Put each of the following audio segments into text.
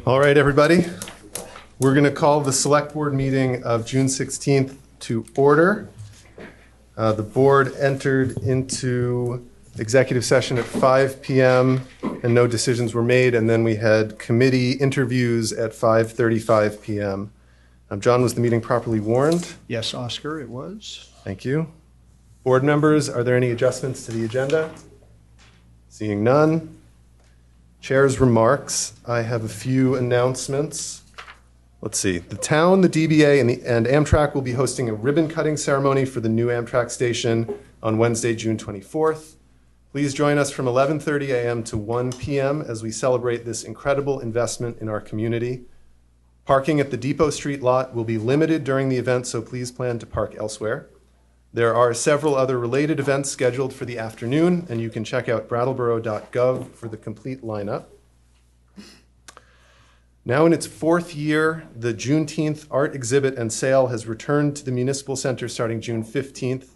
All right, everybody. We're going to call the Select Board meeting of June 16th to order. The board entered into executive session at 5 p.m. and no decisions were made, and then we had committee interviews at 5:35 p.m. John, was the meeting properly warned? Yes, Oscar, it was. Thank you. Board members, are there any adjustments to the agenda? Seeing none. Chair's remarks. I have a few announcements. Let's see. The town, the DBA, and Amtrak will be hosting a ribbon-cutting ceremony for the new Amtrak station on Wednesday, June 24th. Please join us from 11:30 a.m. to 1 p.m. as we celebrate this incredible investment in our community. Parking at the Depot Street lot will be limited during the event, so please plan to park elsewhere. There are several other related events scheduled for the afternoon, and you can check out brattleboro.gov for the complete lineup. Now in its fourth year, the Juneteenth art exhibit and sale has returned to the Municipal Center starting June 15th.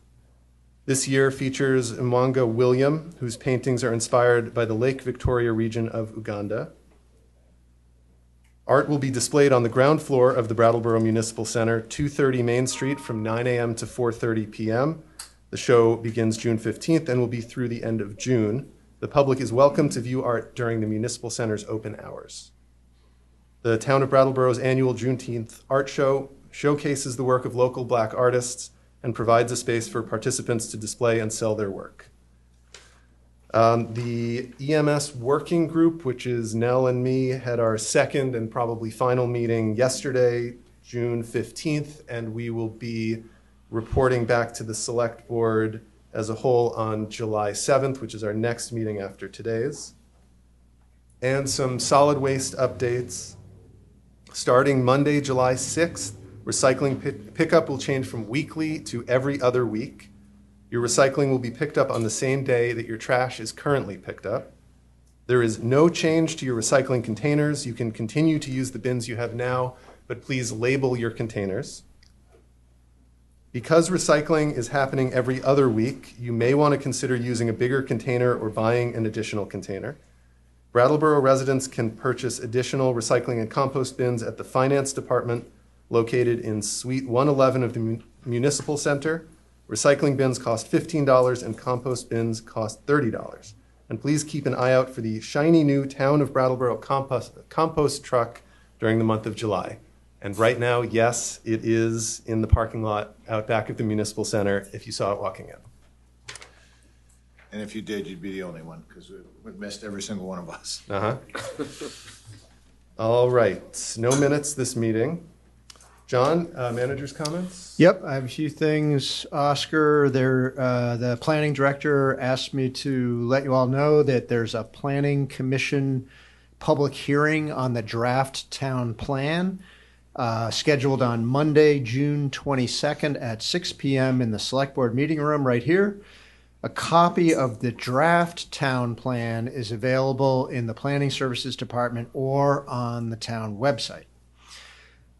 This year features Mwanga William, whose paintings are inspired by the Lake Victoria region of Uganda. Art will be displayed on the ground floor of the Brattleboro Municipal Center, 230 Main Street from 9 a.m. to 4:30 p.m. The show begins June 15th and will be through the end of June. The public is welcome to view art during the Municipal Center's open hours. The Town of Brattleboro's annual Juneteenth art show showcases the work of local Black artists and provides a space for participants to display and sell their work. The EMS working group, which is Nell and me, had our second and probably final meeting yesterday, June 15th, and we will be reporting back to the Select Board as a whole on July 7th, which is our next meeting after today's. And some solid waste updates. Starting Monday, July 6th, recycling pickup will change from weekly to every other week. Your recycling will be picked up on the same day that your trash is currently picked up. There is no change to your recycling containers. You can continue to use the bins you have now, but please label your containers. Because recycling is happening every other week, you may want to consider using a bigger container or buying an additional container. Brattleboro residents can purchase additional recycling and compost bins at the Finance Department located in Suite 111 of the Municipal Center. Recycling bins cost $15 and compost bins cost $30. And please keep an eye out for the shiny new Town of Brattleboro compost truck during the month of July. And right now, yes, it is in the parking lot out back of the Municipal Center if you saw it walking in. And if you did, you'd be the only one because we missed every single one of us. All right, no minutes this meeting. John, manager's comments? Yep, I have a few things. Oscar, the planning director asked me to let you all know that there's a planning commission public hearing on the draft town plan scheduled on Monday, June 22nd at 6 p.m. in the Select Board meeting room right here. A copy of the draft town plan is available in the Planning Services Department or on the town website.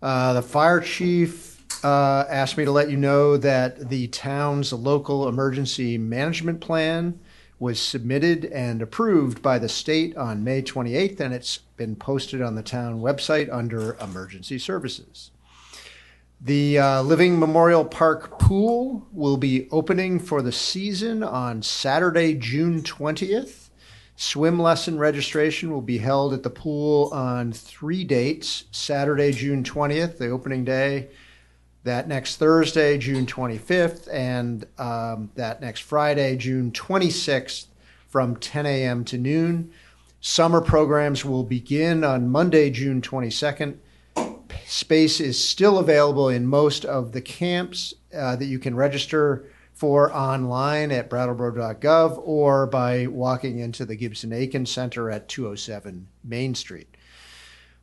The fire chief asked me to let you know that the town's local emergency management plan was submitted and approved by the state on May 28th, and it's been posted on the town website under emergency services. The Living Memorial Park pool will be opening for the season on Saturday, June 20th. Swim lesson registration will be held at the pool on 3 dates: Saturday, June 20th, the opening day, that next Thursday, June 25th, and that next Friday, June 26th, from 10 a.m. to noon. Summer programs will begin on Monday, June 22nd. Space is still available in most of the camps that you can register for online at brattleboro.gov or by walking into the Gibson-Aiken Center at 207 Main Street.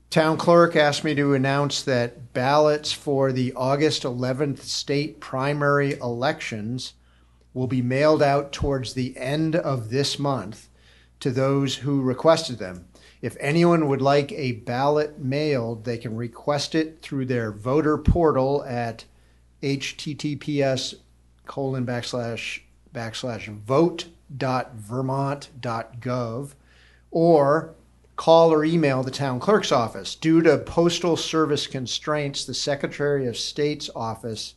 Town clerk asked me to announce that ballots for the August 11th state primary elections will be mailed out towards the end of this month to those who requested them. If anyone would like a ballot mailed, they can request it through their voter portal at https://vote.vermont.gov or call or email the town clerk's office. Due to postal service constraints, the Secretary of State's office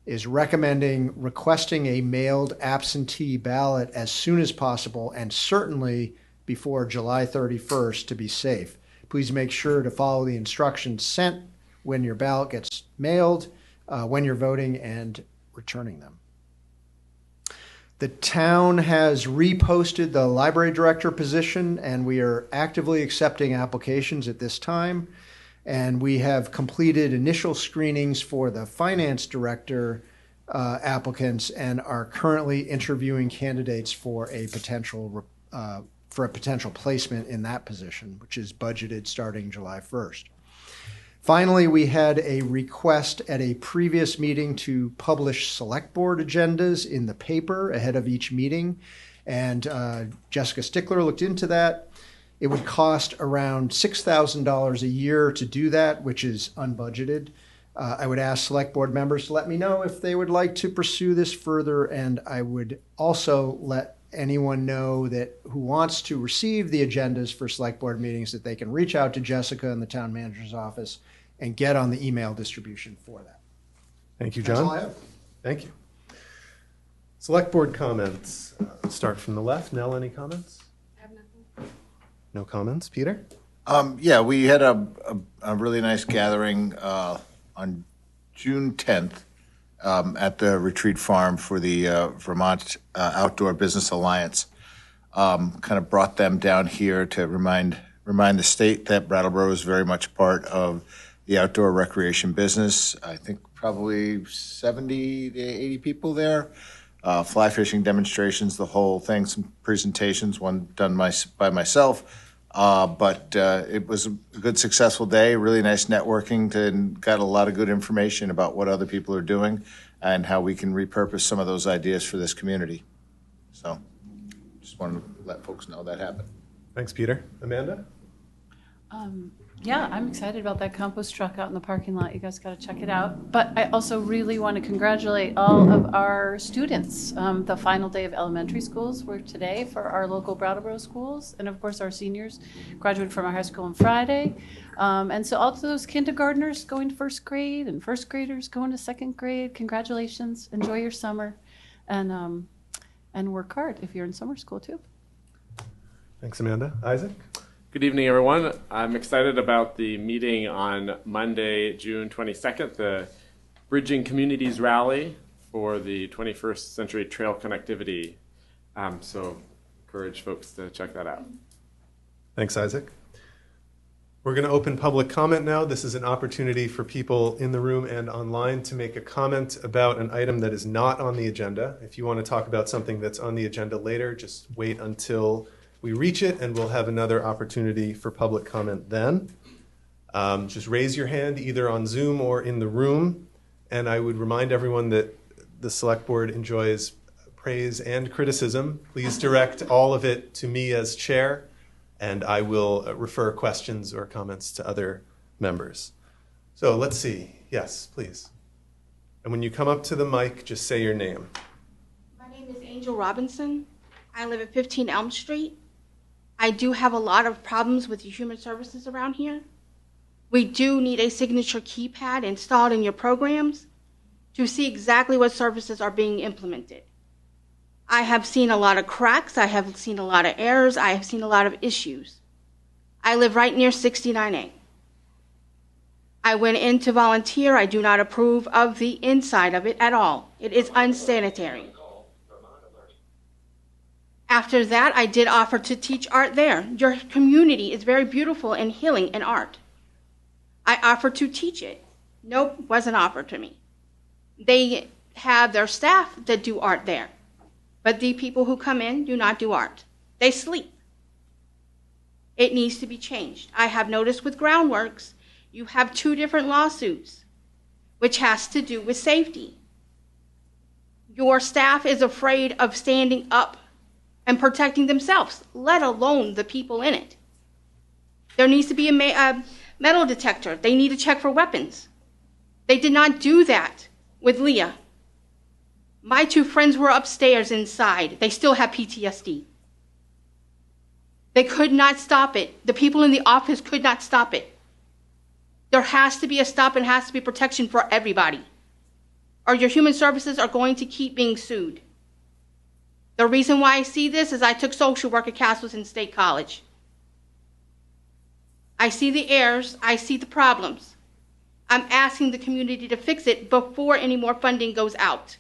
is recommending requesting a mailed absentee ballot as soon as possible and certainly before July 31st to be safe. Please make sure to follow the instructions sent when your ballot gets mailed, when you're voting and returning them. The town has reposted the library director position, and we are actively accepting applications at this time. And we have completed initial screenings for the finance director applicants and are currently interviewing candidates for a potential placement in that position, which is budgeted starting July 1st. Finally, we had a request at a previous meeting to publish select board agendas in the paper ahead of each meeting. And Jessica Stickler looked into that. It would cost around $6,000 a year to do that, which is unbudgeted. I would ask select board members to let me know if they would like to pursue this further. And I would also let anyone know that who wants to receive the agendas for select board meetings that they can reach out to Jessica in the town manager's office and get on the email distribution for that. Thank you, That's John. all I have. Thank you. Select board comments. Start from the left. Nell, any comments? I have nothing. No comments. Peter? Yeah, we had a really nice gathering on June 10th at the Retreat Farm for the Vermont Outdoor Business Alliance. Kind of brought them down here to remind the state that Brattleboro is very much part of the outdoor recreation business. I think probably 70 to 80 people there. Fly fishing demonstrations, the whole thing, some presentations, one done by myself. But it was a good, successful day, really nice networking, and got a lot of good information about what other people are doing and how we can repurpose some of those ideas for this community. So just wanted to let folks know that happened. Thanks, Peter. Amanda? Yeah, I'm excited about that compost truck out in the parking lot. You guys got to check it out. But I also really want to congratulate all of our students. The final day of elementary schools were today for our local Brattleboro schools. And of course, our seniors graduated from our high school on Friday. And so all of those kindergartners going to first grade and first graders going to second grade, congratulations. Enjoy your summer and work hard if you're in summer school too. Thanks, Amanda. Isaac? Good evening, everyone. I'm excited about the meeting on Monday, June 22nd, the Bridging Communities Rally for the 21st Century Trail Connectivity. So encourage folks to check that out. Thanks, Isaac. We're going to open public comment now. This is an opportunity for people in the room and online to make a comment about an item that is not on the agenda. If you want to talk about something that's on the agenda later, just wait until we reach it, and we'll have another opportunity for public comment then. Just raise your hand either on Zoom or in the room. And I would remind everyone that the Select Board enjoys praise and criticism. Please direct all of it to me as chair, and I will refer questions or comments to other members. So let's see. Yes, please. And when you come up to the mic, just say your name. My name is Angel Robinson. I live at 15 Elm Street. I do have a lot of problems with the human services around here. We do need a signature keypad installed in your programs to see exactly what services are being implemented. I have seen a lot of cracks. I have seen a lot of errors. I have seen a lot of issues. I live right near 69A. I went in to volunteer. I do not approve of the inside of it at all. It is unsanitary. After that, I did offer to teach art there. Your community is very beautiful and healing in art. I offered to teach it. Nope, wasn't offered to me. They have their staff that do art there, but the people who come in do not do art. They sleep. It needs to be changed. I have noticed with groundworks, you have 2 different lawsuits, which has to do with safety. Your staff is afraid of standing up and protecting themselves, let alone the people in it. There needs to be a metal detector. They need to check for weapons. They did not do that with Leah. My 2 friends were upstairs inside. They still have PTSD. They could not stop it. The people in the office could not stop it. There has to be a stop and has to be protection for everybody, or your human services are going to keep being sued. The reason why I see this is I took social work at Castleton State College. I see the errors, I see the problems. I'm asking the community to fix it before any more funding goes out.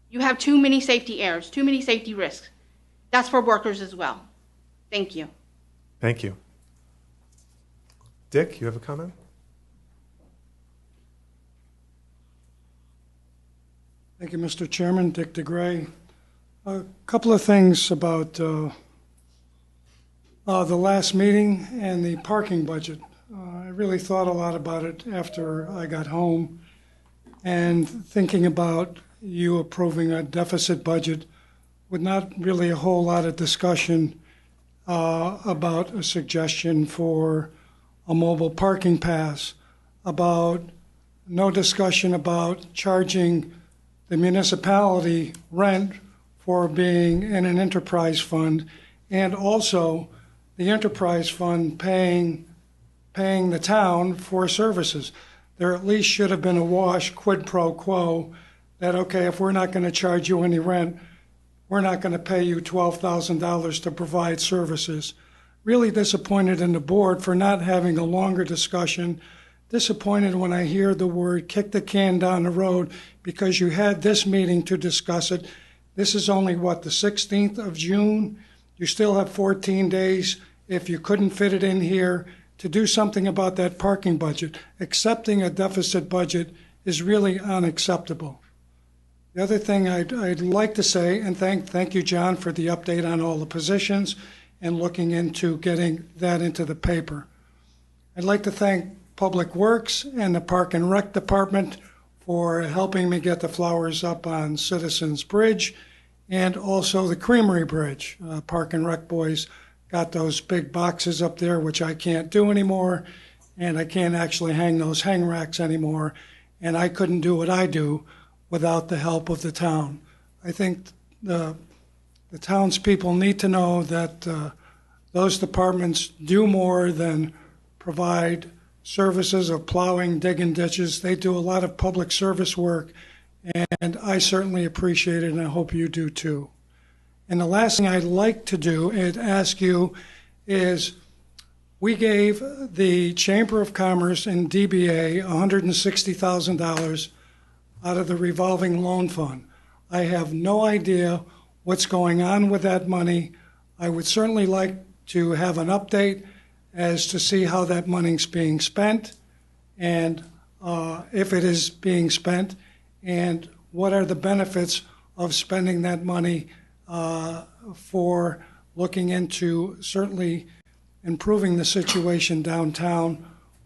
You have too many safety errors, too many safety risks. That's for workers as well. Thank you. Thank you. Dick, you have a comment? Thank you, Mr. Chairman. Dick DeGray. A couple of things about the last meeting and the parking budget. I really thought a lot about it after I got home, and thinking about you approving a deficit budget with not really a whole lot of discussion about a suggestion for a mobile parking pass, about no discussion about charging the municipality rent for being in an enterprise fund, and also the enterprise fund paying the town for services. There at least should have been a wash quid pro quo that, okay, if we're not going to charge you any rent, we're not going to pay you $12,000 to provide services. Really disappointed in the board for not having a longer discussion. Disappointed when I hear the word kick the can down the road, because you had this meeting to discuss it. This is only, what, the 16th of June? You still have 14 days, if you couldn't fit it in here, to do something about that parking budget. Accepting a deficit budget is really unacceptable. The other thing I'd like to say, and thank you, John, for the update on all the positions and looking into getting that into the paper. I'd like to thank Public Works and the Park and Rec Department for helping me get the flowers up on Citizens Bridge, and also the Creamery Bridge. Park and Rec boys got those big boxes up there, which I can't do anymore, and I can't actually hang those hang racks anymore, and I couldn't do what I do without the help of the town. I think the townspeople need to know that those departments do more than provide services of plowing, digging ditches. They do a lot of public service work, and I certainly appreciate it, and I hope you do too. And the last thing I'd like to do and ask you is, we gave the Chamber of Commerce and DBA $160,000 out of the revolving loan fund. I have no idea what's going on with that money. I would certainly like to have an update as to see how that money's being spent, and if it is being spent, and what are the benefits of spending that money for looking into certainly improving the situation downtown,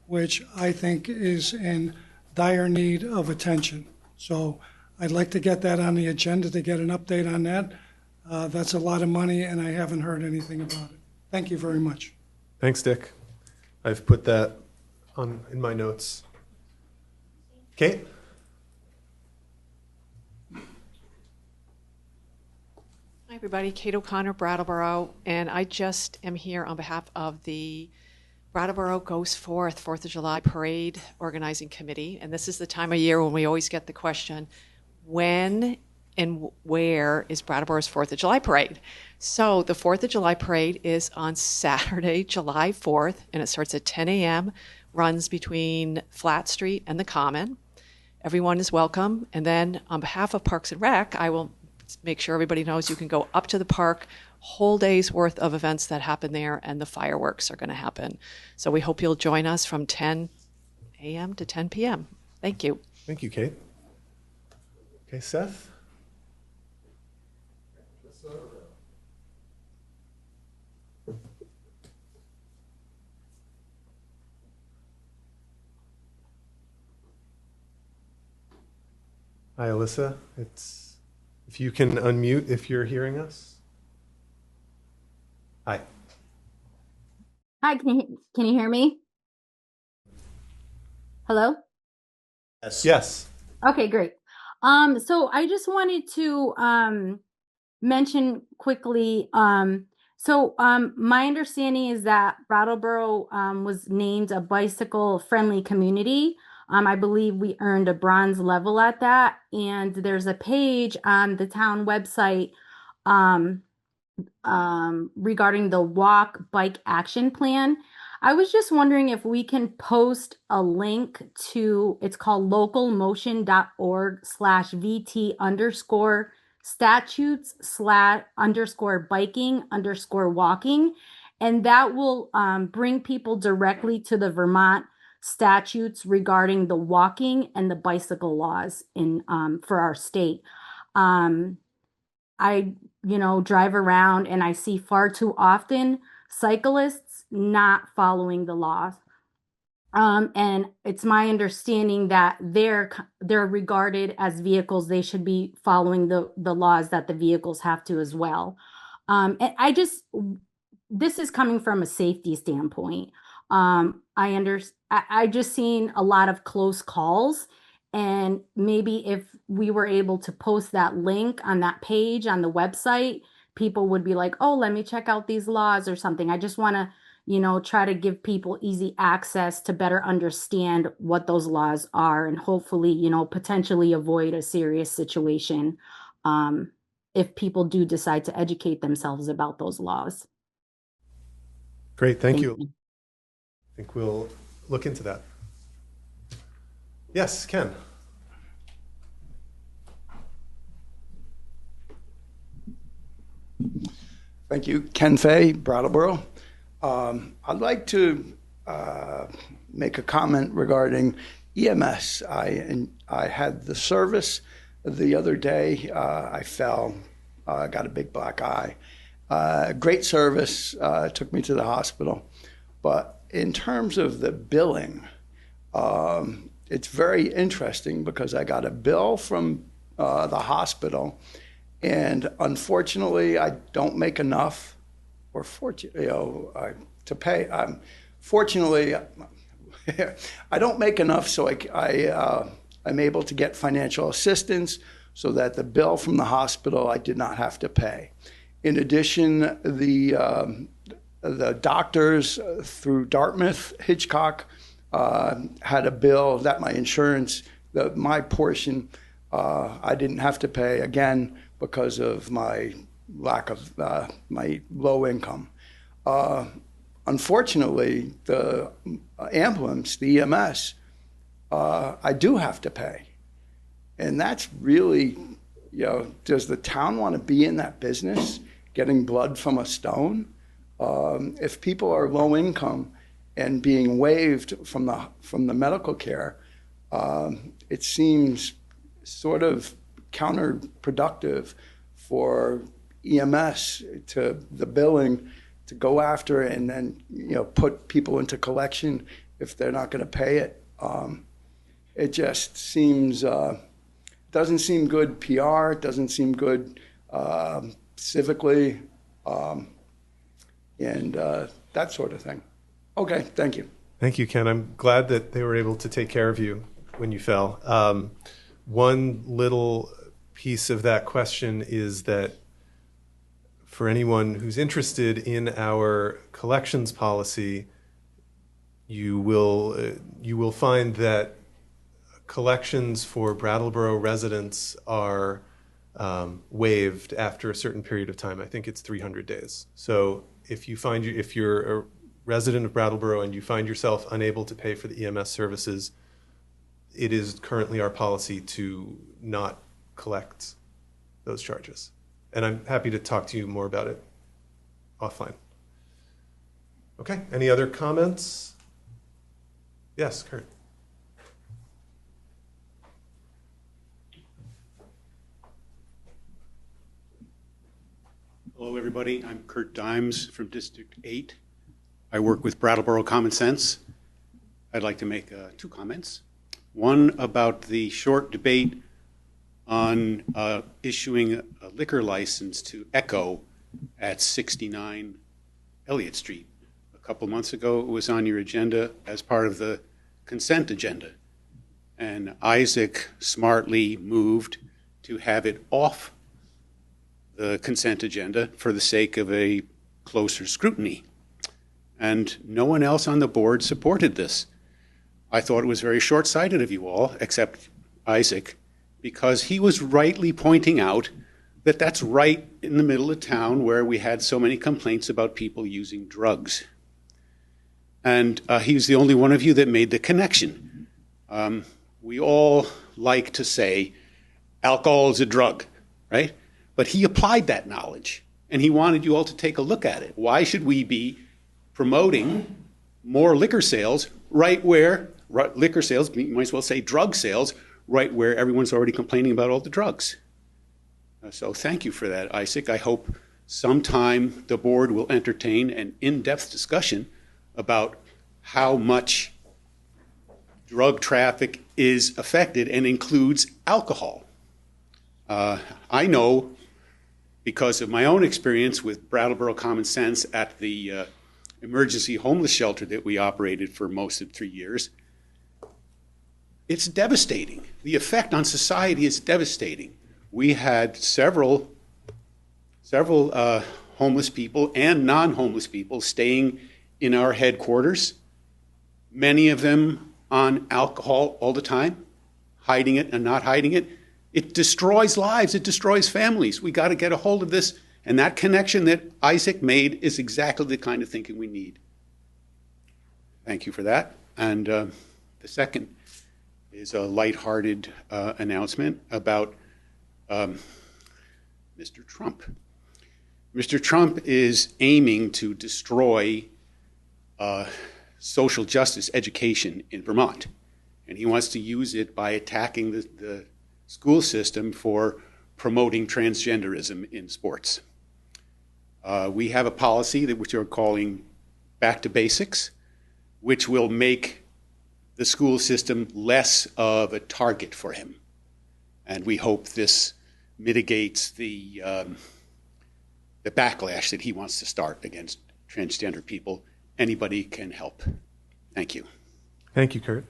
which I think is in dire need of attention. So I'd like to get that on the agenda to get an update on that. That's a lot of money, and I haven't heard anything about it. Thank you very much. Thanks, Dick. I've put that in my notes. Kate? Hi, everybody. Kate O'Connor, Brattleboro, and I just am here on behalf of the Brattleboro Goes Forth 4th of July Parade Organizing Committee. And this is the time of year when we always get the question, when and where is Brattleboro's 4th of July Parade? So the 4th of July Parade is on Saturday, July 4th, and it starts at 10 a.m., runs between Flat Street and the Common. Everyone is welcome. And then on behalf of Parks and Rec, I will make sure everybody knows you can go up to the park, whole day's worth of events that happen there, and the fireworks are going to happen. So we hope you'll join us from 10 a.m. to 10 p.m. Thank you. Thank you, Kate. Okay, Seth? Hi, Alyssa. If you can unmute if you're hearing us. Hi. Hi, can you hear me? Hello? Yes. Okay, great. So I just wanted to mention quickly So, my understanding is that Brattleboro was named a bicycle-friendly community. I believe we earned a bronze level at that, and there's a page on the town website um, regarding the walk bike action plan. I was just wondering if we can post a link to, it's called localmotion.org/VT underscore statutes / biking _ walking. And that will bring people directly to the Vermont statutes regarding the walking and the bicycle laws in for our state. I, drive around and I see far too often cyclists not following the laws. And it's my understanding that they're regarded as vehicles. They should be following the laws that the vehicles have to as well. And this is coming from a safety standpoint. I just seen a lot of close calls, and maybe if we were able to post that link on that page on the website, people would be like, oh, let me check out these laws or something. I just want to, try to give people easy access to better understand what those laws are, and hopefully, potentially avoid a serious situation if people do decide to educate themselves about those laws. Great, thank you. I think we'll look into that. Yes, Ken. Thank you. Ken Fay, Brattleboro. I'd like to make a comment regarding EMS. I had the service the other day. I fell, got a big black eye. Great service, took me to the hospital. But in terms of the billing, it's very interesting because I got a bill from the hospital, and unfortunately, I don't make enough, or to pay. Fortunately, I don't make enough, so I'm able to get financial assistance so that the bill from the hospital I did not have to pay. In addition, the doctors through Dartmouth Hitchcock had a bill that my insurance, my portion, I didn't have to pay, again, because of my lack of my low income. Unfortunately, the ambulance, the EMS, I do have to pay. And that's really, does the town want to be in that business, getting blood from a stone? If people are low income and being waived from the medical care, it seems sort of counterproductive for EMS to the billing to go after and then put people into collection if they're not going to pay it. It just seems doesn't seem good PR. It doesn't seem good civically, and that sort of thing. Okay, thank you. Thank you, Ken. I'm glad that they were able to take care of you when you fell. One little piece of that question is that for anyone who's interested in our collections policy, you will find that collections for Brattleboro residents are waived after a certain period of time. I think it's 300 days. So if you're a resident of Brattleboro and you find yourself unable to pay for the EMS services, it is currently our policy to not collect those charges. And I'm happy to talk to you more about it offline. Okay, any other comments? Yes, Kurt. Hello, everybody. I'm Kurt Dimes from District 8. I work with Brattleboro Common Sense. I'd like to make 2 comments. One about the short debate on issuing a liquor license to Echo at 69 Elliott Street. A couple months ago, it was on your agenda as part of the consent agenda. And Isaac smartly moved to have it off the consent agenda for the sake of a closer scrutiny. And no one else on the board supported this. I thought it was very short-sighted of you all, except Isaac, because he was rightly pointing out that that's right in the middle of town where we had so many complaints about people using drugs. And he was the only one of you that made the connection. We all like to say alcohol is a drug, right? But he applied that knowledge, and he wanted you all to take a look at it. Why should we be promoting more liquor sales right where, liquor sales, you might as well say drug sales, right where everyone's already complaining about all the drugs? So thank you for that, Isaac. I hope sometime the board will entertain an in-depth discussion about how much drug traffic is affected and includes alcohol. I know, because of my own experience with Brattleboro Common Sense at the emergency homeless shelter that we operated for most of 3 years, it's devastating. The effect on society is devastating. We had several homeless people and non-homeless people staying in our headquarters, many of them on alcohol all the time, hiding it and not hiding it. It destroys lives. It destroys families. We got to get a hold of this. And that connection that Isaac made is exactly the kind of thinking we need. Thank you for that. And the second is a lighthearted announcement about Mr. Trump. Mr. Trump is aiming to destroy social justice education in Vermont. And he wants to use it by attacking the school system for promoting transgenderism in sports. We have a policy that which we're calling Back to Basics, which will make the school system less of a target for him. And we hope this mitigates the backlash that he wants to start against transgender people. Anybody can help. Thank you. Thank you, Kurt.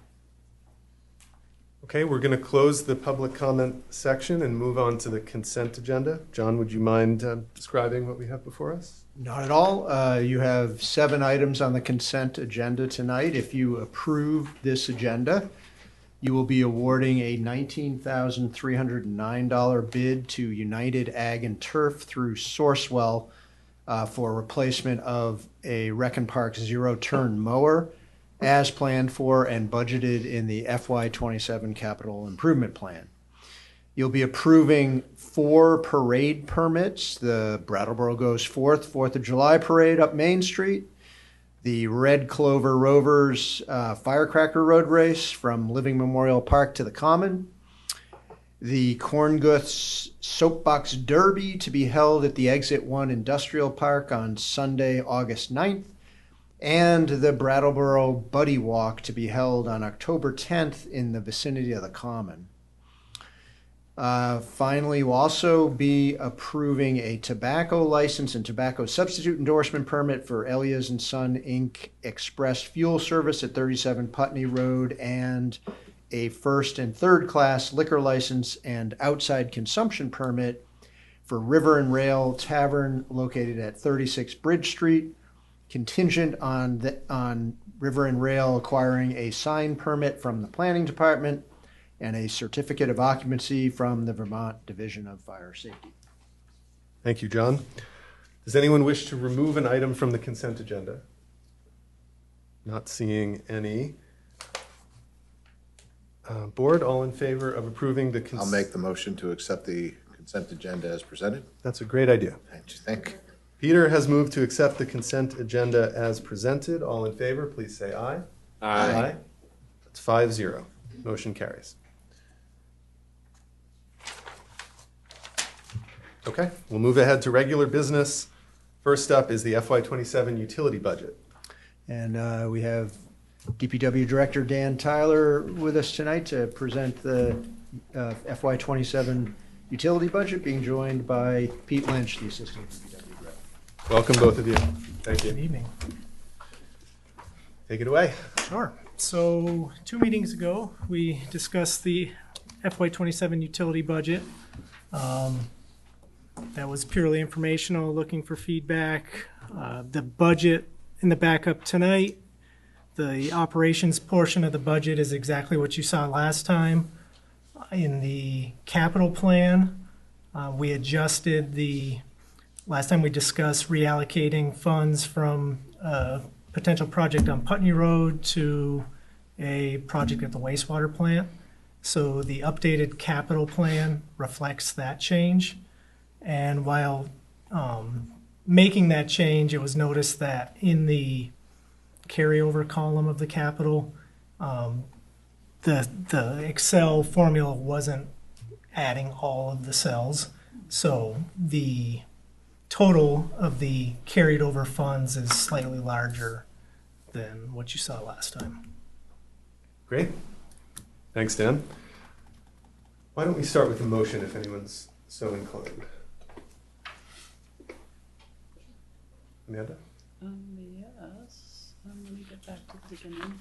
Okay, we're going to close the public comment section and move on to the consent agenda. John, would you mind describing what we have before us? Not at all. You have 7 items on the consent agenda tonight. If you approve this agenda, you will be awarding a $19,309 bid to United Ag and Turf through Sourcewell for replacement of a Recon Park zero-turn mower as planned for and budgeted in the FY27 capital improvement plan. You'll be approving 4 parade permits: the Brattleboro Goes Forth 4th of July parade up Main Street, the Red Clover Rovers Firecracker Road Race from Living Memorial Park to the Common, the Cornguth's Soapbox Derby to be held at the Exit 1 Industrial Park on Sunday, August 9th, and the Brattleboro Buddy Walk to be held on October 10th in the vicinity of the Common. Finally, we'll also be approving a tobacco license and tobacco substitute endorsement permit for Elias & Son, Inc. Express Fuel Service at 37 Putney Road, and a first and third class liquor license and outside consumption permit for River and Rail Tavern located at 36 Bridge Street, contingent on River and Rail acquiring a sign permit from the Planning Department and a certificate of occupancy from the Vermont Division of Fire Safety. Thank you, John. Does anyone wish to remove an item from the consent agenda? Not seeing any. Board, all in favor of approving the consent? I'll make the motion to accept the consent agenda as presented. That's a great idea. Thank you. Thank you. Peter has moved to accept the consent agenda as presented. All in favor, please say aye. Aye. That's 5-0. Motion carries. Okay, we'll move ahead to regular business. First up is the FY27 utility budget. And we have DPW Director Dan Tyler with us tonight to present the FY27 utility budget, being joined by Pete Lynch, the Assistant DPW Director. Welcome, both of you. Thank you. Good evening. Take it away. Sure. So 2 meetings ago, we discussed the FY27 utility budget. That was purely informational, looking for feedback. The budget in the backup tonight, the operations portion of the budget is exactly what you saw last time. In the capital plan, we adjusted last time we discussed reallocating funds from a potential project on Putney Road to a project at the wastewater plant. So the updated capital plan reflects that change. And while making that change, it was noticed that in the carryover column of the capital, the Excel formula wasn't adding all of the cells. So the total of the carried over funds is slightly larger than what you saw last time. Great. Thanks, Dan. Why don't we start with a motion if anyone's so inclined? Amanda? Yes. Let me get back to the beginning.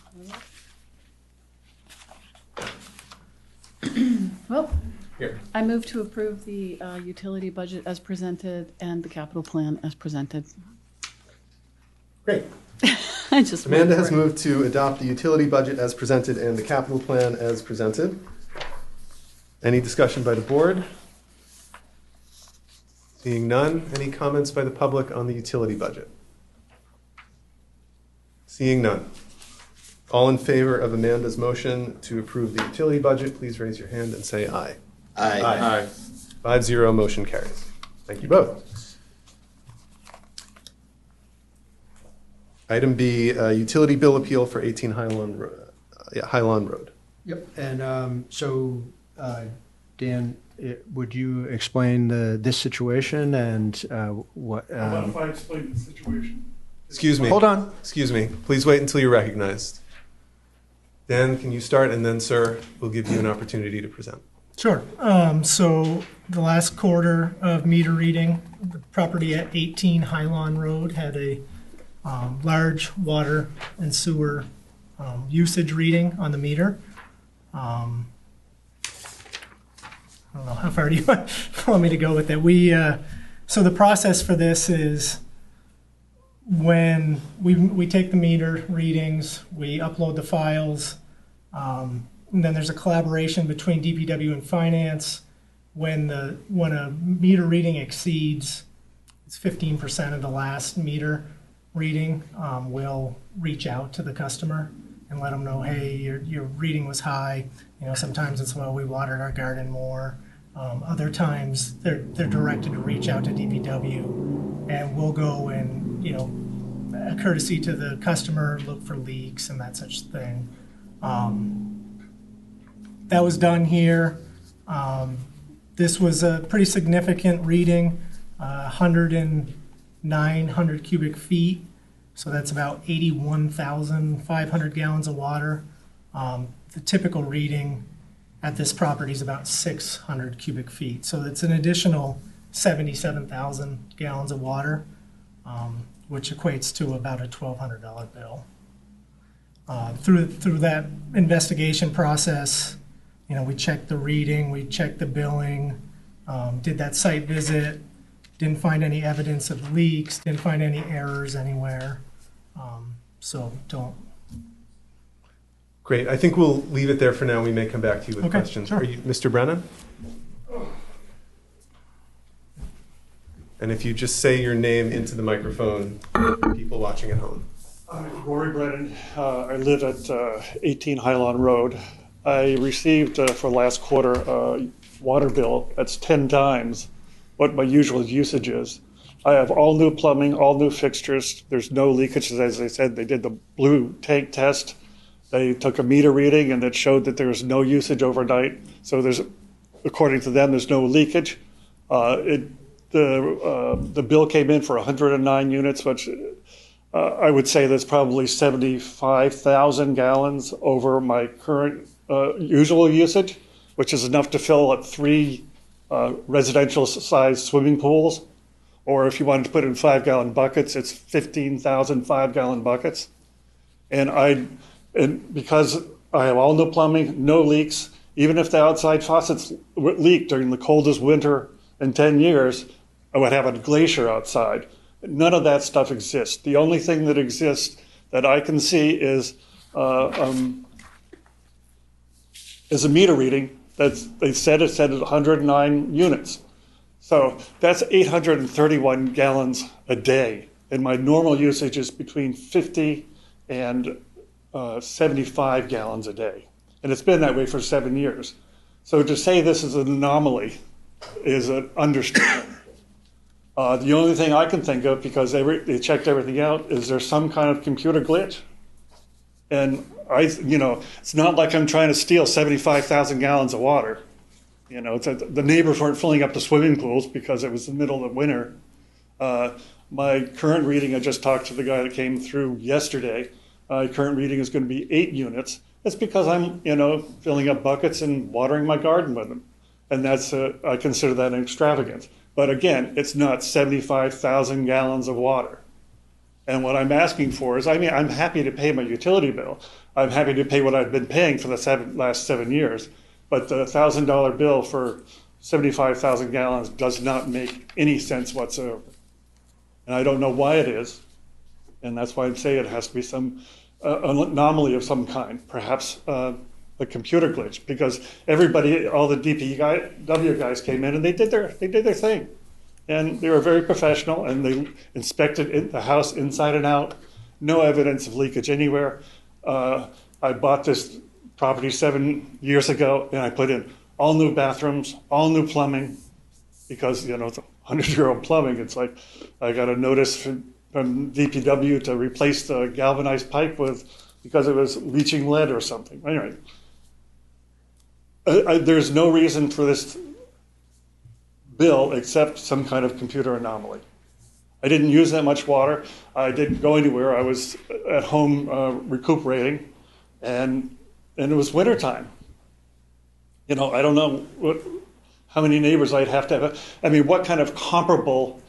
Well, Here. I move to approve the utility budget as presented and the capital plan as presented. Great. I just Amanda has moved to adopt the utility budget as presented and the capital plan as presented. Any discussion by the board? Seeing none, any comments by the public on the utility budget? Seeing none. All in favor of Amanda's motion to approve the utility budget, please raise your hand and say aye. Aye. Aye. 5-0, motion carries. Thank you both. Item B, utility bill appeal for 18 Highlawn Road. Yep. And Dan, would you explain this situation and what? How about if I explain the situation? Excuse me. Hold on. Excuse me. Please wait until you're recognized. Dan, can you start? And then, sir, we'll give you an opportunity to present. Sure. So the last quarter of meter reading, the property at 18 Highlawn Road had a large water and sewer usage reading on the meter. I don't know, how far do you want me to go with that? So the process for this is when we take the meter readings, we upload the files, and then there's a collaboration between DPW and finance. When a meter reading exceeds, it's 15% of the last meter reading, we'll reach out to the customer and let them know, hey, your reading was high. You know, sometimes it's, well, we watered our garden more. Other times they're directed to reach out to DPW, and we'll go and, you know, a courtesy to the customer, look for leaks and that such thing. That was done here. This was a pretty significant reading, 100 cubic feet. So that's about 81,500 gallons of water. The typical reading at this property is about 600 cubic feet. So it's an additional 77,000 gallons of water, which equates to about a $1,200 bill. Through that investigation process, you know, we checked the reading, we checked the billing, did that site visit, didn't find any evidence of leaks, didn't find any errors anywhere. So don't. Great. I think we'll leave it there for now. We may come back to you with questions. Sure. Are you, Mr. Brennan? And if you just say your name into the microphone, people watching at home. Rory Brennan. I live at 18 Highlawn Road. I received for last quarter a water bill that's 10 times what my usual usage is. I have all new plumbing, all new fixtures. There's no leakage. As I said, they did the blue tank test. They took a meter reading and it showed that there was no usage overnight. So there's, according to them, there's no leakage. The bill came in for 109 units, which I would say that's probably 75,000 gallons over my current usual usage, which is enough to fill up 3 residential-sized swimming pools. Or if you wanted to put in 5-gallon buckets, it's 15,000 5-gallon buckets. And because I have all new plumbing, no leaks, even if the outside faucets leaked during the coldest winter in 10 years, I would have a glacier outside. None of that stuff exists. The only thing that exists that I can see is a meter reading they said it said 109 units. So that's 831 gallons a day. And my normal usage is between 50 and 75 gallons a day. And it's been that way for 7 years. So to say this is an anomaly is an understatement. The only thing I can think of, because they checked everything out, is there some kind of computer glitch? And it's not like I'm trying to steal 75,000 gallons of water. The neighbors weren't filling up the swimming pools because it was the middle of the winter. My current reading, I just talked to the guy that came through yesterday. Current reading is going to be 8 units. It's because I'm, filling up buckets and watering my garden with them. And that's, I consider that an extravagance. But again, it's not 75,000 gallons of water. And what I'm asking for is, I'm happy to pay my utility bill. I'm happy to pay what I've been paying for the last 7 years. But the $1,000 bill for 75,000 gallons does not make any sense whatsoever. And I don't know why it is. And that's why I'm saying it has to be some anomaly of some kind, perhaps a computer glitch, because all the DPW guys came in and they did their thing. And they were very professional, and they inspected the house inside and out. No evidence of leakage anywhere. I bought this property 7 years ago, and I put in all new bathrooms, all new plumbing, because it's 100-year-old plumbing. It's like I got a notice from DPW to replace the galvanized pipe because it was leaching lead or something. Anyway, there's no reason for this bill except some kind of computer anomaly. I didn't use that much water. I didn't go anywhere. I was at home recuperating, and it was wintertime. I don't know how many neighbors I'd have to have. What kind of comparable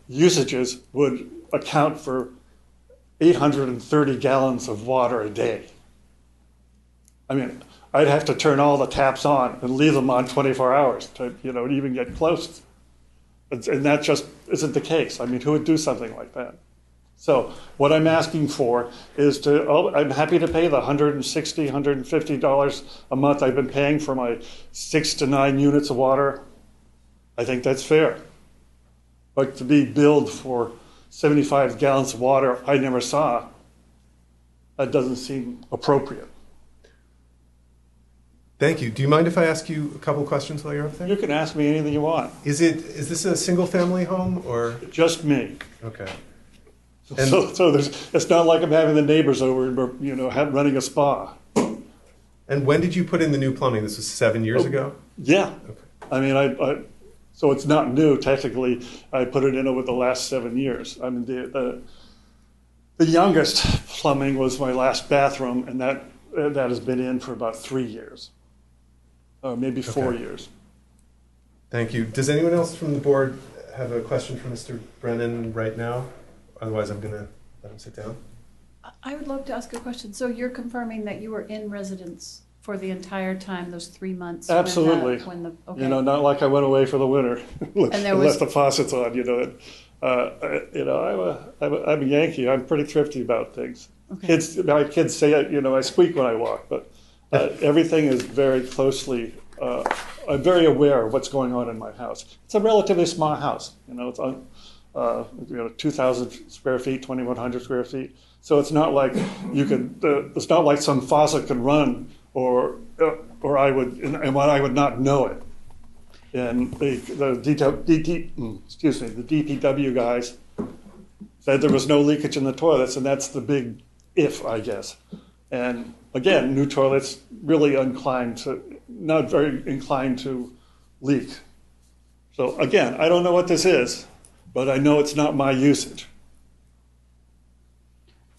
usages would account for 830 gallons of water a day? I'd have to turn all the taps on and leave them on 24 hours to, even get close. And that just isn't the case. Who would do something like that? So what I'm asking for is I'm happy to pay the $160, $150 a month I've been paying for my 6 to 9 units of water. I think that's fair. But to be billed for 75 gallons of water I never saw, that doesn't seem appropriate. Thank you. Do you mind if I ask you a couple questions while you're up there? You can ask me anything you want. Is this a single-family home or? Just me. Okay. So it's not like I'm having the neighbors over and running a spa. And when did you put in the new plumbing? This was 7 years ago? Yeah. Okay. So it's not new technically. I put it in over the last 7 years. The youngest plumbing was my last bathroom, and that has been in for about 3 years. Maybe 4 years. Thank you. Does anyone else from the board have a question for Mr. Brennan right now? Otherwise, I'm going to let him sit down. I would love to ask a question. So you're confirming that you were in residence for the entire time, those 3 months? Absolutely. Okay. Not like I went away for the winter and left the faucets on. I'm a Yankee. I'm pretty thrifty about things. Okay. My kids say I squeak when I walk, but everything is very closely. I'm very aware of what's going on in my house. It's a relatively small house. It's 2,000 square feet, 2,100 square feet. So it's not like it's not like some faucet can run, or I would not know it. And the DPW guys said there was no leakage in the toilets, and that's the big if, I guess. And again, new toilets really not very inclined to leak. So again, I don't know what this is, but I know it's not my usage.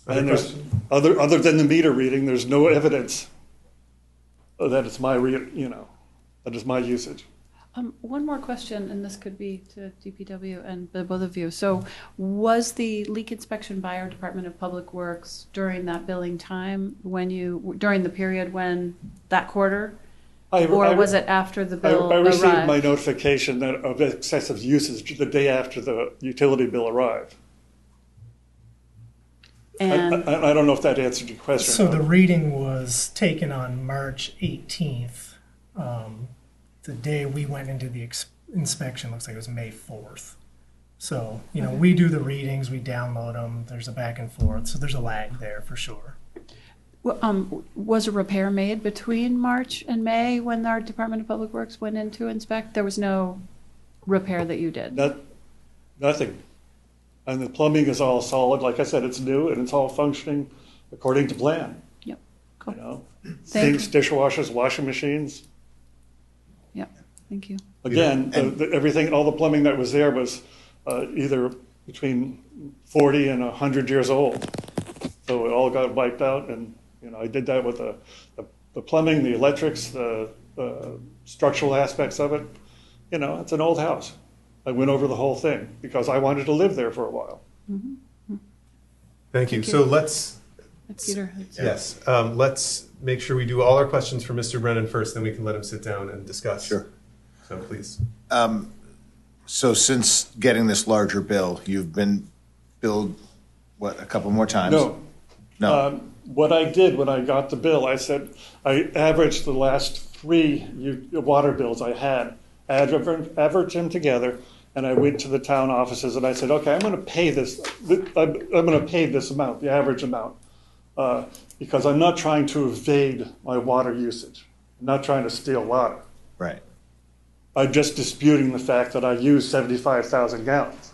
And there's other than the meter reading, there's no evidence that it's that is my usage. One more question, and this could be to DPW and the both of you. So was the leak inspection by our Department of Public Works during that billing time during the period when that quarter? Or was it after the bill I received arrived? my notification of excessive usage the day after the utility bill arrived. And I don't know if that answered your question. So the reading was taken on March 18th. The day we went into the inspection looks like it was May 4th. So, we do the readings, we download them, there's a back and forth, so there's a lag there for sure. was a repair made between March and May when our Department of Public Works went in to inspect? There was no repair that you did? Nothing. And the plumbing is all solid. Like I said, it's new and it's all functioning according to plan. Yep. Cool. You know, Thank sinks, dishwashers, washing machines. Yep. Thank you. Again, everything, all the plumbing that was there was either between 40 and 100 years old. So it all got wiped out, and I did that with the plumbing, the electrics, the structural aspects of it. It's an old house. I went over the whole thing because I wanted to live there for a while. Mm-hmm. Thank you. So let's Peter. yes, let's make sure we do all our questions for Mr. Brennan first, then we can let him sit down and discuss. Sure. So please. So since getting this larger bill, you've been billed, what, a couple more times? No. What I did when I got the bill, I said, I averaged the last 3 water bills I had, averaged them together, and I went to the town offices and I said, okay, I'm going to pay this. I'm going to pay this amount, the average amount, because I'm not trying to evade my water usage. I'm not trying to steal water. Right. I'm just disputing the fact that I use 75,000 gallons.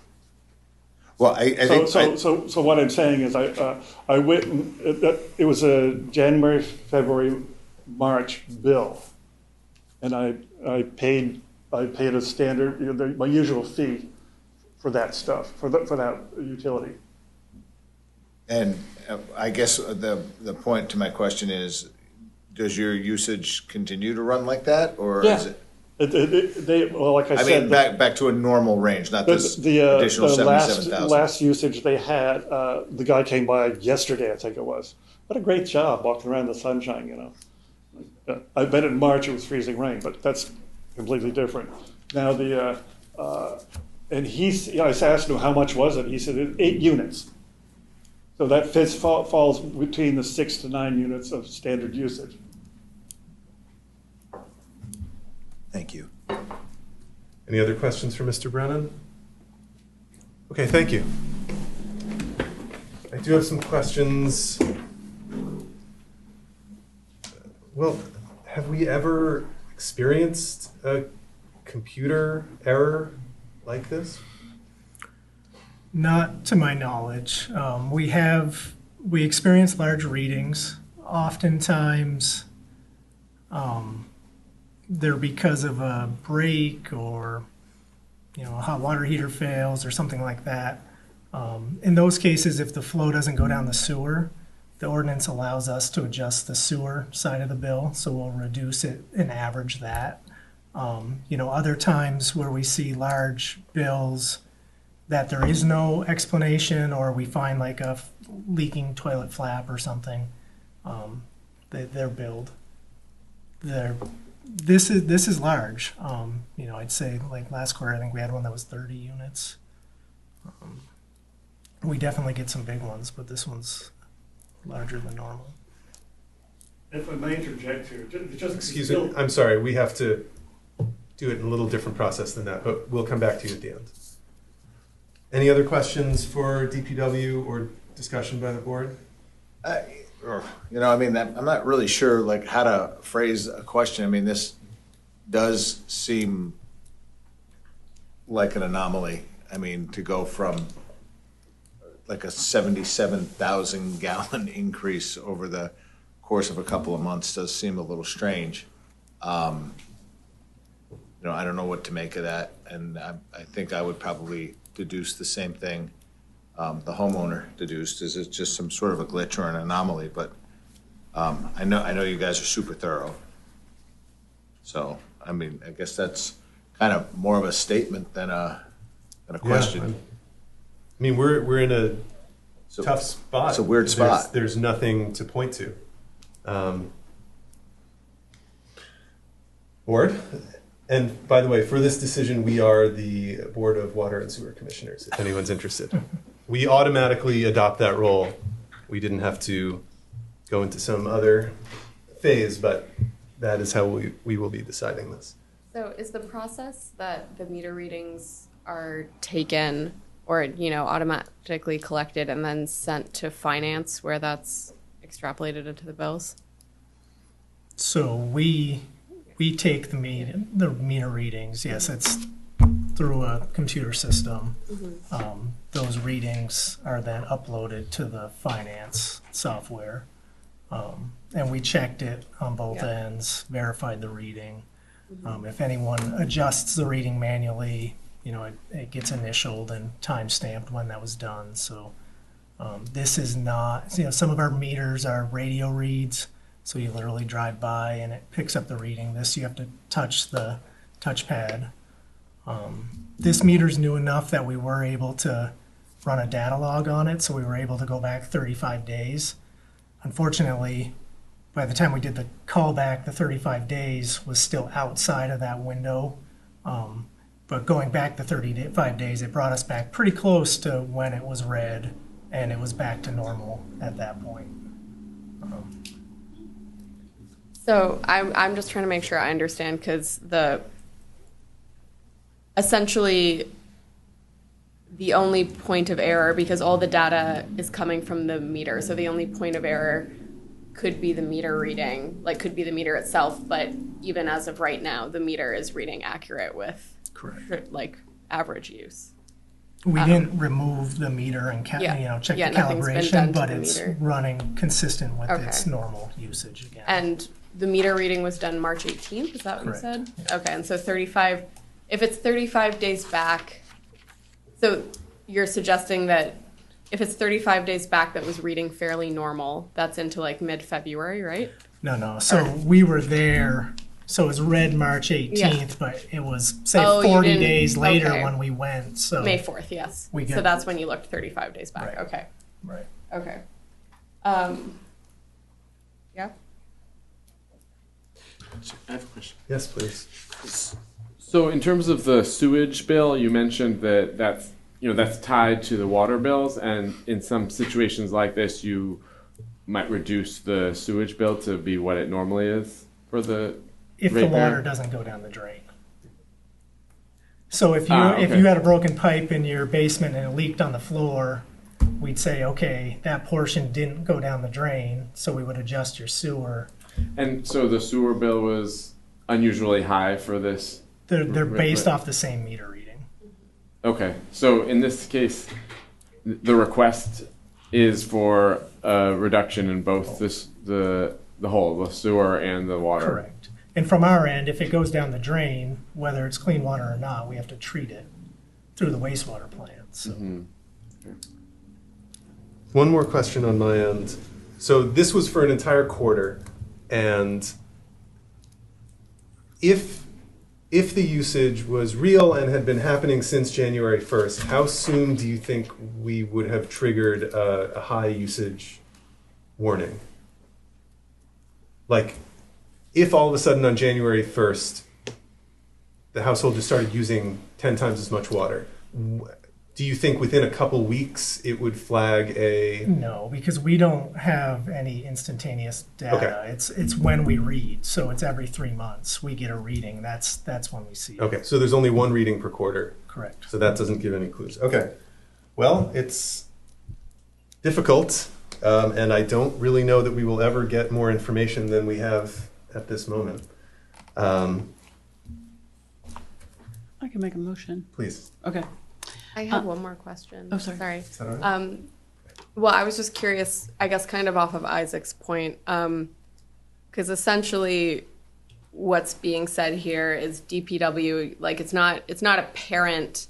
Well, I think so what I'm saying is I went, it was a January, February, March bill, and I paid a standard, my usual fee for that stuff, for that utility. And I guess the point to my question is, does your usage continue to run like that, or is it? Well, like I said, back to a normal range, not this additional 77,000. Last usage they had, the guy came by yesterday, I think it was. What a great job walking around in the sunshine, I bet in March it was freezing rain, but that's completely different. Now and I asked him how much was it. He said 8 units. So that falls between the 6 to 9 units of standard usage. Thank you. Any other questions for Mr. Brennan? Okay, thank you. I do have some questions. Well, have we ever experienced a computer error like this? Not to my knowledge. We experience large readings. Oftentimes, they're because of a break or, a hot water heater fails or something like that. In those cases, if the flow doesn't go down the sewer, the ordinance allows us to adjust the sewer side of the bill, so we'll reduce it and average that. Other times where we see large bills that there is no explanation, or we find like a leaking toilet flap or something, they're billed. This is large. I'd say like last quarter, I think we had one that was 30 units. We definitely get some big ones, but this one's larger than normal. If I may interject here, Excuse me, I'm sorry, we have to do it in a little different process than that, but we'll come back to you at the end. Any other questions for DPW or discussion by the board? I'm not really sure how to phrase a question. This does seem like an anomaly. To go from like a 77,000 gallon increase over the course of a couple of months does seem a little strange. I don't know what to make of that, and I think I would probably deduce the same thing the homeowner deduced. Is it just some sort of a glitch or an anomaly? But I know you guys are super thorough. So I guess that's kind of more of a statement than a question. Yeah, we're in a tough spot. It's a weird spot. There's nothing to point to. board. And by the way, for this decision, we are the Board of Water and Sewer Commissioners, if anyone's interested. We automatically adopt that role. We didn't have to go into some other phase, but that is how we will be deciding this. So is the process that the meter readings are taken or, automatically collected and then sent to finance where that's extrapolated into the bills? So we take the meter readings. Yes, it's through a computer system. Those readings are then uploaded to the finance software. And we checked it on both ends, verified the reading. If anyone adjusts the reading manually, it gets initialed and time-stamped when that was done. So this is not, some of our meters are radio reads, so you literally drive by and it picks up the reading. This, you have to touch the touchpad. This meter's new enough that we were able to run a data log on it, so we were able to go back 35 days. Unfortunately, by the time we did the callback, the 35 days was still outside of that window. But going back the 35 days, it brought us back pretty close to when it was read, and it was back to normal at that point. So I'm just trying to make sure I understand, because essentially the only point of error, because all the data is coming from the meter, so the only point of error could be the meter reading, could be the meter itself, but even as of right now, the meter is reading accurate with average use. We didn't remove the meter and check the calibration, but it's running consistent with its normal usage again. And the meter reading was done March 18th, is that what you said? Yeah. Okay, and so if it's 35 days back, so you're suggesting that if it's 35 days back that was reading fairly normal, that's into mid-February, right? No. So we were there. So it was read March 18th, but it was, say, 40 days later when we went. So May 4th, yes. So that's when you looked 35 days back. Right. Okay. Right. Okay. Yeah? I have a question. Yes, please. So in terms of the sewage bill, you mentioned that's tied to the water bills, and in some situations like this, you might reduce the sewage bill to be what it normally is for the if the water doesn't go down the drain. So if you had a broken pipe in your basement and it leaked on the floor, we'd say, okay, that portion didn't go down the drain, so we would adjust your sewer. And so the sewer bill was unusually high for this? They're based off the same meter reading. Okay, so in this case, the request is for a reduction in both the sewer and the water. Correct. And from our end, if it goes down the drain, whether it's clean water or not, we have to treat it through the wastewater plant. So. One more question on my end. So this was for an entire quarter, and if the usage was real and had been happening since January 1st, how soon do you think we would have triggered a high usage warning? If all of a sudden on January 1st, the household just started using 10 times as much water, do you think within a couple weeks it would flag a... No, because we don't have any instantaneous data. Okay. It's when we read, so it's every 3 months we get a reading. That's when we see it. Okay, so there's only one reading per quarter. Correct. So that doesn't give any clues. Okay. Well, it's difficult, and I don't really know that we will ever get more information than we have at this moment. I can make a motion. Please. Okay. I have one more question. Oh, sorry. Is that all right? Well, I was just curious, I guess kind of off of Isaac's point, because essentially what's being said here is DPW, it's not apparent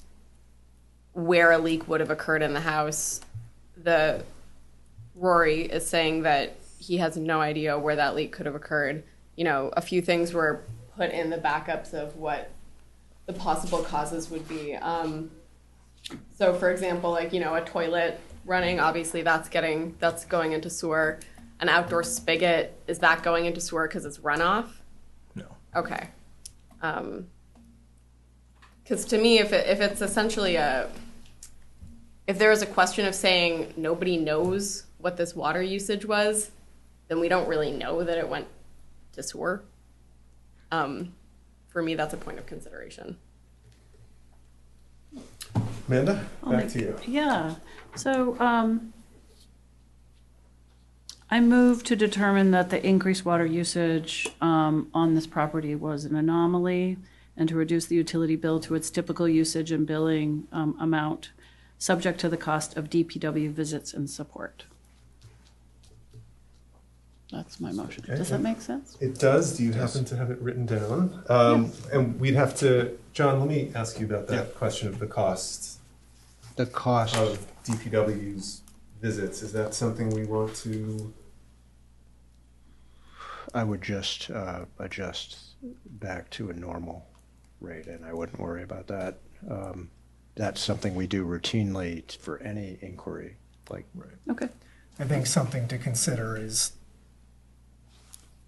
where a leak would have occurred in the house. Rory is saying that he has no idea where that leak could have occurred. A few things were put in the backups of what the possible causes would be. So for example, a toilet running, obviously that's going into sewer. An outdoor spigot, is that going into sewer because it's runoff? No. Okay. Because to me, if it's essentially if there is a question of saying nobody knows what this water usage was, then we don't really know that it went to sewer. For me, that's a point of consideration. Amanda, back to you. Yeah. So I move to determine that the increased water usage on this property was an anomaly and to reduce the utility bill to its typical usage and billing amount, subject to the cost of DPW visits and support. That's my motion. Okay. Does that make sense? It does. Do you happen to have it written down? And we'd have to, John, let me ask you about that question of the cost. The cost of DPW's visits. Is that something we want to? I would just adjust back to a normal rate, and I wouldn't worry about that. That's something we do routinely for any inquiry. Like, Okay. I think something to consider is,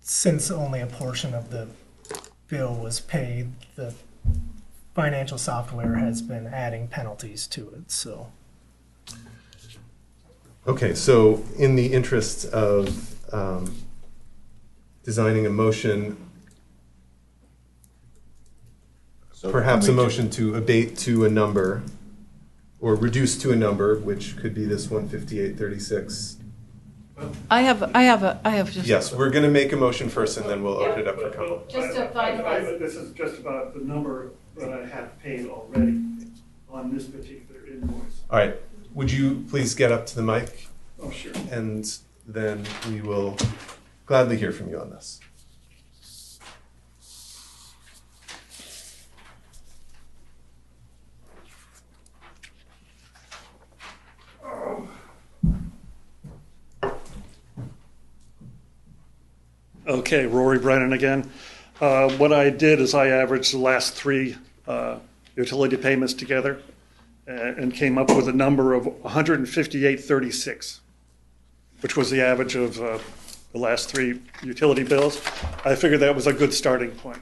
since only a portion of the bill was paid, the financial software has been adding penalties to it, so. Okay, so in the interest of designing a motion, So perhaps a can we motion to abate to a number or reduce to a number, which could be this 158.36. I have just. Yes, we're going to make a motion first, and then we'll open it up for comment. Just to finalize. This is just about the number that I have paid already on this particular invoice. All right, would you please get up to the mic? Oh, sure. And then we will gladly hear from you on this. Okay, Rory Brennan again. What I did is I averaged the last three utility payments together and came up with a number of 158.36, which was the average of the last three utility bills. I figured that was a good starting point.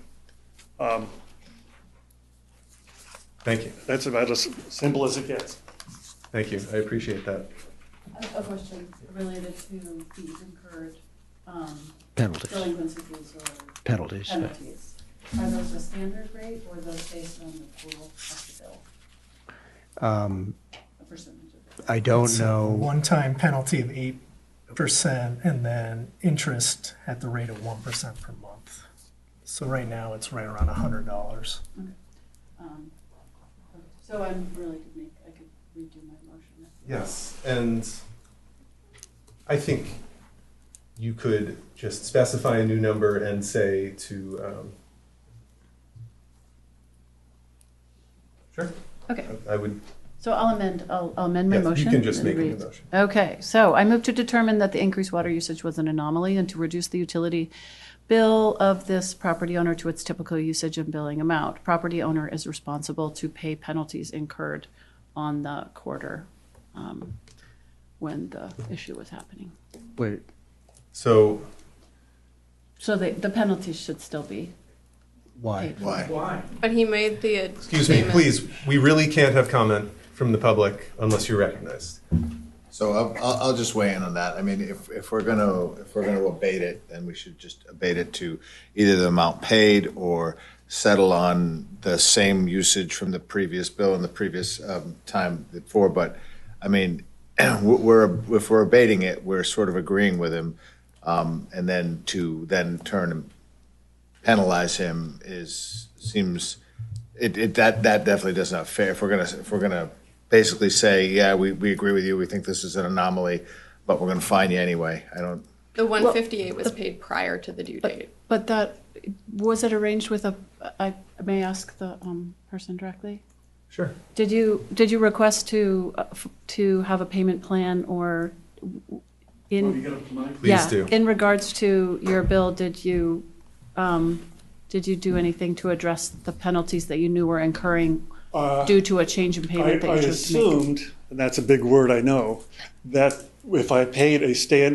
Thank you. That's about as simple as it gets. Thank you. I appreciate that. A question related to fees incurred. Penalties. Delinquency fees or Penalties. penalties. Are those a standard rate or are those based on the total of the bill? A percentage of it? I don't It's a know. one-time penalty of 8% and then interest at the rate of 1% per month. So right now it's right around $100. Okay. So I could redo my motion. Yes, and I think you could just specify a new number and say to, sure. Okay. I would, So I'll amend my yes, motion. you can just and make a new read. motion. Okay, so I move to determine that the increased water usage was an anomaly and to reduce the utility bill of this property owner to its typical usage and billing amount. Property owner is responsible to pay penalties incurred on the quarter when the issue was happening. Wait, So, So the penalties should still be why? paid. Why? But he made the excuse me, please, we really can't have comment from the public unless you're recognized. So I'll just weigh in on that. I mean, if we're gonna abate it, then we should just abate it to either the amount paid or settle on the same usage from the previous bill and the previous time before. But I mean, if we're abating it, we're sort of agreeing with him, and then to turn and penalize him seems that definitely does not fair. If we're gonna basically say, yeah, we agree with you, we think this is an anomaly, but we're going to fine you anyway. The 158 was paid prior to the due date. But that, was it arranged with I may ask the person directly? Sure. Did you request to have a payment plan or Please do. In regards to your bill, did you do anything to address the penalties that you knew were incurring due to a change in payment that you chose to make? I assumed, and that's a big word, I know, that if I paid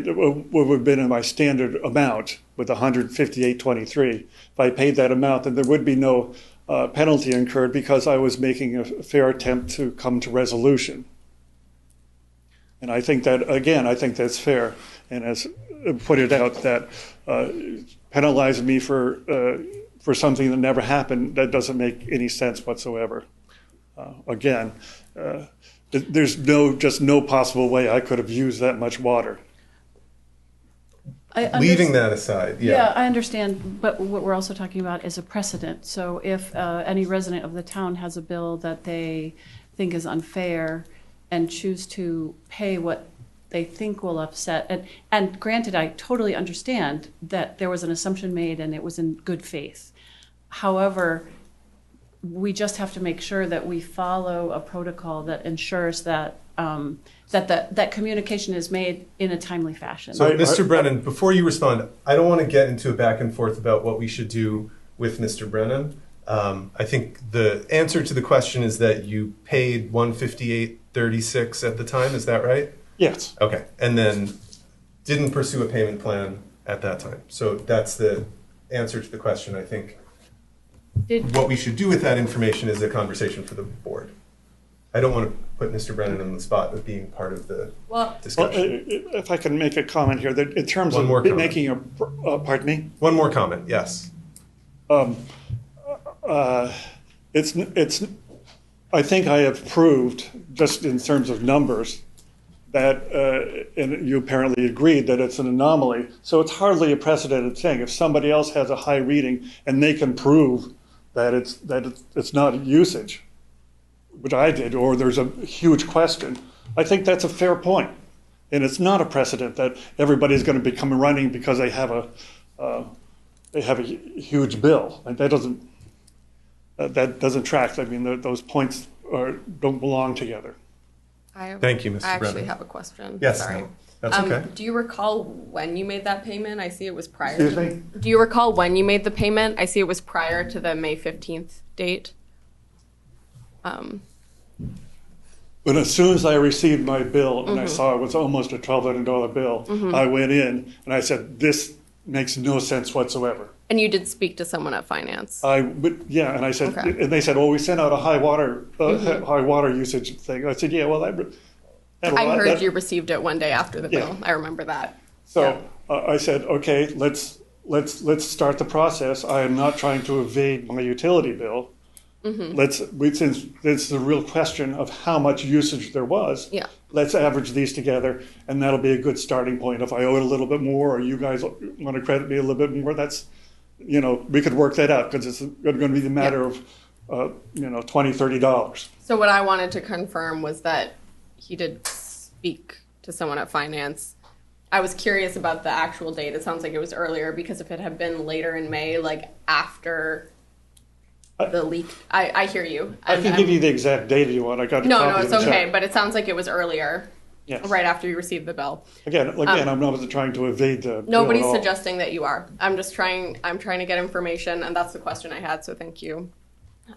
what would have been in my standard amount with 158.23, if I paid that amount, then there would be no penalty incurred because I was making a fair attempt to come to resolution. And I think that, again, I think that's fair. And as pointed out, that penalizing me for something that never happened, that doesn't make any sense whatsoever. Again, there's just no possible way I could have used that much water. Leaving that aside, Yeah, I understand, but what we're also talking about is a precedent. So if any resident of the town has a bill that they think is unfair and choose to pay what they think will upset, and granted, I totally understand that there was an assumption made and it was in good faith. However, we just have to make sure that we follow a protocol that ensures that that communication is made in a timely fashion. So, Mr. Brennan, before you respond, I don't want to get into a back and forth about what we should do with Mr. Brennan. I think the answer to the question is that you paid $158.36 at the time. Is that right? Yes. Okay, and then didn't pursue a payment plan at that time. So that's the answer to the question. I think what we should do with that information is a conversation for the board. I don't want to put Mr. Brennan on the spot of being part of the discussion. Well, if I can make a comment here, that in terms of making a, pardon me? One more comment, yes. It's. I think I have proved, just in terms of numbers, that, and you apparently agreed, that it's an anomaly. So it's hardly a precedented thing. If somebody else has a high reading and they can prove that it's not usage, which I did, or there's a huge question, I think that's a fair point. And it's not a precedent that everybody's going to become running because they have a huge bill. And that doesn't track. I mean, those points don't belong together. Thank you, Mr. I actually Brennan. have a question. Yes, Sorry. no, that's okay. Do you recall when you made that payment? I see it was prior. Excuse me? Do you recall when you made the payment? I see it was prior to the May 15th date. But as soon as I received my bill and I saw it was almost a $1,200 bill, I went in and I said, this makes no sense whatsoever. And you did speak to someone at finance. Yeah, and I said, Okay. and they said, well, we sent out a high water usage thing. I said, yeah, well, I heard you received it one day after the bill. I remember that. So I said, okay, let's start the process. I am not trying to evade my utility bill. Since it's the real question of how much usage there was, let's average these together, and that'll be a good starting point. If I owe it a little bit more, or you guys want to credit me a little bit more, that's, we could work that out, because it's going to be the matter of, $20, $30. So what I wanted to confirm was that he did speak to someone at finance. I was curious about the actual date. It sounds like it was earlier, because if it had been later in May, like after the leak, I hear you. I can give you the exact date if you want. I got a copy No, of it's the okay, check. but it sounds like it was earlier. Yes. Right after you received the bill. Again, I'm not trying to evade the bill Nobody's at all. suggesting that you are. I'm trying to get information, and that's the question I had, so thank you.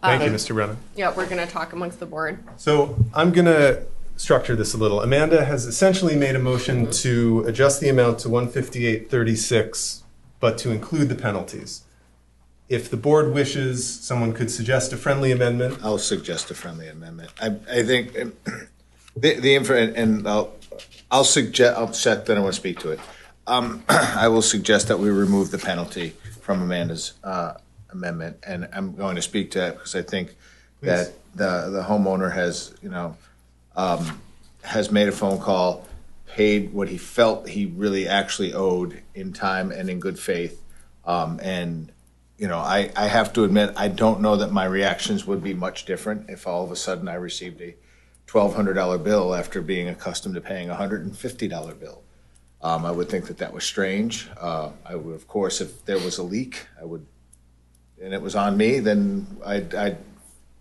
Thank you, Mr. Brennan. Yeah, we're going to talk amongst the board. So I'm going to structure this a little. Amanda has essentially made a motion to adjust the amount to $158.36, but to include the penalties. If the board wishes, someone could suggest a friendly amendment. I'll suggest a friendly amendment. I think the info, and I'll suggest, then I want to speak to it. I will suggest that we remove the penalty from Amanda's amendment, and I'm going to speak to that because I think that the homeowner has made a phone call, paid what he felt he really actually owed in time and in good faith, and I have to admit, I don't know that my reactions would be much different if all of a sudden I received a $1,200 bill after being accustomed to paying a $150 bill. I would think that was strange. I would, of course, if there was a leak, and it was on me, then I'd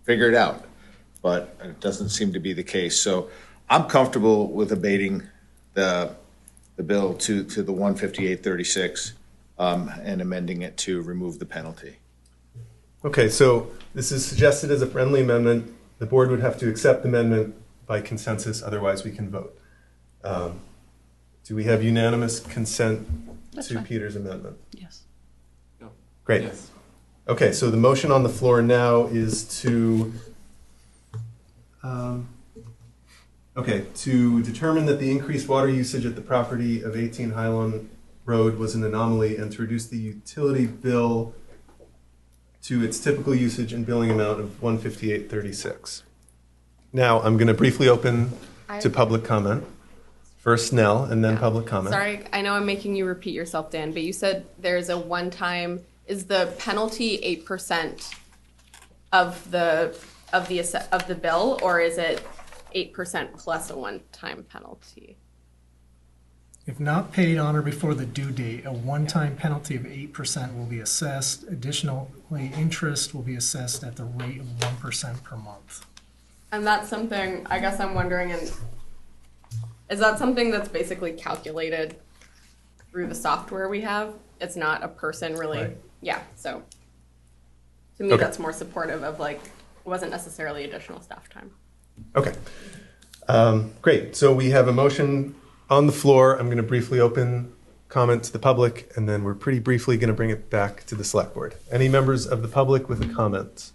figure it out. But it doesn't seem to be the case. So I'm comfortable with abating the bill to the $158.36. And amending it to remove the penalty. Okay, so this is suggested as a friendly amendment. The board would have to accept the amendment by consensus, otherwise we can vote. Do we have unanimous consent That's to fine. Peter's amendment? Yes. Great. Yes. Okay, so the motion on the floor now is to, to determine that the increased water usage at the property of 18 Highlawn Road was an anomaly and to reduce the utility bill to its typical usage and billing amount of $158.36. Now, I'm going to briefly open to public comment. First Nell, and then public comment. Sorry, I know I'm making you repeat yourself, Dan, but you said there's a one-time. Is the penalty 8% of the bill, or is it 8% plus a one-time penalty? If not paid on or before the due date, a one-time penalty of 8% will be assessed. Additionally, interest will be assessed at the rate of 1% per month. And that's something, I guess I'm wondering, is that something that's basically calculated through the software we have? It's not a person really. Right. Yeah, so to me, Okay. that's more supportive of it wasn't necessarily additional staff time. Okay. Great. So we have a motion on the floor. I'm going to briefly open comment to the public, and then we're pretty briefly going to bring it back to the select board. Any members of the public with a comment?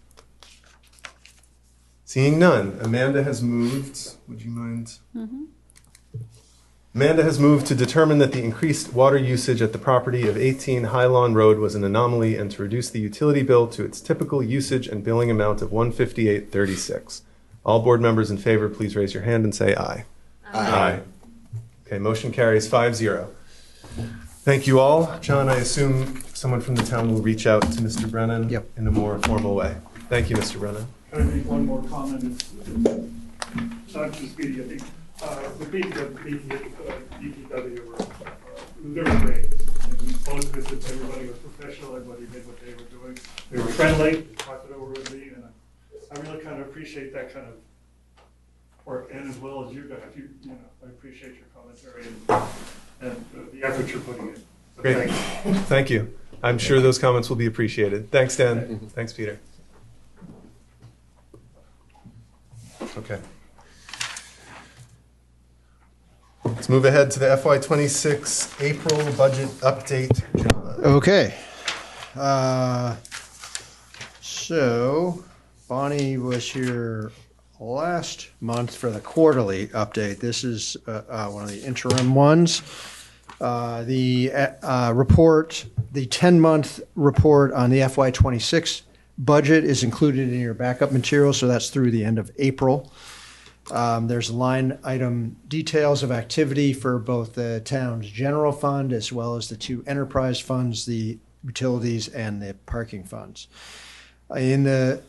Seeing none, Amanda has moved. Would you mind? Mm-hmm. Amanda has moved to determine that the increased water usage at the property of 18 Highlawn Road was an anomaly and to reduce the utility bill to its typical usage and billing amount of $158.36. All board members in favor, please raise your hand and say aye. Aye. Okay, motion carries 5-0. Thank you all. John, I assume someone from the town will reach out to Mr. Brennan in a more formal way. Thank you, Mr. Brennan. Can I make one more comment? It's not just speedy, I think. The BPFFA were very great. And we both visits, everybody was professional, everybody did what they were doing. They were friendly, they talked it over with me, and I really kind of appreciate that kind of work. And as well as you guys, you know, I appreciate your commentary and the effort you're putting in. So Great. Thank you. I'm sure those comments will be appreciated. Thanks, Dan. Thanks, Peter. Okay. Let's move ahead to the FY26 April budget update. John. Okay. So Bonnie was here last month for the quarterly update. This is one of the interim ones. The report, the 10-month report on the FY26 budget is included in your backup material, so that's through the end of April. There's line item details of activity for both the town's general fund as well as the two enterprise funds, the utilities and the parking funds. In the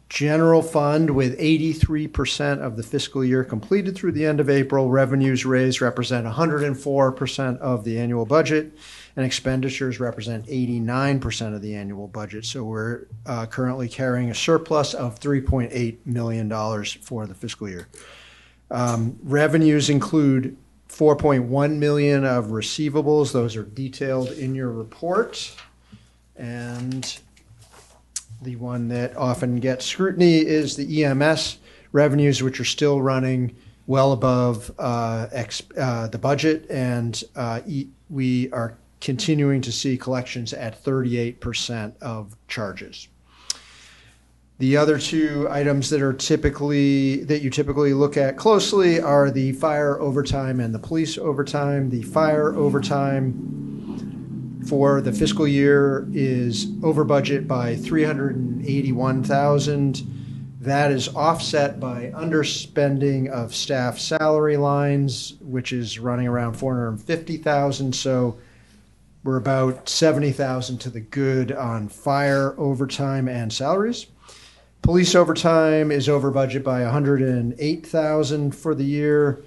general fund, with 83% of the fiscal year completed through the end of April, revenues raised represent 104% of the annual budget, and expenditures represent 89% of the annual budget. So we're currently carrying a surplus of $3.8 million for the fiscal year. Revenues include $4.1 million of receivables. Those are detailed in your report. And the one that often gets scrutiny is the EMS revenues, which are still running well above the budget, and we are continuing to see collections at 38% of charges. The other two items that you typically look at closely are the fire overtime and the police overtime. The fire overtime for the fiscal year is over budget by $381,000. That is offset by underspending of staff salary lines, which is running around $450,000. So we're about $70,000 to the good on fire overtime and salaries. Police overtime is over budget by $108,000 for the year.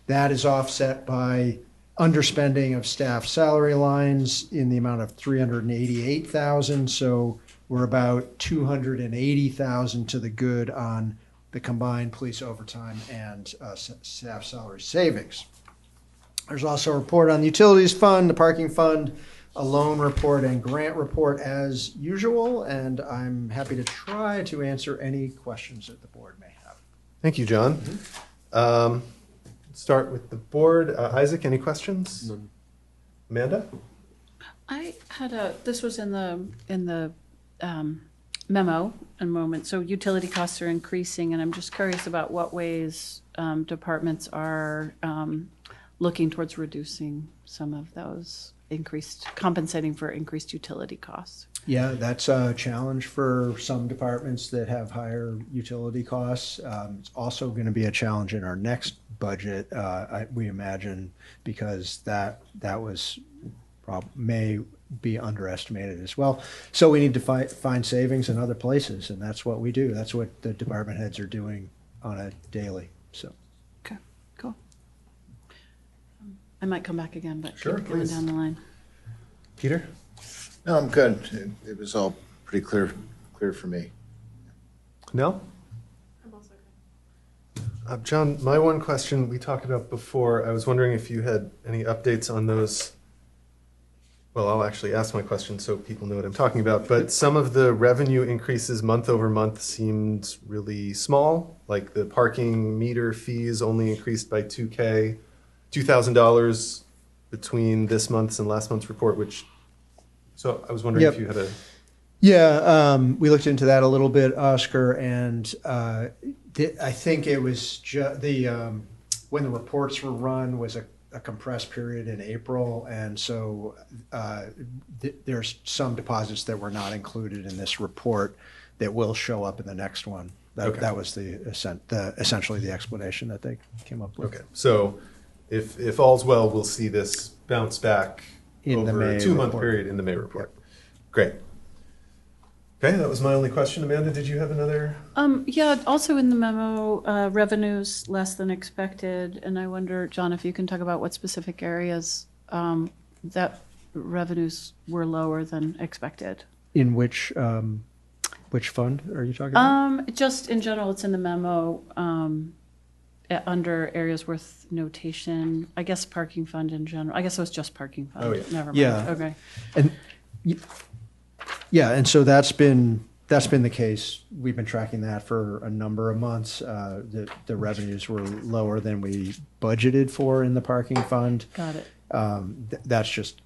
That is offset by underspending of staff salary lines in the amount of $388,000. So we're about $280,000 to the good on the combined police overtime and staff salary savings. There's also a report on the utilities fund, the parking fund, a loan report and grant report as usual, and I'm happy to try to answer any questions that the board may have. Thank you, John. start with the board. Isaac, any questions? None. Amanda? I had this was in the memo a moment. So utility costs are increasing, and I'm just curious about what ways departments are looking towards reducing some of those compensating for increased utility costs. Yeah, that's a challenge for some departments that have higher utility costs. It's also going to be a challenge in our next budget, we imagine, because that was may be underestimated as well. So we need to find savings in other places, and that's what we do. That's what the department heads are doing on a daily. So. Okay, cool. I might come back again, but Sure, keep going please. down the line. Peter? No, I'm good. It was all pretty clear for me. No? John, my one question we talked about before, I was wondering if you had any updates on those. Well, I'll actually ask my question so people know what I'm talking about. But some of the revenue increases month over month seemed really small. Like the parking meter fees only increased by $2,000 between this month's and last month's report, so I was wondering if you had a... Yeah, we looked into that a little bit, Oscar, and I think it was when the reports were run was a compressed period in April, and so there's some deposits that were not included in this report that will show up in the next one. That was essentially the explanation that they came up with. Okay, so if all's well, we'll see this bounce back over a 2-month period in the May report. Yep. Great. Okay, that was my only question. Amanda, did you have another? Yeah, also in the memo, revenues less than expected, and I wonder, John, if you can talk about what specific areas that revenues were lower than expected. In which fund are you talking about? Just in general, it's in the memo under areas worth notation. I guess parking fund in general. I guess it was just parking fund. Oh, yeah. Never mind. Yeah. Okay. And and so that's been the case. We've been tracking that for a number of months. The revenues were lower than we budgeted for in the parking fund. Got it. That's just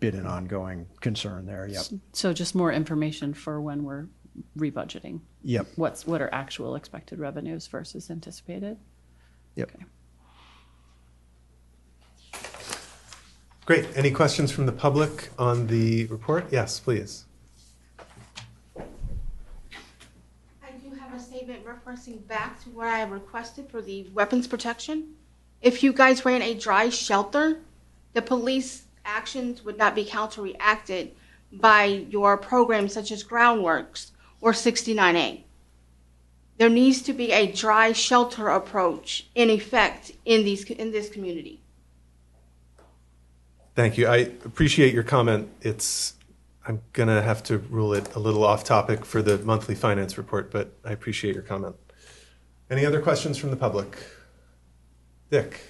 been an ongoing concern there. Yep. So just more information for when we're rebudgeting. Yep. What are actual expected revenues versus anticipated? Yep. Okay. Great. Any questions from the public on the report? Yes, please. I do have a statement referencing back to what I requested for the weapons protection. If you guys ran a dry shelter, the police actions would not be counter-reacted by your programs such as Groundworks or 69A. There needs to be a dry shelter approach in effect in this community. Thank you. I appreciate your comment. I'm going to have to rule it a little off topic for the monthly finance report, but I appreciate your comment. Any other questions from the public? Dick?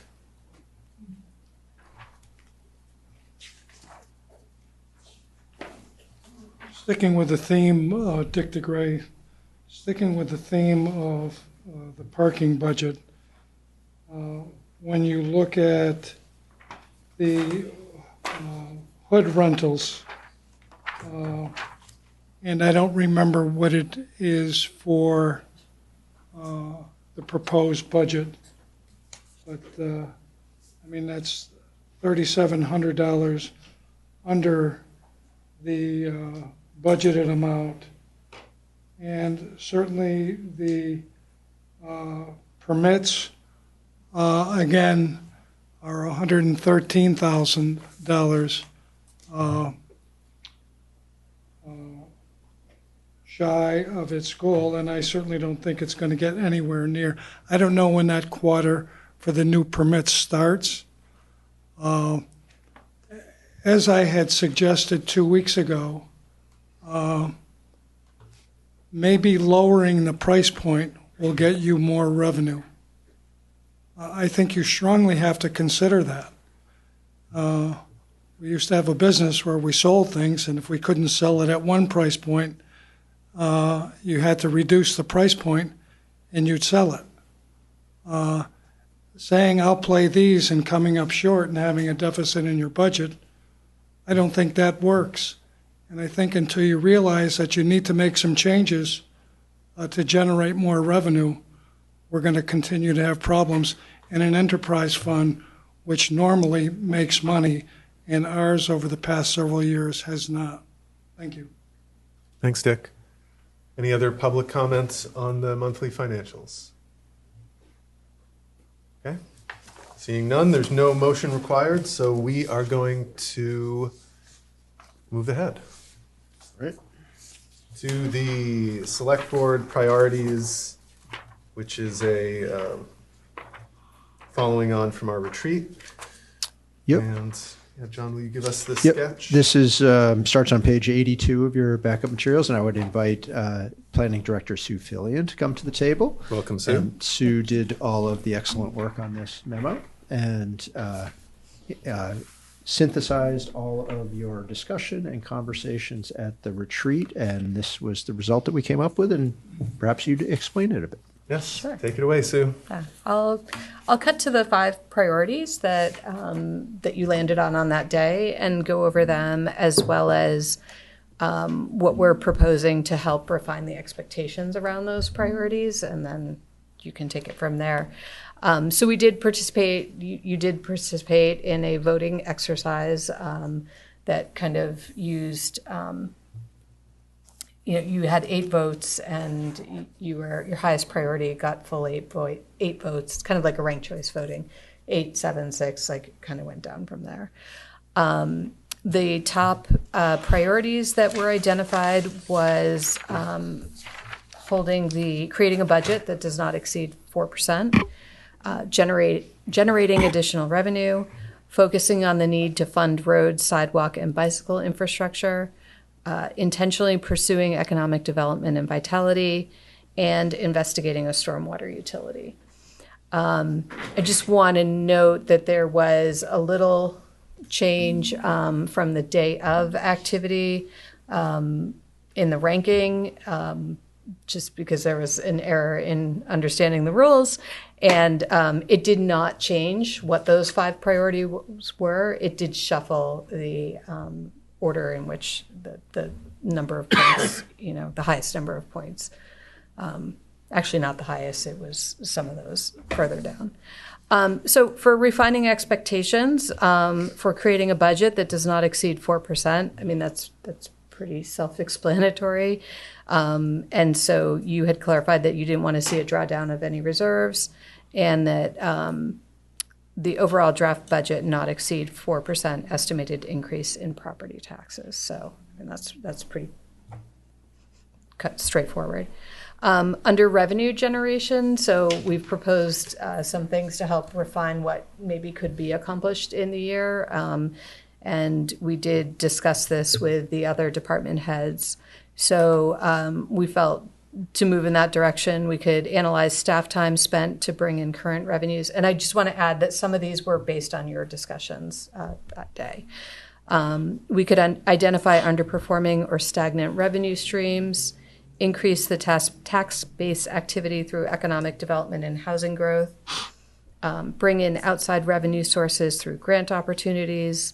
Sticking with the theme, Dick DeGray, sticking with the theme of the parking budget, when you look at the hood rentals, and I don't remember what it is for the proposed budget, but I mean, that's $3,700 under the budgeted amount. And certainly the permits, again, are $113,000 shy of its goal, and I certainly don't think it's going to get anywhere near. I don't know when that quarter for the new permits starts. As I had suggested 2 weeks ago, maybe lowering the price point will get you more revenue. I think you strongly have to consider that. We used to have a business where we sold things, and if we couldn't sell it at one price point, you had to reduce the price point and you'd sell it. saying I'll play these and coming up short and having a deficit in your budget, I don't think that works. And I think until you realize that you need to make some changes to generate more revenue, we're going to continue to have problems in an enterprise fund, which normally makes money, and ours over the past several years has not. Thank you. Thanks, Dick. Any other public comments on the monthly financials? Okay. Seeing none, there's no motion required, so we are going to move ahead. All right. To the select board priorities, which is a following on from our retreat. Yep. And yeah, John, will you give us the Yep. sketch? This is starts on page 82 of your backup materials, and I would invite Planning Director Sue Fillion to come to the table. Welcome, Sue. And Sue did all of the excellent work on this memo and synthesized all of your discussion and conversations at the retreat, and this was the result that we came up with, and perhaps you'd explain it a bit. Yes, Sure. Take it away, Sue. Yeah. I'll cut to the 5 priorities that that you landed on that day and go over them, as well as what we're proposing to help refine the expectations around those priorities, and then you can take it from there. So we did participate, you did participate in a voting exercise that kind of used, you had 8 votes, and your highest priority got full 8 votes. It's kind of like a ranked choice voting, 8, 7, 6, like kind of went down from there. The top priorities that were identified was creating a budget that does not exceed 4%, generating additional revenue, focusing on the need to fund road, sidewalk, and bicycle infrastructure, intentionally pursuing economic development and vitality, and investigating a stormwater utility. I just want to note that there was a little change from the day of activity in the ranking, just because there was an error in understanding the rules, and it did not change what those 5 priorities were. It did shuffle the order in which the number of points, the highest number of points. Actually, not the highest, it was some of those further down. So for refining expectations, for creating a budget that does not exceed 4%, I mean, that's pretty self-explanatory. And so you had clarified that you didn't want to see a drawdown of any reserves, and that the overall draft budget not exceed 4% estimated increase in property taxes. So, and that's pretty straightforward. Under revenue generation, so we've proposed some things to help refine what maybe could be accomplished in the year. And we did discuss this with the other department heads. So we felt to move in that direction, we could analyze staff time spent to bring in current revenues. And I just want to add that some of these were based on your discussions that day. We could identify underperforming or stagnant revenue streams, increase the tax-based activity through economic development and housing growth, bring in outside revenue sources through grant opportunities.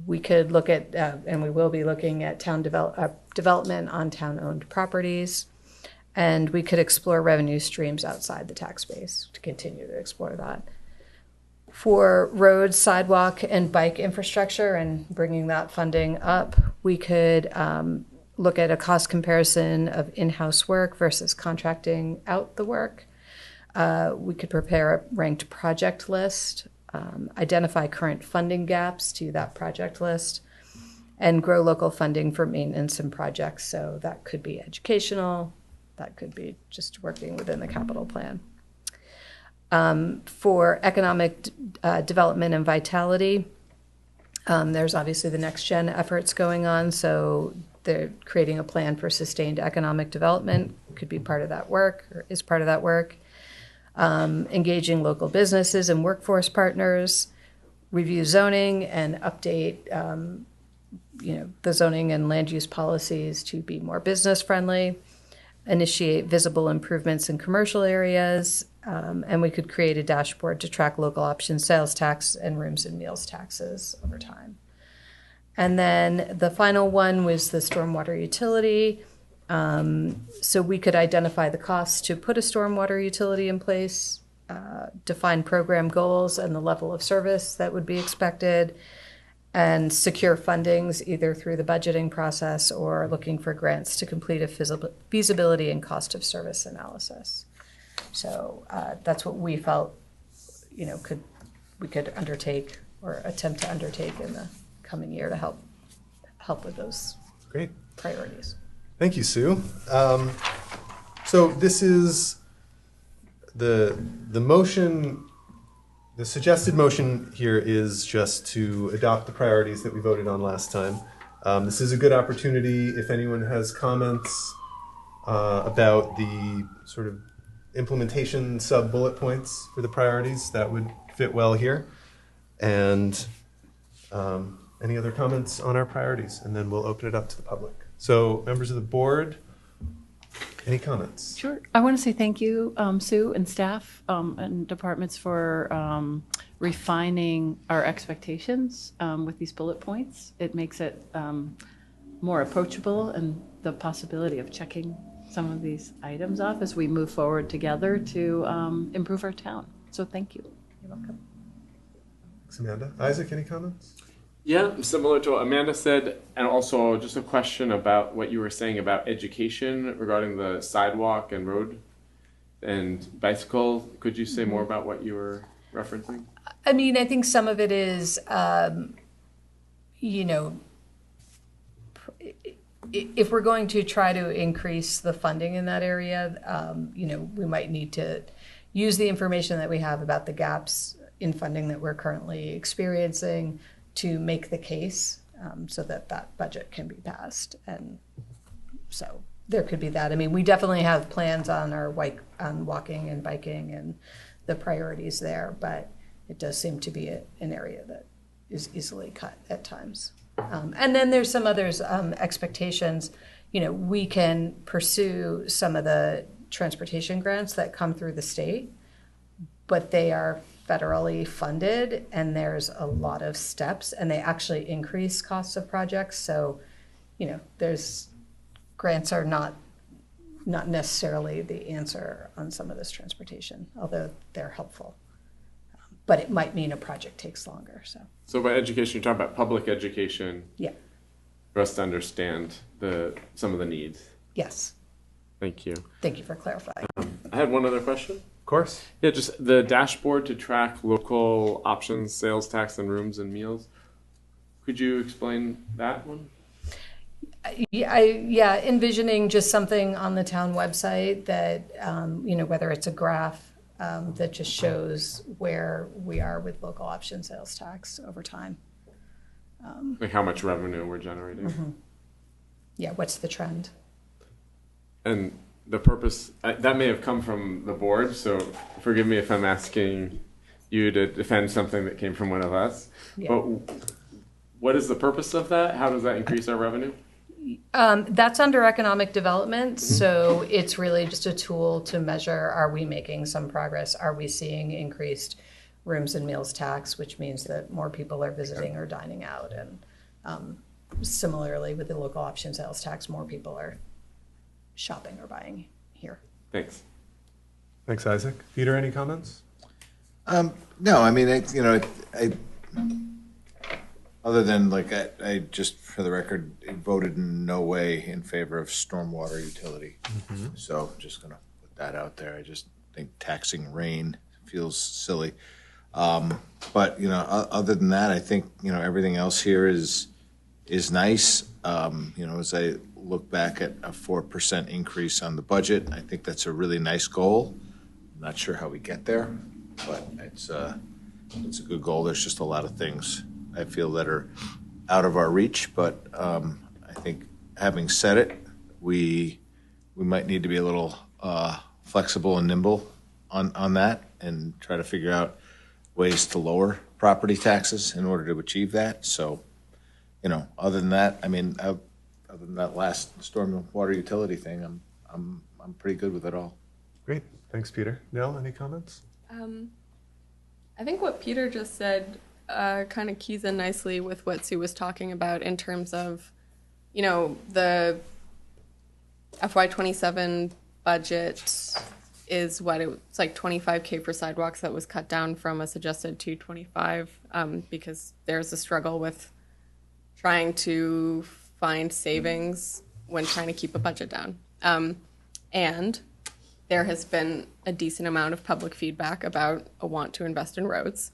We could look at, and we will be looking at town development on town-owned properties, and we could explore revenue streams outside the tax base to continue to explore that. For roads, sidewalk, and bike infrastructure and bringing that funding up, we could look at a cost comparison of in-house work versus contracting out the work. We could prepare a ranked project list, identify current funding gaps to that project list, and grow local funding for maintenance and projects. So that could be educational, that could be just working within the capital plan. For economic development and vitality, there's obviously the next gen efforts going on. So they're creating a plan for sustained economic development, could be part of that work, or is part of that work. Engaging local businesses and workforce partners, review zoning and update the zoning and land use policies to be more business friendly, initiate visible improvements in commercial areas, And we could create a dashboard to track local option sales tax and rooms and meals taxes over time. And then the final one was the stormwater utility. So we could identify the costs to put a stormwater utility in place, define program goals and the level of service that would be expected, and secure fundings either through the budgeting process or looking for grants to complete a feasibility and cost of service analysis. So that's what we felt, we could undertake or attempt to undertake in the coming year to help with those Great priorities. Thank you, Sue. So this is the motion. The suggested motion here is just to adopt the priorities that we voted on last time. This is a good opportunity if anyone has comments about the sort of implementation sub-bullet points for the priorities, that would fit well here. And any other comments on our priorities? And then we'll open it up to the public. So members of the board, any comments? Sure. I want to say thank you, Sue and staff and departments for refining our expectations with these bullet points. It makes it more approachable and the possibility of checking some of these items off as we move forward together to improve our town. So thank you. You're welcome. Thanks, Amanda. Isaac, any comments? Yeah, similar to what Amanda said, and also just a question about what you were saying about education regarding the sidewalk and road and bicycle. Could you say more about what you were referencing? I mean, I think some of it is, if we're going to try to increase the funding in that area, we might need to use the information that we have about the gaps in funding that we're currently experiencing to make the case so that that budget can be passed. And so there could be that. I mean, we definitely have plans on our walking and biking and the priorities there, but it does seem to be an area that is easily cut at times. And then there's some others, expectations. We can pursue some of the transportation grants that come through the state, but they are federally funded and there's a lot of steps and they actually increase costs of projects. So, there's grants are not necessarily the answer on some of this transportation, although they're helpful. But it might mean a project takes longer. So by education, you're talking about public education. Yeah. For us to understand some of the needs. Yes. Thank you. Thank you for clarifying. I had one other question. Of course. Yeah, just the dashboard to track local options, sales tax, and rooms and meals. Could you explain that one? Yeah, envisioning just something on the town website that, whether it's a graph that just shows where we are with local option sales tax over time. Like how much revenue we're generating. Mm-hmm. Yeah, what's the trend? And the purpose, that may have come from the board, so forgive me if I'm asking you to defend something that came from one of us. Yeah. But what is the purpose of that? How does that increase our revenue? That's under economic development, so it's really just a tool to measure, are we making some progress? Are we seeing increased rooms and meals tax, which means that more people are visiting or dining out? And similarly with the local option sales tax, more people are shopping or buying here. Thanks. Thanks, Isaac. Peter, any comments? No, I mean, I other than I just for the record voted in no way in favor of stormwater utility. Mm-hmm. So I'm just gonna put that out there. I just think taxing rain feels silly. But other than that, I think everything else here is nice. As I look back at a 4% increase on the budget, I think that's a really nice goal. I'm not sure how we get there, but it's a good goal. There's just a lot of things I feel that are out of our reach, but I think having said it, we might need to be a little flexible and nimble on that and try to figure out ways to lower property taxes in order to achieve that. So, other than that, I mean, other than that last storm water utility thing, I'm pretty good with it all. Great. Thanks, Peter. Nell, any comments? I think what Peter just said kind of keys in nicely with what Sue was talking about in terms of, the FY27 budget is what it's like $25K for sidewalks that was cut down from a suggested $225 because there's a struggle with trying to find savings when trying to keep a budget down. And there has been a decent amount of public feedback about a want to invest in roads.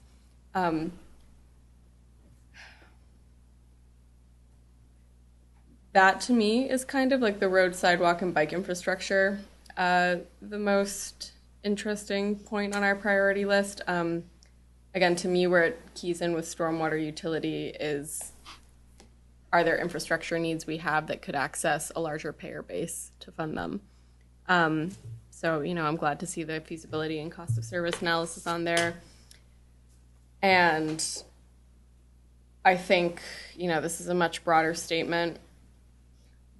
That to me is kind of like the road, sidewalk, and bike infrastructure. The most interesting point on our priority list, again, to me, where it keys in with stormwater utility is, are there infrastructure needs we have that could access a larger payer base to fund them? So, I'm glad to see the feasibility and cost of service analysis on there. And I think, this is a much broader statement,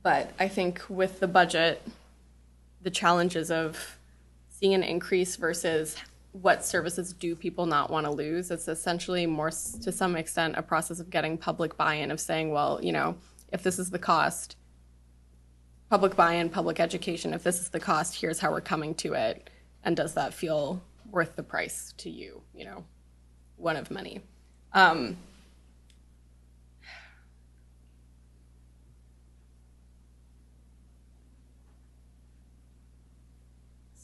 but I think with the budget, the challenges of seeing an increase versus what services do people not want to lose, it's essentially more, to some extent, a process of getting public buy-in, of saying, well, if this is the cost, public buy-in, public education, if this is the cost, here's how we're coming to it. And does that feel worth the price to you? One of many.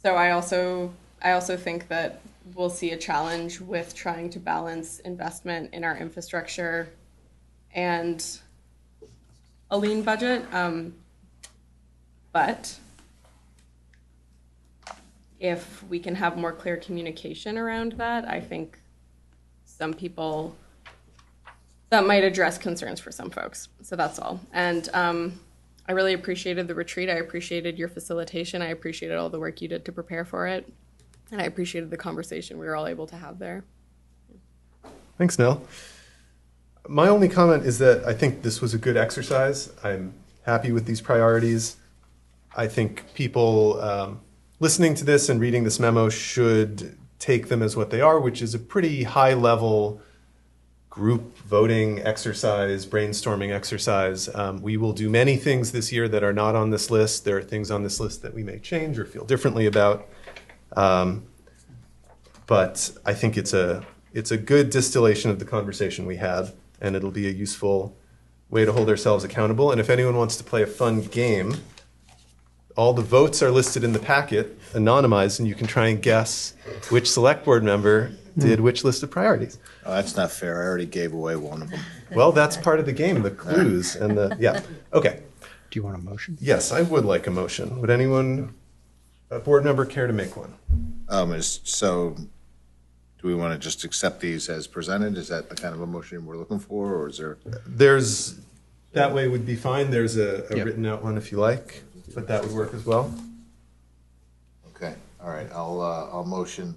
So I also think that we'll see a challenge with trying to balance investment in our infrastructure and a lean budget. But if we can have more clear communication around that, I think that might address concerns for some folks. So that's all. And I really appreciated the retreat. I appreciated your facilitation. I appreciated all the work you did to prepare for it. And I appreciated the conversation we were all able to have there. Thanks, Nell. My only comment is that I think this was a good exercise. I'm happy with these priorities. I think people listening to this and reading this memo should take them as what they are, which is a pretty high-level group voting exercise, brainstorming exercise. We will do many things this year that are not on this list. There are things on this list that we may change or feel differently about. But I think it's a good distillation of the conversation we had, and it'll be a useful way to hold ourselves accountable. And if anyone wants to play a fun game, all the votes are listed in the packet, anonymized, and you can try and guess which select board member did which list of priorities. Oh, that's not fair. I already gave away one of them. Well, that's part of the game, the clues and the, yeah. Okay. Do you want a motion? Yes, I would like a motion. Would anyone, a board member, care to make one? So do we want to just accept these as presented? Is that the kind of a motion we're looking for, or is there? That way would be fine. There's a written out one if you like, but that would work as well. Okay, all right. I'll motion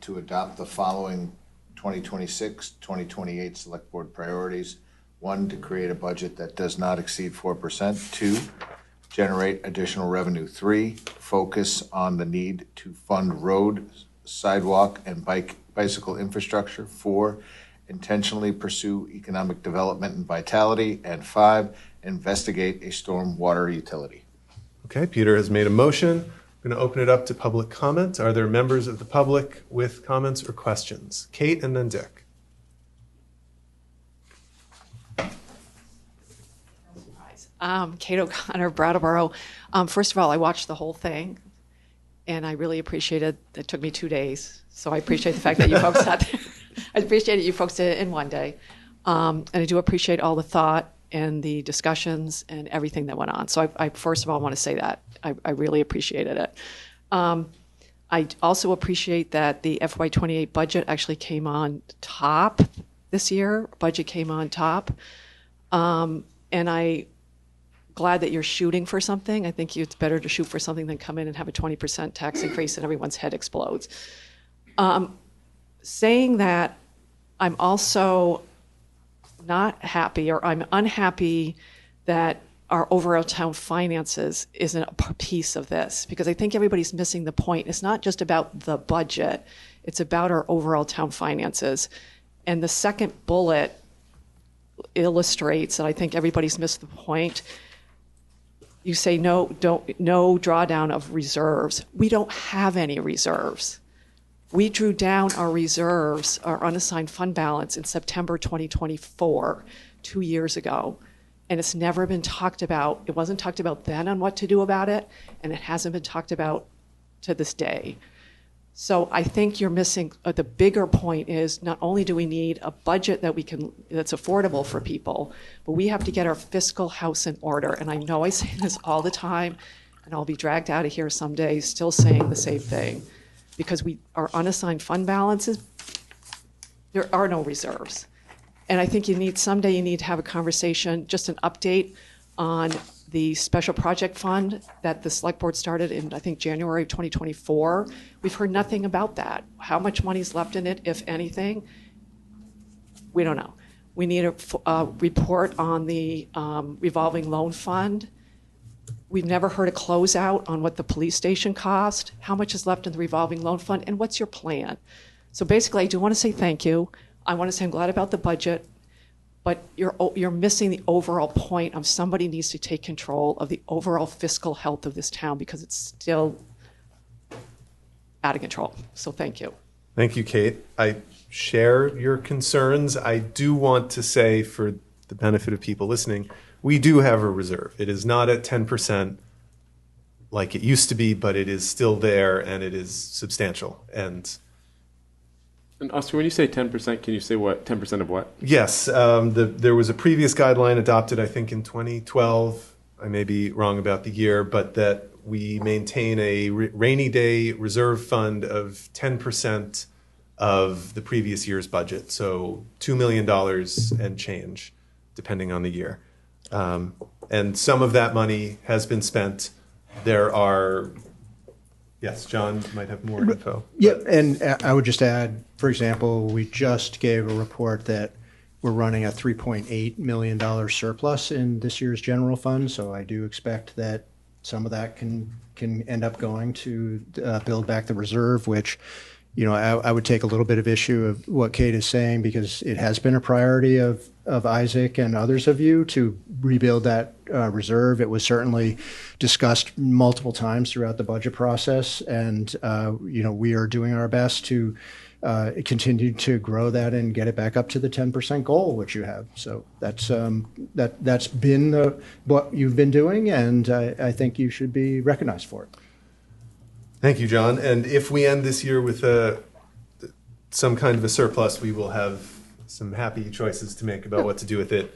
to adopt the following 2026-2028 Select Board priorities. 1, to create a budget that does not exceed 4%. 2, generate additional revenue. 3, focus on the need to fund road, sidewalk, and bicycle infrastructure. 4, intentionally pursue economic development and vitality. And 5, investigate a storm water utility. Okay, Peter has made a motion. I'm going to open it up to public comment. Are there members of the public with comments or questions? Kate and then Dick. Kate O'Connor, Brattleboro. First of all, I watched the whole thing, and I really appreciated it. It took me 2 days, so I appreciate the fact that you folks had I appreciate that you folks did it in 1 day. And I do appreciate all the thought and the discussions and everything that went on. So I first of all want to say that. I really appreciated it. I also appreciate that the FY28 budget actually came on top this year. Budget came on top. And I glad that you're shooting for something. I think it's better to shoot for something than come in and have a 20% tax increase and everyone's head explodes. Saying that, I'm also not happy, or I'm unhappy that our overall town finances isn't a piece of this, because I think everybody's missing the point. It's not just about the budget, it's about our overall town finances. And the second bullet illustrates that I think everybody's missed the point. You say no drawdown of reserves. We don't have any reserves. We drew down our reserves, our unassigned fund balance, in September 2024, 2 years ago. And it's never been talked about. It wasn't talked about then on what to do about it, and it hasn't been talked about to this day. So I think you're missing, the bigger point is not only do we need a budget that's affordable for people, but we have to get our fiscal house in order. And I know I say this all the time, and I'll be dragged out of here someday still saying the same thing, because our unassigned fund balances, there are no reserves. And I think someday you need to have a conversation, just an update on the special project fund that the select board started in, I think, January of 2024. We've heard nothing about that. How much money's left in it, if anything? We don't know. We need a report on the revolving loan fund. We've never heard a closeout on what the police station cost, how much is left in the revolving loan fund, and what's your plan? So basically, I do want to say thank you. I want to say I'm glad about the budget, but you're missing the overall point of somebody needs to take control of the overall fiscal health of this town, because it's still out of control. So thank you. Thank you, Kate. I share your concerns. I do want to say, for the benefit of people listening, we do have a reserve. It is not at 10% like it used to be, but it is still there, and it is substantial. And Oscar, when you say 10%, can you say what? 10% of what? yes, there was a previous guideline adopted, I think, in 2012. I may be wrong about the year, but that we maintain a rainy day reserve fund of 10% of the previous year's budget. So $2 million and change, depending on the year. And some of that money has been spent. There are, yes, John might have more info. Yeah, and I would just add, for example, we just gave a report that we're running a $3.8 million surplus in this year's general fund. So I do expect that some of that can end up going to build back the reserve, which, I would take a little bit of issue of what Kate is saying, because it has been a priority of Isaac and others of you to rebuild that reserve. It was certainly discussed multiple times throughout the budget process, and we are doing our best to continue to grow that and get it back up to the 10% goal, which you have. So that's been what you've been doing, and I think you should be recognized for it. Thank you, John. And if we end this year with some kind of a surplus, we will have some happy choices to make about what to do with it.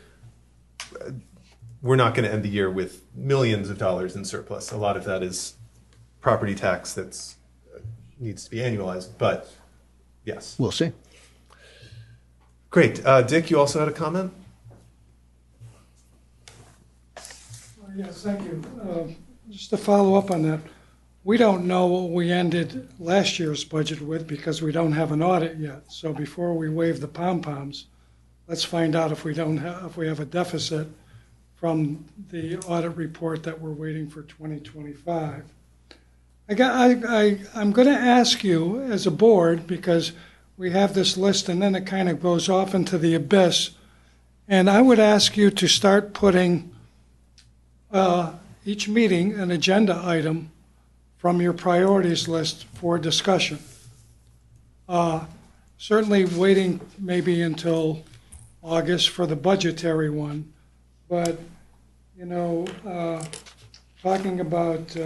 We're not going to end the year with millions of dollars in surplus. A lot of that is property tax that needs to be annualized, but yes. We'll see. Great. Dick, you also had a comment? Yes, thank you. Just to follow up on that, we don't know what we ended last year's budget with, because we don't have an audit yet. So before we wave the pom-poms, let's find out if we have a deficit from the audit report that we're waiting for 2025. I'm going to ask you as a board, because we have this list and then it kind of goes off into the abyss, and I would ask you to start putting each meeting an agenda item from your priorities list for discussion. Certainly waiting maybe until August for the budgetary one, but talking about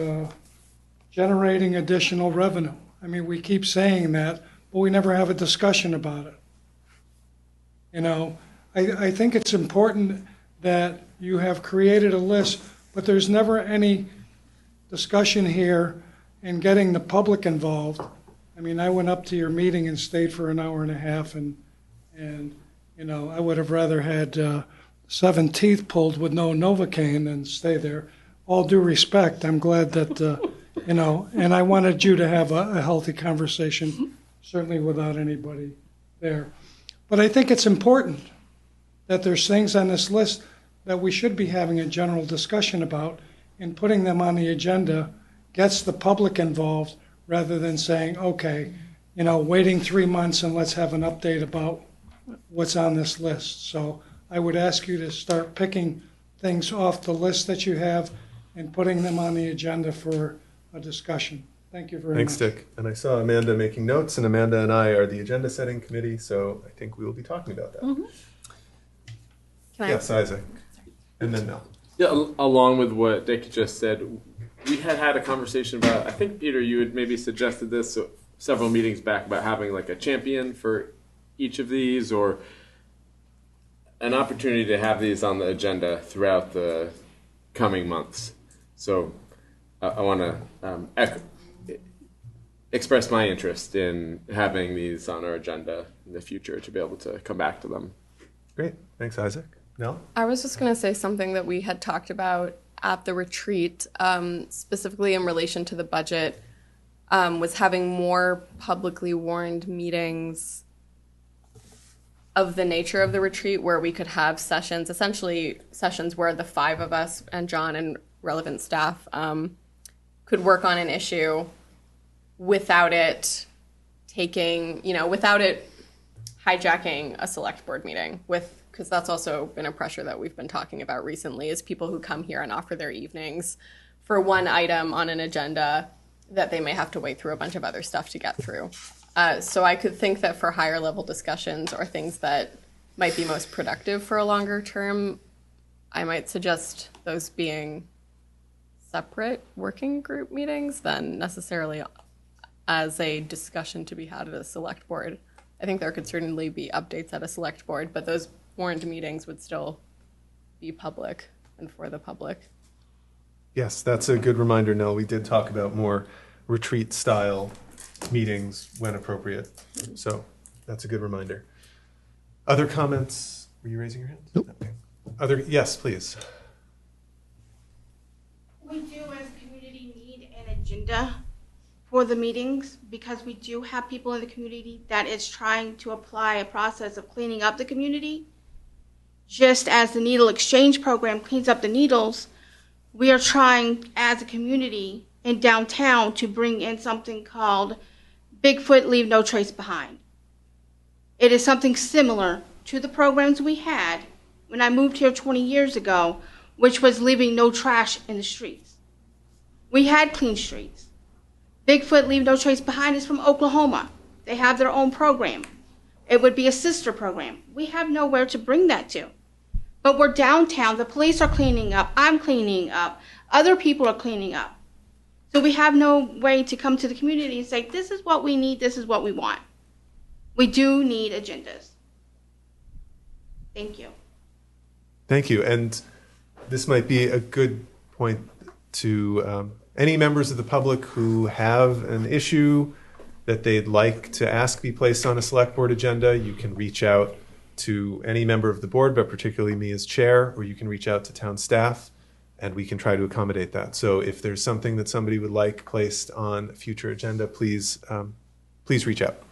generating additional revenue. I mean, we keep saying that, but we never have a discussion about it. I think it's important that you have created a list, but there's never any discussion here and getting the public involved. I mean, I went up to your meeting and stayed for an hour and a half, and I would have rather had 7 teeth pulled with no Novocaine than stay there. All due respect, I'm glad that, and I wanted you to have a healthy conversation, certainly without anybody there. But I think it's important that there's things on this list that we should be having a general discussion about, and putting them on the agenda gets the public involved rather than saying, okay, waiting 3 months and let's have an update about what's on this list. So I would ask you to start picking things off the list that you have and putting them on the agenda for a discussion. Thank you very much. Thanks, Dick. And I saw Amanda making notes, and Amanda and I are the agenda setting committee, so I think we will be talking about that. Can I? Yes, Isaac. And then Mel. Yeah, along with what Dick just said, we had a conversation about, I think, Peter, you had maybe suggested this several meetings back about having like a champion for each of these, or an opportunity to have these on the agenda throughout the coming months. So I want to express my interest in having these on our agenda in the future to be able to come back to them. Great. Thanks, Isaac. Mel? I was just going to say something that we had talked about at the retreat, specifically in relation to the budget, was having more publicly warned meetings of the nature of the retreat, where we could have sessions, essentially sessions where the 5 of us and John and relevant staff could work on an issue without it without it hijacking a select board meeting, because that's also been a pressure that we've been talking about recently, is people who come here and offer their evenings for one item on an agenda that they may have to wait through a bunch of other stuff to get through. So I could think that for higher level discussions or things that might be most productive for a longer term, I might suggest those being separate working group meetings than necessarily as a discussion to be had at a select board. I think there could certainly be updates at a select board, but those warned meetings would still be public and for the public. Yes, that's a good reminder, Nell. We did talk about more retreat-style meetings when appropriate. So that's a good reminder. Other comments? Were you raising your hand? Nope. Okay. Yes, please. We do, as a community, need an agenda for the meetings, because we do have people in the community that is trying to apply a process of cleaning up the community. Just as the needle exchange program cleans up the needles, we are trying as a community in downtown to bring in something called Bigfoot Leave No Trace Behind. It is something similar to the programs we had when I moved here 20 years ago, which was leaving no trash in the streets. We had clean streets. Bigfoot Leave No Trace Behind is from Oklahoma. They have their own program. It would be a sister program. We have nowhere to bring that to. But we're downtown. The police are cleaning up. I'm cleaning up. Other people are cleaning up. So we have no way to come to the community and say, this is what we need, this is what we want. We do need agendas. Thank you. Thank you. And this might be a good point to any members of the public who have an issue that they'd like to ask be placed on a select board agenda. You can reach out to any member of the board, but particularly me as chair, or you can reach out to town staff, and we can try to accommodate that. So if there's something that somebody would like placed on a future agenda, please reach out.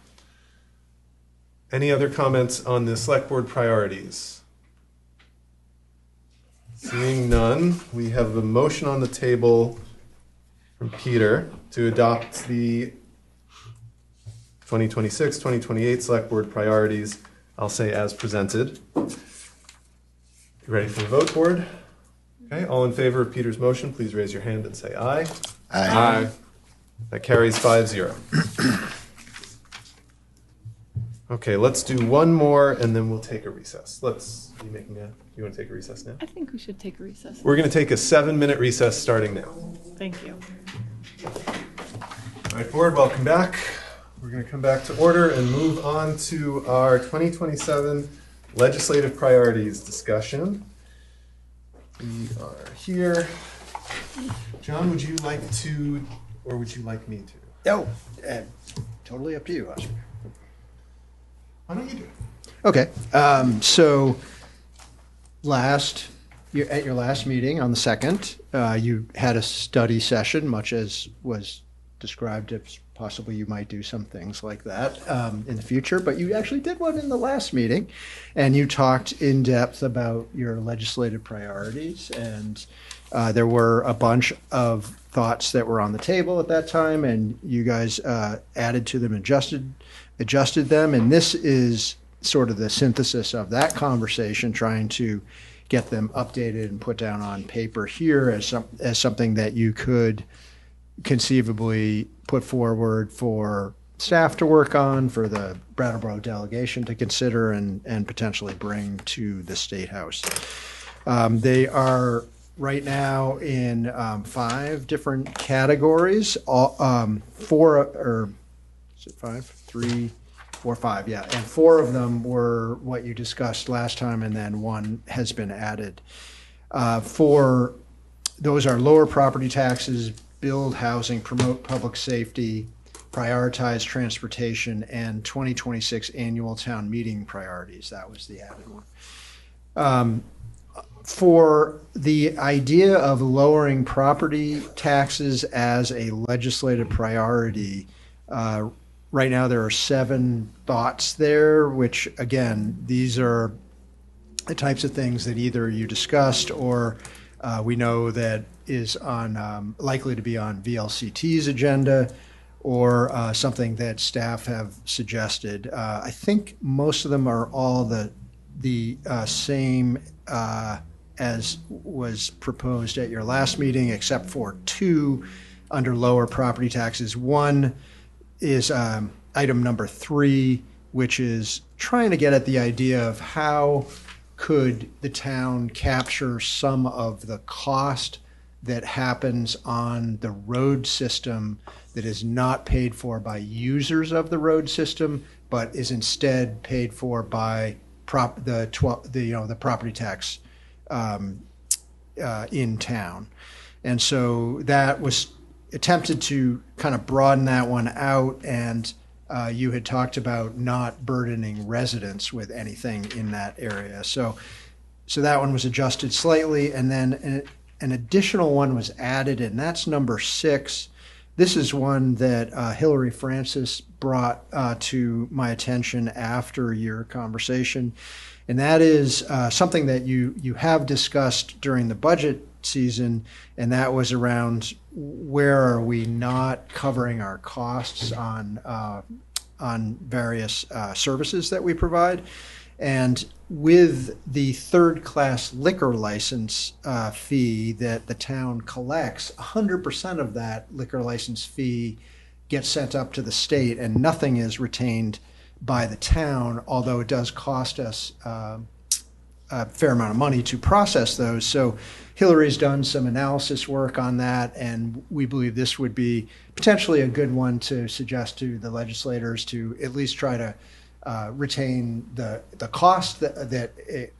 Any other comments on the select board priorities? Seeing none, we have a motion on the table from Peter to adopt the 2026-2028 select board priorities, I'll say as presented. You ready for the vote, board? Okay, all in favor of Peter's motion, please raise your hand and say aye. Aye. That carries 5-0. Okay, let's do one more and then we'll take a recess. You want to take a recess now? I think we should take a recess. We're going to take a 7-minute recess starting now. Thank you. All right, board, welcome back. We're going to come back to order and move on to our 2027 legislative priorities discussion. We are here. John, would you like to, or would you like me to? Oh, totally up to you, Oscar. Why don't you do it? Okay, so at your last meeting on the 2nd, you had a study session, much as was described if possibly you might do some things like that in the future, but you actually did one in the last meeting, and you talked in depth about your legislative priorities, and there were a bunch of thoughts that were on the table at that time, and you guys added to them, adjusted them, and this is sort of the synthesis of that conversation, trying to get them updated and put down on paper here as something that you could conceivably put forward for staff to work on, for the Brattleboro delegation to consider and potentially bring to the State House. They are right now in 5 different categories, all, 4, or is it 5? 3, 4, 5, yeah. And 4 of them were what you discussed last time, and then 1 has been added. Those are lower property taxes, build housing, promote public safety, prioritize transportation, and 2026 annual town meeting priorities. That was the added one. For the idea of lowering property taxes as a legislative priority, right now there are 7 thoughts there, which again, these are the types of things that either you discussed or we know that is on likely to be on VLCT's agenda, or something that staff have suggested. I think most of them are all the same as was proposed at your last meeting, except for 2 under lower property taxes. One is item number 3, which is trying to get at the idea of how could the town capture some of the cost that happens on the road system that is not paid for by users of the road system, but is instead paid for by the property tax in town. And so that was attempted to kind of broaden that one out, and you had talked about not burdening residents with anything in that area. So that one was adjusted slightly, and then an additional one was added, and that's number 6. This is one that Hillary Francis brought to my attention after your conversation, and that is something that you have discussed during the budget season, and that was around where are we not covering our costs on various services that we provide. And with the third-class liquor license fee that the town collects, 100% of that liquor license fee gets sent up to the state, and nothing is retained by the town, although it does cost us a fair amount of money to process those. So Hillary's done some analysis work on that, and we believe this would be potentially a good one to suggest to the legislators to at least try to retain the cost that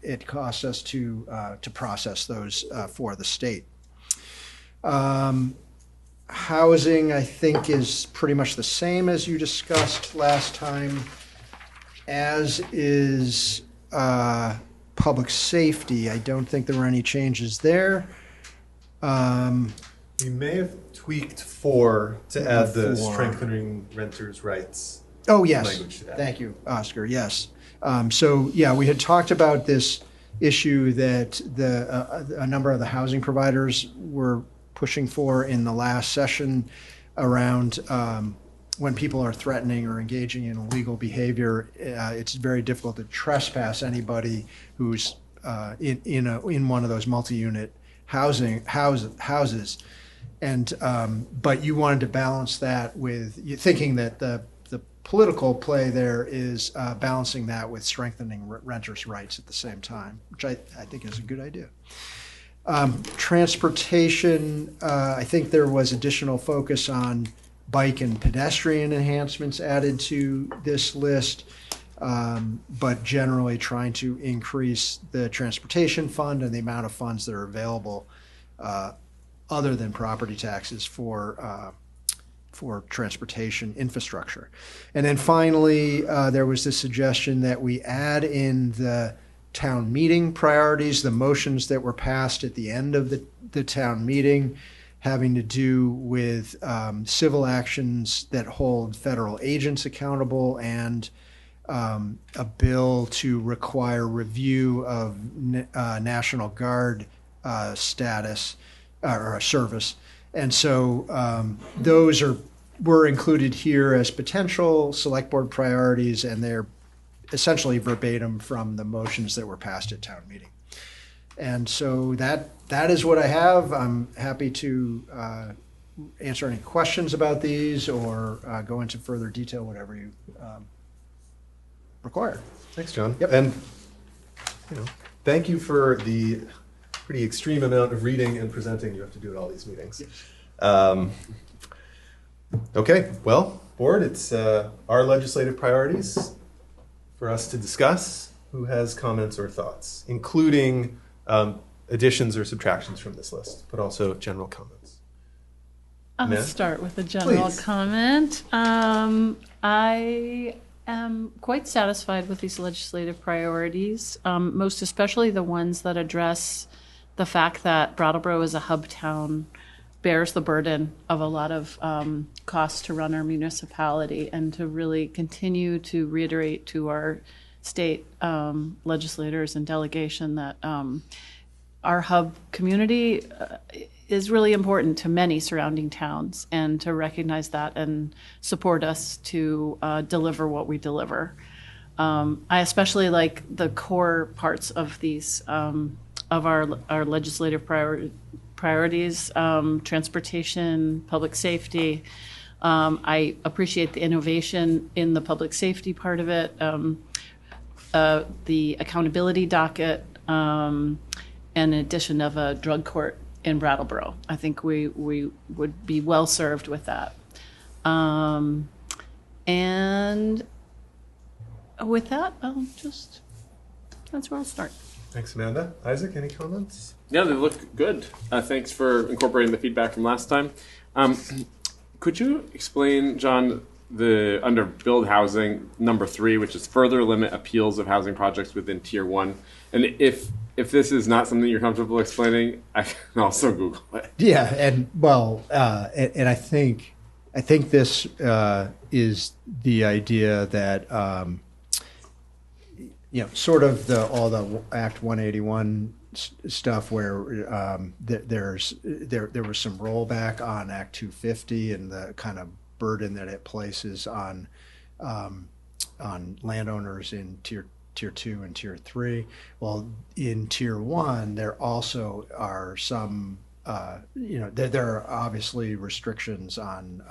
it costs us to process those for the state. Housing, I think, is pretty much the same as you discussed last time, as is public safety. I don't think there were any changes there. We may have tweaked 4 to add the 4. strengthening renters' rights. Oh, yes. Language to that. Thank you, Oscar. Yes. So, yeah, we had talked about this issue that a number of the housing providers were pushing for in the last session around when people are threatening or engaging in illegal behavior. It's very difficult to trespass anybody who's in one of those multi-unit houses. And but you wanted to balance that with thinking that the political play there is balancing that with strengthening renters' rights at the same time, which I think is a good idea. Transportation, I think there was additional focus on bike and pedestrian enhancements added to this list, but generally trying to increase the transportation fund and the amount of funds that are available other than property taxes for transportation infrastructure. And then finally, there was this suggestion that we add in the town meeting priorities, the motions that were passed at the end of the town meeting having to do with civil actions that hold federal agents accountable, and a bill to require review of National Guard status or service. And so those were included here as potential select board priorities, and they're essentially verbatim from the motions that were passed at town meeting. And so that is what I have. I'm happy to answer any questions about these or go into further detail, whatever you require. Thanks, John. Yep. And thank you for the pretty extreme amount of reading and presenting you have to do at all these meetings. Okay, well, board, it's our legislative priorities for us to discuss. Who has comments or thoughts, including additions or subtractions from this list, but also general comments? I'll start with a general comment. I am quite satisfied with these legislative priorities, most especially the ones that address the fact that Brattleboro is a hub town, bears the burden of a lot of costs to run our municipality, and to really continue to reiterate to our state legislators and delegation that our hub community is really important to many surrounding towns, and to recognize that and support us to deliver what we deliver. I especially like the core parts of these of our legislative priorities, transportation, public safety. I appreciate the innovation in the public safety part of it, the accountability docket, and an addition of a drug court in Brattleboro. I think we would be well served with that. And with that, that's where I'll start. Thanks, Amanda. Isaac, any comments? Yeah, they look good. Thanks for incorporating the feedback from last time. Could you explain, John, the under build housing number 3, which is further limit appeals of housing projects within tier 1? And if this is not something you're comfortable explaining, I can also Google it. Yeah, and and I think this is the idea that sort of all the Act 181 stuff where there was some rollback on Act 250 and the kind of burden that it places on landowners in tier 2 and tier 3. Well, in tier 1, there also are some, there are obviously restrictions on,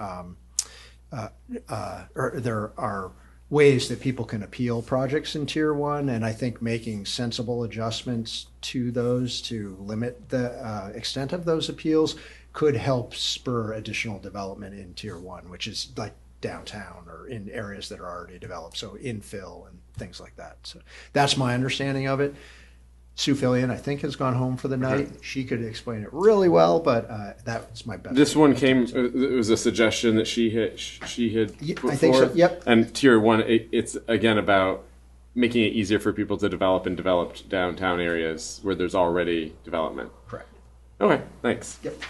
or there are ways that people can appeal projects in tier 1, and I think making sensible adjustments to those to limit the extent of those appeals could help spur additional development in tier 1, which is like downtown or in areas that are already developed, so infill and things like that. So that's my understanding of it. Sue Fillion, I think, has gone home for the night. She could explain it really well, but that's my best. This one came. It was a suggestion that she had put I think forth. so. Yep. And tier 1, it's again about making it easier for people to develop in developed downtown areas where there's already development. Correct. Okay. Thanks. Yep.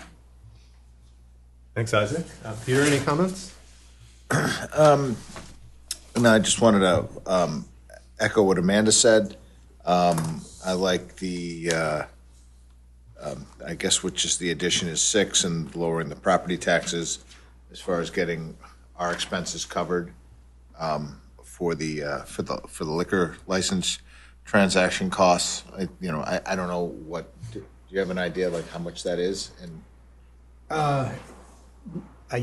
Thanks, Isaac. Peter, any comments? I just wanted to echo what Amanda said. I like the, I guess, which is the addition is 6 and lowering the property taxes as far as getting our expenses covered for the liquor license transaction costs. I don't know what. Do you have an idea like how much that is? And I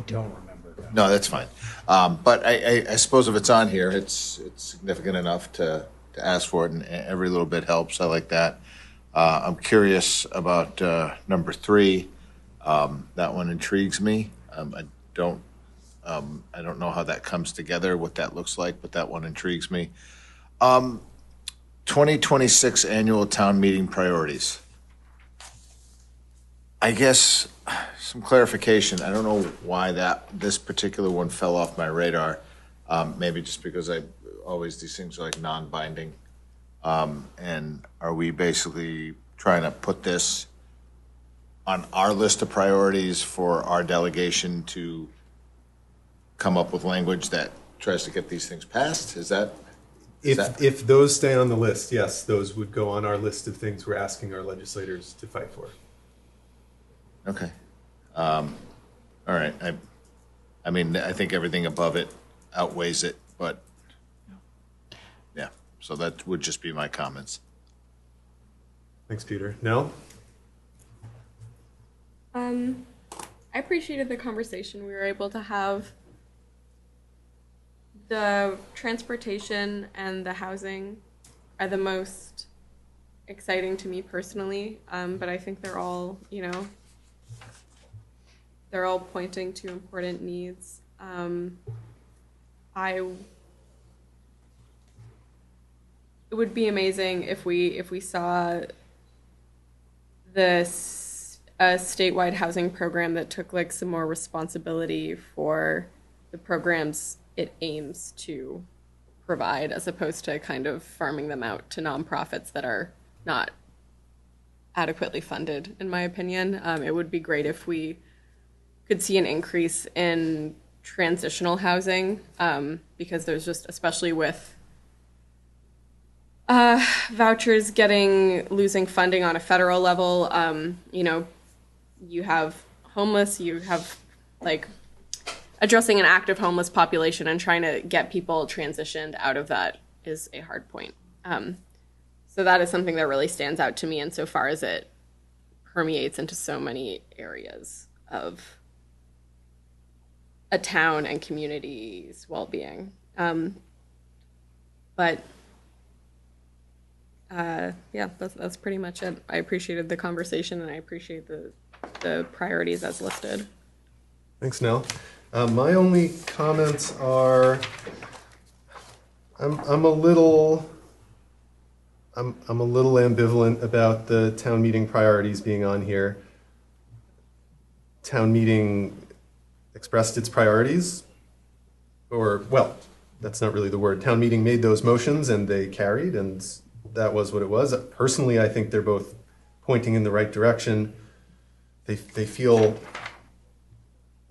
don't remember. No, that's fine. But I suppose if it's on here, it's significant enough to ask for it, and every little bit helps. I like that. I'm curious about number 3. That one intrigues me. I don't know how that comes together, what that looks like, but that one intrigues me. 2026 annual town meeting priorities. I guess some clarification. I don't know why this particular one fell off my radar. Maybe just because these things are like non-binding. And are we basically trying to put this on our list of priorities for our delegation to come up with language that tries to get these things passed? Is that? If those stay on the list, yes, those would go on our list of things we're asking our legislators to fight for. Okay. All right. I mean, I think everything above it outweighs it, but yeah, so that would just be my comments. Thanks, Peter. Nell? I appreciated the conversation we were able to have. The transportation and the housing are the most exciting to me personally, but I think they're all, they're all pointing to important needs. It would be amazing if we saw this a statewide housing program that took like some more responsibility for the programs it aims to provide, as opposed to kind of farming them out to nonprofits that are not adequately funded, in my opinion. It would be great if we could see an increase in transitional housing, because there's just, especially with vouchers losing funding on a federal level, you have homeless, you have like addressing an active homeless population and trying to get people transitioned out of that is a hard point. So that is something that really stands out to me insofar as it permeates into so many areas of a town and community's well-being. But yeah, that's pretty much it. I appreciated the conversation and I appreciate the priorities as listed. Thanks, Nell. My only comments are, I'm a little ambivalent about the town meeting priorities being on here. Town meeting expressed its priorities, or, well, that's not really the word. Town meeting made those motions and they carried, and that was what it was. Personally, I think they're both pointing in the right direction. They feel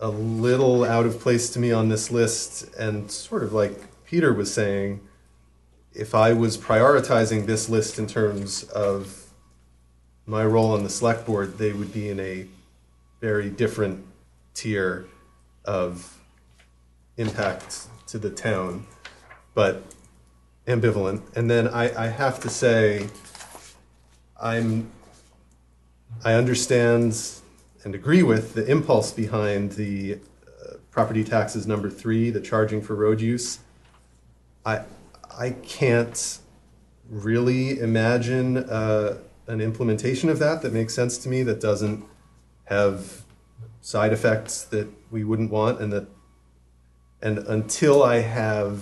a little out of place to me on this list, and sort of like Peter was saying, if I was prioritizing this list in terms of my role on the select board, they would be in a very different tier of impact to the town, but ambivalent. And then I have to say, I understand and agree with the impulse behind the property taxes number 3, the charging for road use. I can't really imagine an implementation of that makes sense to me, that doesn't have side effects that we wouldn't want, and until I'm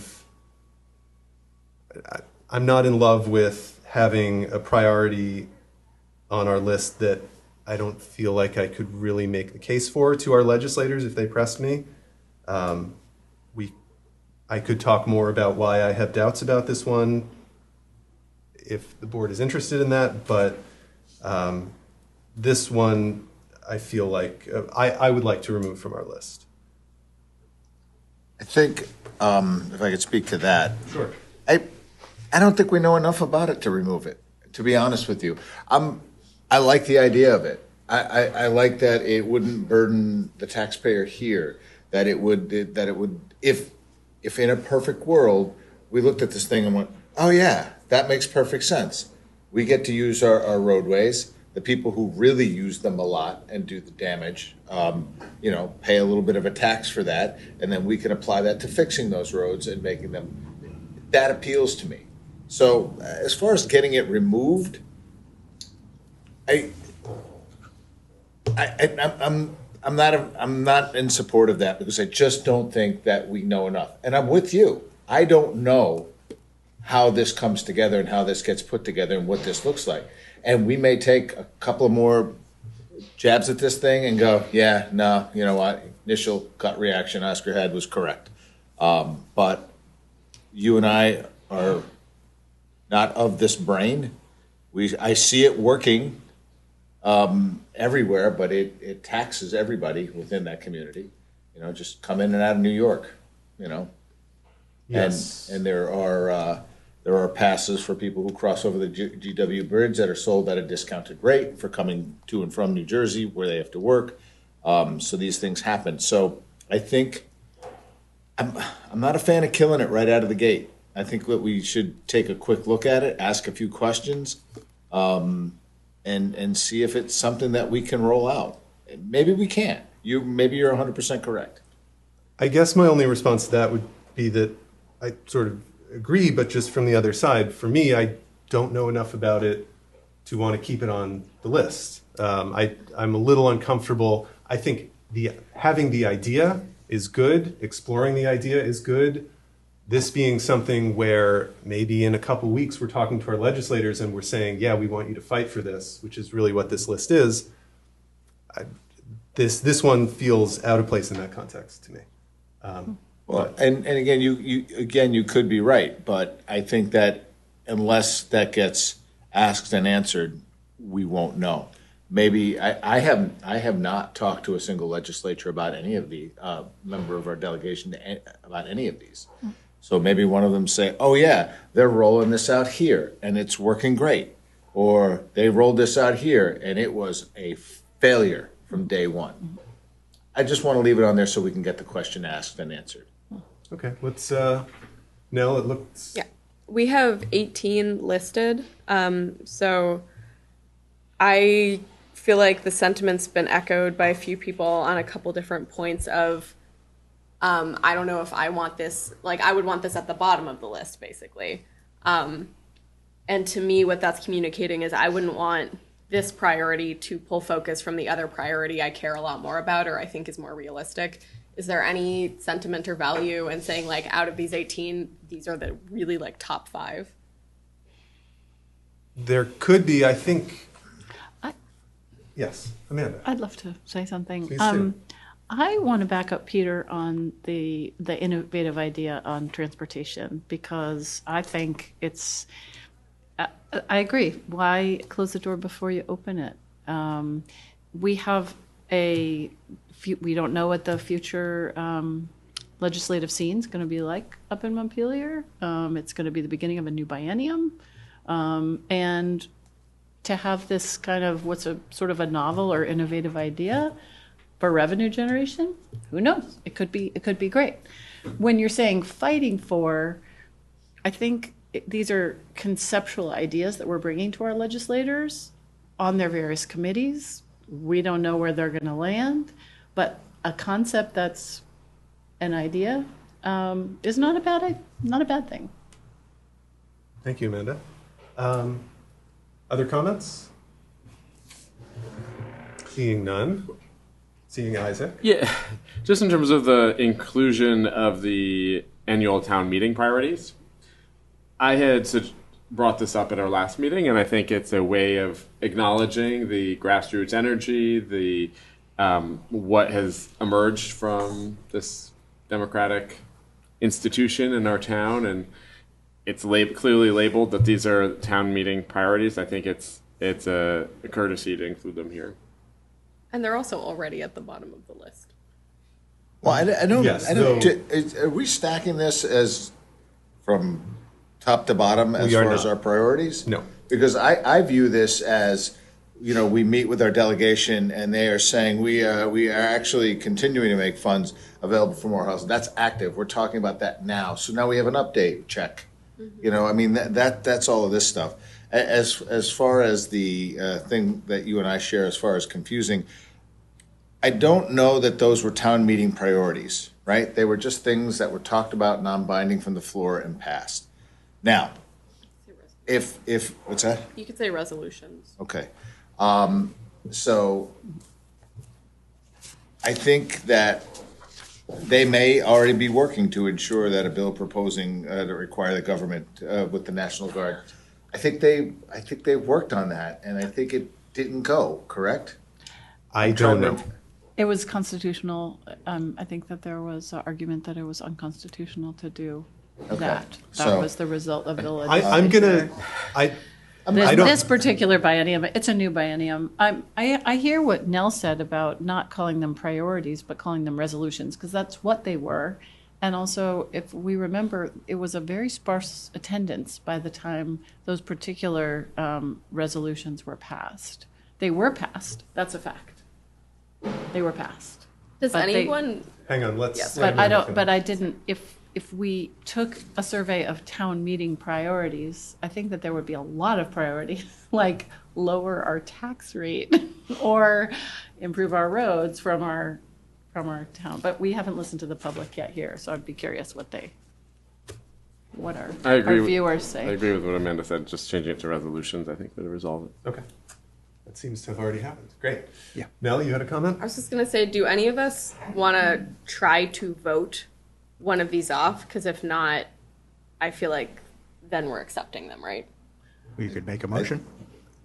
not in love with having a priority on our list that I don't feel like I could really make the case for to our legislators if they pressed me. I could talk more about why I have doubts about this one if the board is interested in that, but this one I feel like I would like to remove from our list. I think, if I could speak to that. Sure. I don't think we know enough about it to remove it, to be honest with you. I like the idea of it. I like that it wouldn't burden the taxpayer here, that it would, if in a perfect world, we looked at this thing and went, oh yeah, that makes perfect sense. We get to use our roadways. The people who really use them a lot and do the damage, pay a little bit of a tax for that, and then we can apply that to fixing those roads and making them. That appeals to me. So as far as getting it removed, I'm not in support of that, because I just don't think that we know enough. And I'm with you. I don't know how this comes together and how this gets put together and what this looks like. And we may take a couple of more jabs at this thing and go, yeah, no, you know what? Initial gut reaction Oscar had was correct. But you and I are not of this brain. I see it working everywhere, but it taxes everybody within that community. You know, just come in and out of New York, you know. Yes. And there are passes for people who cross over the GW Bridge that are sold at a discounted rate for coming to and from New Jersey where they have to work. So these things happen. So I think I'm not a fan of killing it right out of the gate. I think that we should take a quick look at it, ask a few questions, and see if it's something that we can roll out. Maybe we can't. Maybe you're 100% correct. I guess my only response to that would be that I sort of agree, but just from the other side. For me, I don't know enough about it to want to keep it on the list. I'm a little uncomfortable. I think having the idea is good. Exploring the idea is good. This being something where maybe in a couple weeks we're talking to our legislators and we're saying, yeah, we want you to fight for this, which is really what this list is. This one feels out of place in that context to me. Well, and again, you could be right, but I think that unless that gets asked and answered, we won't know. Maybe I have not talked to a single legislature about any of the member of our delegation about any of these. So maybe one of them say, "Oh yeah, they're rolling this out here and it's working great," or they rolled this out here and it was a failure from day one. I just want to leave it on there so we can get the question asked and answered. Okay, let's, Nell, it looks... Yeah, we have 18 listed. So I feel like the sentiment's been echoed by a few people on a couple different points of, I don't know if I want this, like I would want this at the bottom of the list, basically. And to me, what that's communicating is I wouldn't want this priority to pull focus from the other priority I care a lot more about or I think is more realistic. Is there any sentiment or value in saying, like, out of these 18, these are the really, like, top 5? There could be, I think... Yes, Amanda. I'd love to say something. Please do. I want to back up Peter on the innovative idea on transportation because I think it's... I agree. Why close the door before you open it? We have we don't know what the future legislative scene is going to be like up in Montpelier. It's going to be the beginning of a new biennium. And to have this kind of what's a sort of a novel or innovative idea for revenue generation, who knows? It could be great. When you're saying fighting for, I think these are conceptual ideas that we're bringing to our legislators on their various committees. We don't know where they're going to land, but a concept that's an idea is not a bad thing. Thank you, Amanda. Other comments? Seeing none. Seeing Isaac. Yeah, just in terms of the inclusion of the annual town meeting priorities, I had brought this up at our last meeting, and I think it's a way of acknowledging the grassroots energy, the what has emerged from this democratic institution in our town, and it's clearly labeled that these are town meeting priorities. I think it's a courtesy to include them here. And they're also already at the bottom of the list. Well, I don't. Yes, are we stacking this as from top to bottom as far as our priorities? No. Because I view this as, you know, we meet with our delegation and they are saying we are actually continuing to make funds available for more housing. That's active. We're talking about that now. So now we have an update check. Mm-hmm. You know, I mean, that's all of this stuff. As far as the thing that you and I share as far as confusing, I don't know that those were town meeting priorities, right? They were just things that were talked about, non-binding from the floor and passed. Now, if what's that? You could say resolutions. Okay. So I think that they may already be working to ensure that a bill proposing to require the government with the National Guard. I think they worked on that, and I think it didn't go, correct? I don't know. It was constitutional. I think that there was an argument that it was unconstitutional to do that. That was the result of the legislature. This particular biennium, it's a new biennium. I hear what Nell said about not calling them priorities, but calling them resolutions, because that's what they were. And also, if we remember, it was a very sparse attendance by the time those particular resolutions were passed. They were passed. That's a fact. They were passed. Does anyone? Hang on. Let's. Yes. But I don't. But I didn't. If we took a survey of town meeting priorities, I think that there would be a lot of priorities, like lower our tax rate or improve our roads from our town. But we haven't listened to the public yet here, so I'd be curious what our viewers say. I agree with what Amanda said. Just changing it to resolutions, I think, would resolve it. Okay. That seems to have already happened. Great. Yeah. Nell, you had a comment? I was just going to say, do any of us want to try to vote one of these off? Because if not, I feel like then we're accepting them, right? We could make a motion.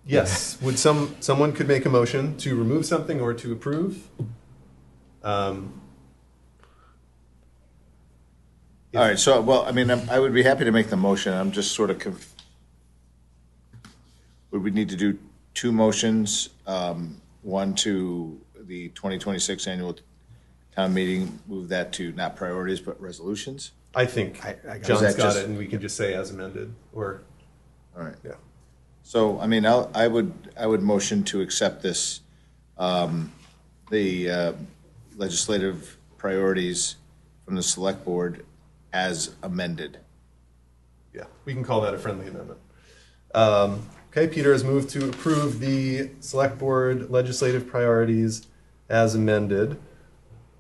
Yes. Would someone could make a motion to remove something or to approve? All right, so, well, I mean, I would be happy to make the motion. I'm just sort of, would we need to do two motions? One to the 2026 annual town meeting, move that to not priorities, but resolutions? I think John's got it, and we can just say as amended, or. All right. Yeah. So, I mean, I would motion to accept this, the legislative priorities from the select board as amended. Yeah, we can call that a friendly amendment. Okay, Peter has moved to approve the select board legislative priorities as amended.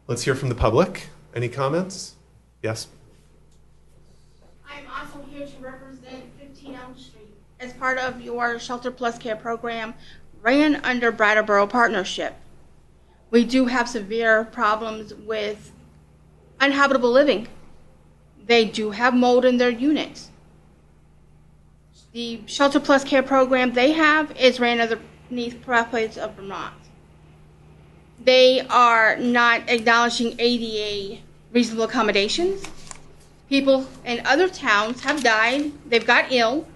Let's hear from the public. Any comments? Yes. I'm also here to represent 15 Elm Street as part of your Shelter Plus Care program ran under Brattleboro Partnership. We do have severe problems with uninhabitable living. They do have mold in their units. The Shelter Plus Care program they have is ran underneath Pathways of Vermont. They are not acknowledging ADA reasonable accommodations. People in other towns have died. They've got ill.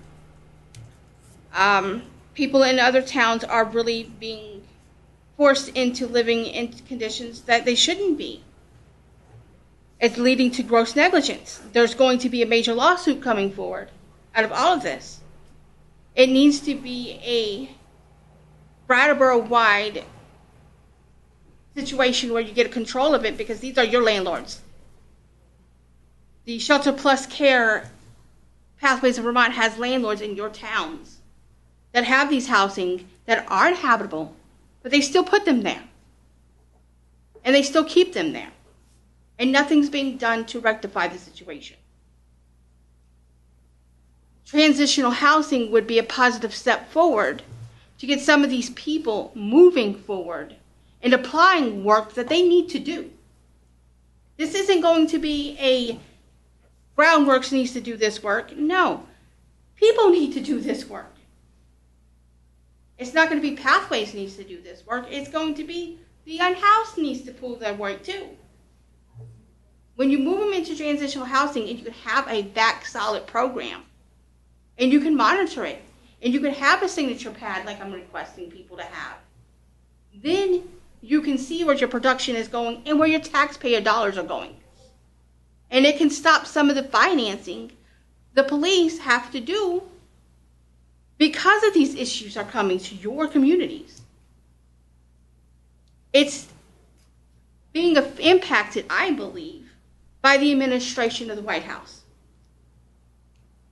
People in other towns are really being forced into living in conditions that they shouldn't be. It's leading to gross negligence. There's going to be a major lawsuit coming forward out of all of this. It needs to be a Brattleboro-wide situation where you get control of it, because these are your landlords. The Shelter Plus Care Pathways of Vermont has landlords in your towns that have these housing that aren't habitable, but they still put them there. And they still keep them there. And nothing's being done to rectify the situation. Transitional housing would be a positive step forward to get some of these people moving forward and applying work that they need to do. This isn't going to be a Groundworks needs to do this work. No, people need to do this work. It's not going to be Pathways needs to do this work. It's going to be the unhoused needs to pull their work too. When you move them into transitional housing and you can have a back solid program and you can monitor it and you can have a signature pad like I'm requesting people to have, then you can see where your production is going and where your taxpayer dollars are going. And it can stop some of the financing the police have to do because of these issues are coming to your communities. It's being impacted, I believe, by the administration of the White House.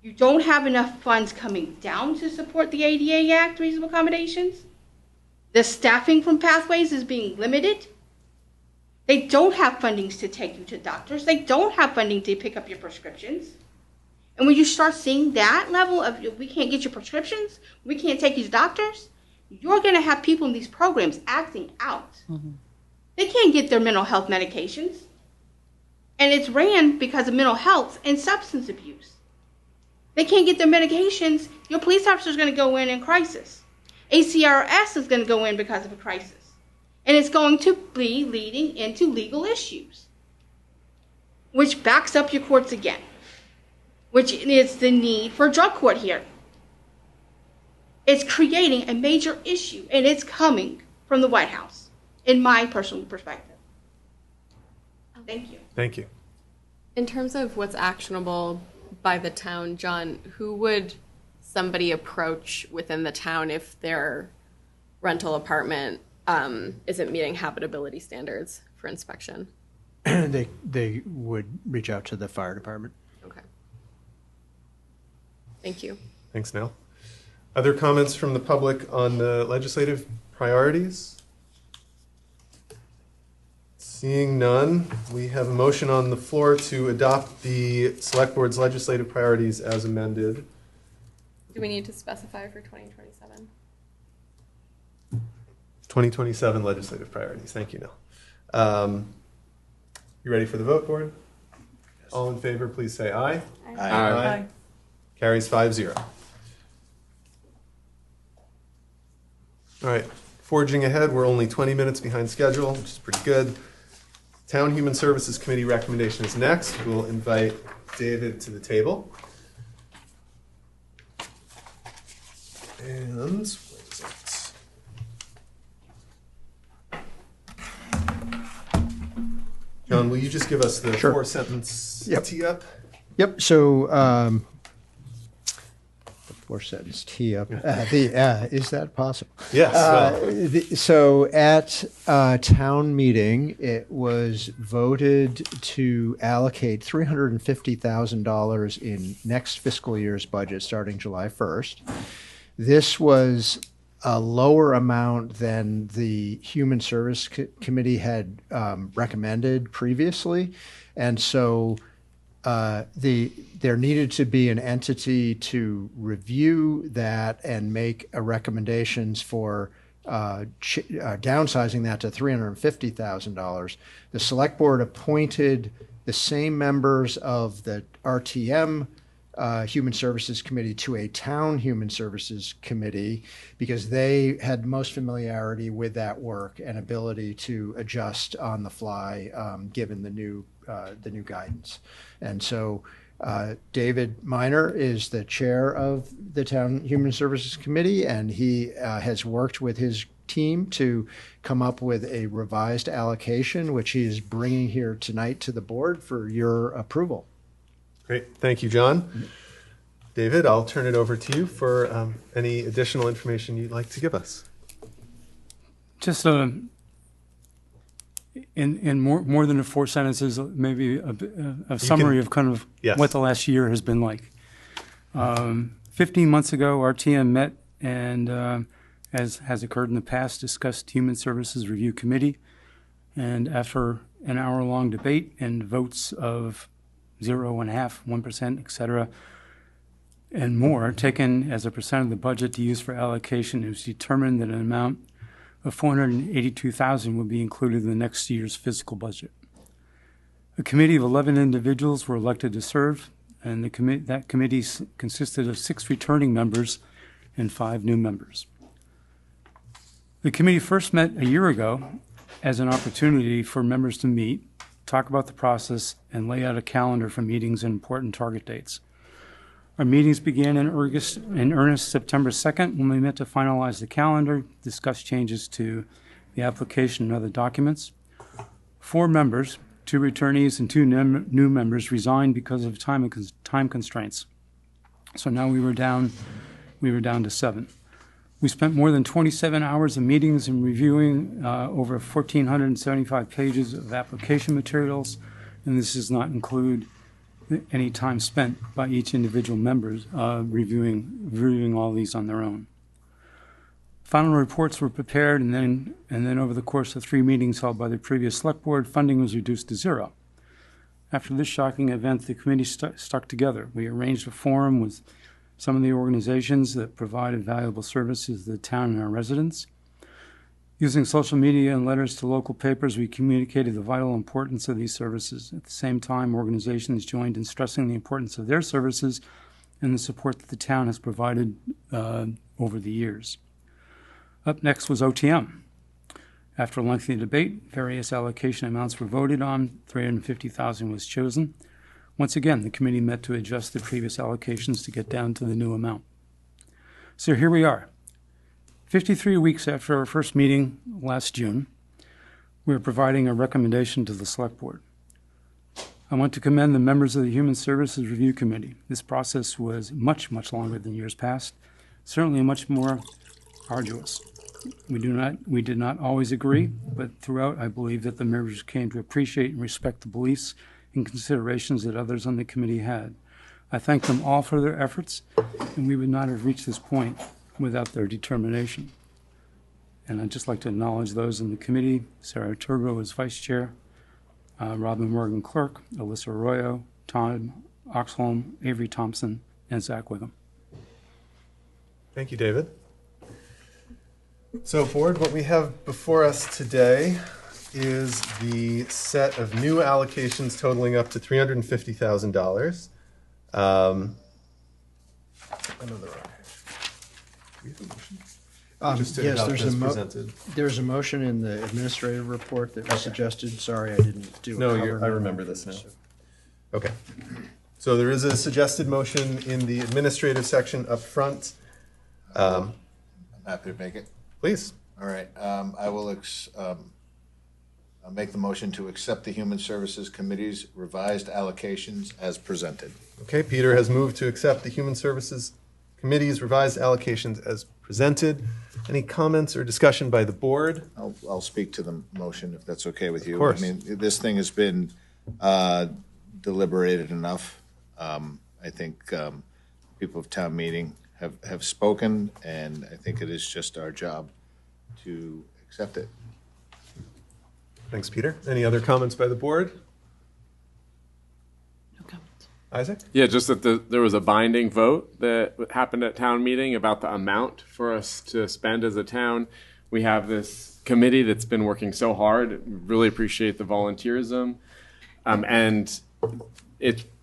You don't have enough funds coming down to support the ADA Act, reasonable accommodations. The staffing from Pathways is being limited. They don't have fundings to take you to doctors. They don't have funding to pick up your prescriptions. And when you start seeing that level of, we can't get your prescriptions, we can't take you to doctors, you're going to have people in these programs acting out. Mm-hmm. They can't get their mental health medications. And it's ran because of mental health and substance abuse. They can't get their medications. Your police officer is going to go in crisis. ACRS is going to go in because of a crisis. And it's going to be leading into legal issues, which backs up your courts again, which is the need for drug court here. It's creating a major issue, and it's coming from the White House, in my personal perspective. Thank you. Thank you. In terms of what's actionable by the town, John, who would somebody approach within the town if their rental apartment isn't meeting habitability standards for inspection? They would reach out to the fire department. Okay. Thank you. Thanks, Nell. Other comments from the public on the legislative priorities? Seeing none, we have a motion on the floor to adopt the Select Board's legislative priorities as amended. Do we need to specify for 2027? 2027 legislative priorities. Thank you, Nell. You ready for the vote, Board? Yes. All in favor, please say aye. Aye. Aye. Carries 5-0. All right, forging ahead, we're only 20 minutes behind schedule, which is pretty good. Town Human Services Committee recommendation is next. We'll invite David to the table. And where is it? John, will you just give us the Sure. 4-sentence Yep. tee-up? Yep. So, the 4-sentence tee-up. Is that possible? Yes. So, at town meeting, it was voted to allocate $350,000 in next fiscal year's budget starting July 1st. This was a lower amount than the Human Service Committee had recommended previously. And so there needed to be an entity to review that and make recommendations for downsizing that to $350,000. The Select Board appointed the same members of the RTM Human Services Committee to a town Human Services Committee because they had most familiarity with that work and ability to adjust on the fly given the new guidance. And so David Miner is the chair of the Town Human Services Committee, and he has worked with his team to come up with a revised allocation, which he is bringing here tonight to the board for your approval. Great. Thank you, John. David, I'll turn it over to you for any additional information you'd like to give us. Just in more than 4 sentences, maybe a summary of kind of what the last year has been like. 15 months ago, RTM met and, as has occurred in the past, discussed Human Services Review Committee. And after an hour-long debate and votes of 0.5%, 1%, et cetera, and more, taken as a percent of the budget to use for allocation, it was determined that an amount of $482,000 would be included in the next year's fiscal budget. A committee of 11 individuals were elected to serve, and that committee consisted of 6 returning members and 5 new members. The committee first met a year ago as an opportunity for members to meet, talk about the process, and lay out a calendar for meetings and important target dates. Our meetings began in earnest September 2nd when we met to finalize the calendar, discuss changes to the application and other documents. 4 members, 2 returnees and 2 new members resigned because of time constraints. So now we were down to 7. We spent more than 27 hours of meetings and reviewing over 1,475 pages of application materials, and this does not include any time spent by each individual members reviewing all these on their own. Final reports were prepared, and then over the course of 3 meetings held by the previous Select Board, funding was reduced to 0. After this shocking event, the committee stuck together. We arranged a forum with some of the organizations that provided valuable services to the town and our residents. Using social media and letters to local papers, we communicated the vital importance of these services. At the same time, organizations joined in stressing the importance of their services and the support that the town has provided over the years. Up next was OTM. After a lengthy debate, various allocation amounts were voted on. $350,000 was chosen. Once again, the committee met to adjust the previous allocations to get down to the new amount. So here we are, 53 weeks after our first meeting last June, we are providing a recommendation to the Select Board. I want to commend the members of the Human Services Review Committee. This process was much, much longer than years past, certainly much more arduous. We did not always agree, but throughout I believe that the members came to appreciate and respect the beliefs and considerations that others on the committee had. I thank them all for their efforts, and we would not have reached this point without their determination. And I'd just like to acknowledge those in the committee: Sarah Turbo as vice chair, Robin Morgan clerk, Alyssa Arroyo, Tom Oxholm, Avery Thompson, and Zach Wiggum. Thank you, David. So, board, what we have before us today is the set of new allocations totaling up to $350,000. Another there's a motion in the administrative report that was suggested. Sorry, I didn't do it. No, I remember this now. Okay. So there is a suggested motion in the administrative section up front. I'm happy to make it. Please. All right. I will I'll make the motion to accept the Human Services Committee's revised allocations as presented. Okay, Peter has moved to accept the Human Services Committee's revised allocations as presented. Any comments or discussion by the board? I'll speak to the motion if that's okay with you. Of course. I mean, this thing has been deliberated enough. I think people of town meeting have spoken, and I think it is just our job to accept it. Thanks, Peter. Any other comments by the board? No comments. Isaac? Yeah, just that there was a binding vote that happened at town meeting about the amount for us to spend as a town. We have this committee that's been working so hard. Really appreciate the volunteerism. And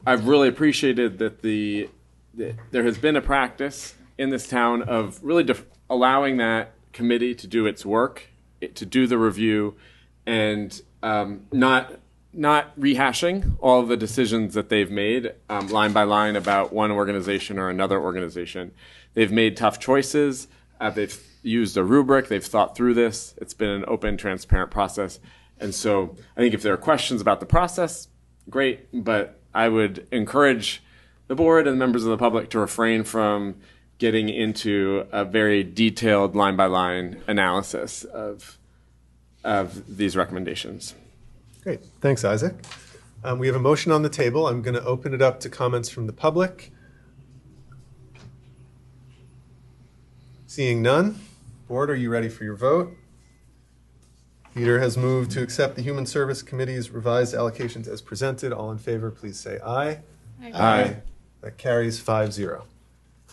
I've really appreciated that there has been a practice in this town of really allowing that committee to do its work, to do the review, and not rehashing all of the decisions that they've made line by line about one organization or another organization. They've made tough choices. They've used a rubric. They've thought through this. It's been an open, transparent process. And so I think if there are questions about the process, great. But I would encourage the board and members of the public to refrain from getting into a very detailed line-by-line analysis of these recommendations. Great. Thanks, Isaac. We have a motion on the table. I'm going to open it up to comments from the public. Seeing none. Board, are you ready for your vote? Peter has moved to accept the Human Service Committee's revised allocations as presented. All in favor, please say aye. Aye. Aye. That carries 5-0.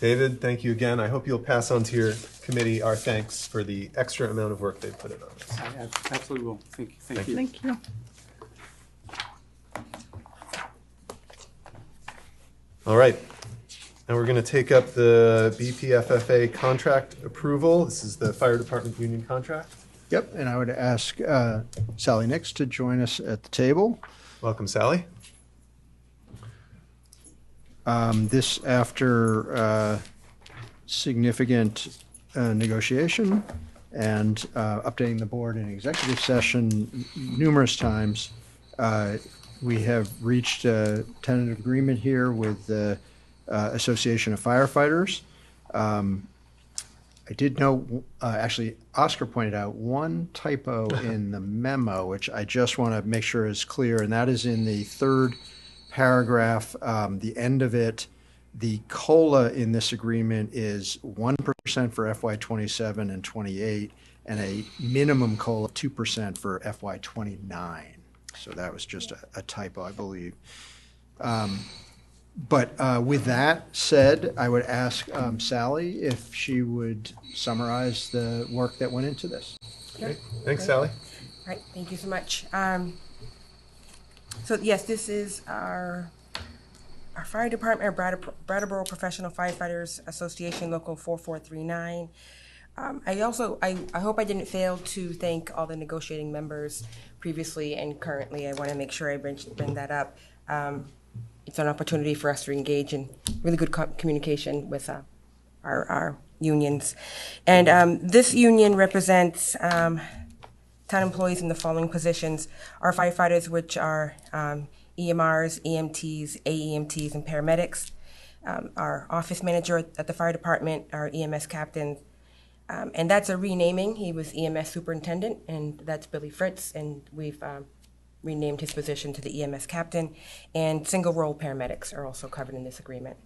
David, thank you again. I hope you'll pass on to your committee our thanks for the extra amount of work they've put in on this. I absolutely will. Thank you. Thank you. All right. Now we're going to take up the BPFFA contract approval. This is the fire department union contract. Yep, and I would ask Sally Nix to join us at the table. Welcome, Sally. This after significant negotiation and updating the board in executive session numerous times, we have reached a tentative agreement here with the Association of Firefighters. I did know, actually, Oscar pointed out one typo in the memo, which I just want to make sure is clear, and that is in the third paragraph, the end of it. The COLA in this agreement is 1% for FY27 and 28, and a minimum COLA of 2% for FY29. So that was just a typo, I believe. But with that said, I would ask Sally if she would summarize the work that went into this. Okay. Thanks, Sally. All right, thank you so much. So yes, this is our fire department, our Brattleboro Professional Firefighters Association, Local 4439. I hope I didn't fail to thank all the negotiating members previously and currently. I want to make sure I bring that up. It's an opportunity for us to engage in really good communication with our unions. And this union represents town employees in the following positions. Our firefighters, which are EMRs, EMTs, AEMTs, and paramedics. Our office manager at the fire department, our EMS captain, and that's a renaming. He was EMS superintendent, and that's Billy Fritz, and we've renamed his position to the EMS captain, and single role paramedics are also covered in this agreement.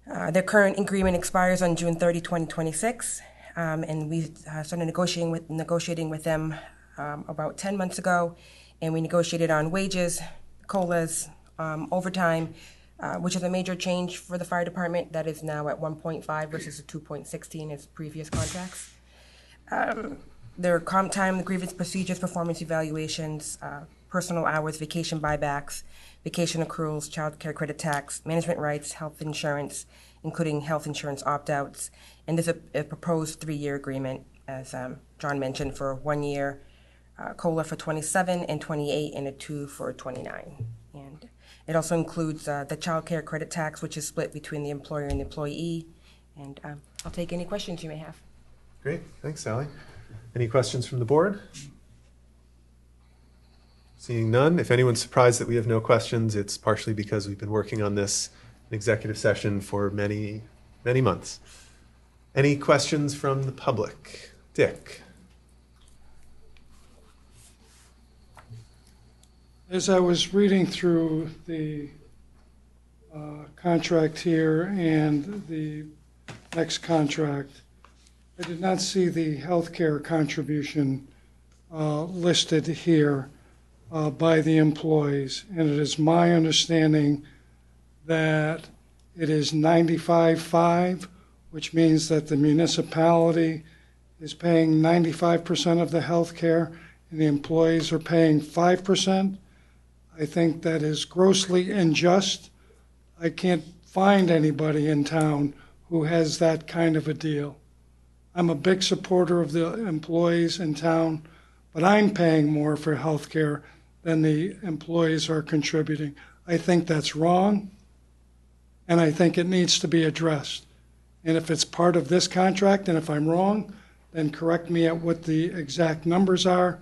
Their current agreement expires on June 30, 2026, and we started negotiating with them about 10 months ago, and we negotiated on wages, COLAs, overtime, which is a major change for the fire department. That is now at 1.5 versus a 2.16 as previous contracts. Their comp time, the grievance procedures, performance evaluations, personal hours, vacation buybacks, vacation accruals, child care credit tax, management rights, health insurance, including health insurance opt-outs. And there's a proposed 3-year agreement, as John mentioned, for 1 year, COLA for 27 and 28, and a 2 for 29. And it also includes the child care credit tax, which is split between the employer and the employee. And I'll take any questions you may have. Great, thanks, Sally. Any questions from the board? Seeing none, if anyone's surprised that we have no questions, it's partially because we've been working on this in executive session for many, many months. Any questions from the public? Dick? As I was reading through the contract here and the next contract, I did not see the healthcare contribution listed here by the employees. And it is my understanding that it is 95.5, which means that the municipality is paying 95% of the healthcare and the employees are paying 5%. I think that is grossly unjust. I can't find anybody in town who has that kind of a deal. I'm a big supporter of the employees in town, but I'm paying more for health care than the employees are contributing. I think that's wrong, and I think it needs to be addressed. And if it's part of this contract, and if I'm wrong, then correct me at what the exact numbers are.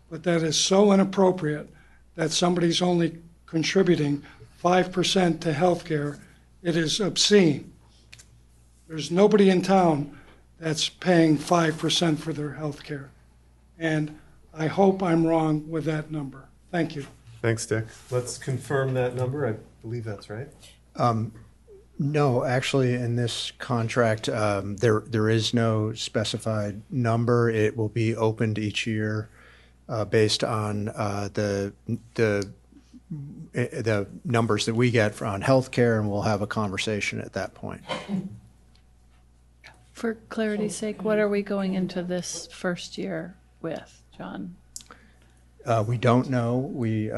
But that is so inappropriate that somebody's only contributing 5% to health care. It is obscene. There's nobody in town that's paying 5% for their health care. And I hope I'm wrong with that number. Thank you. Thanks, Dick. Let's confirm that number. I believe that's right. No, actually, in this contract, there is no specified number. It will be opened each year based on the numbers that we get on healthcare, and we'll have a conversation at that point. For clarity's sake, what are we going into this first year with, John? We don't know. We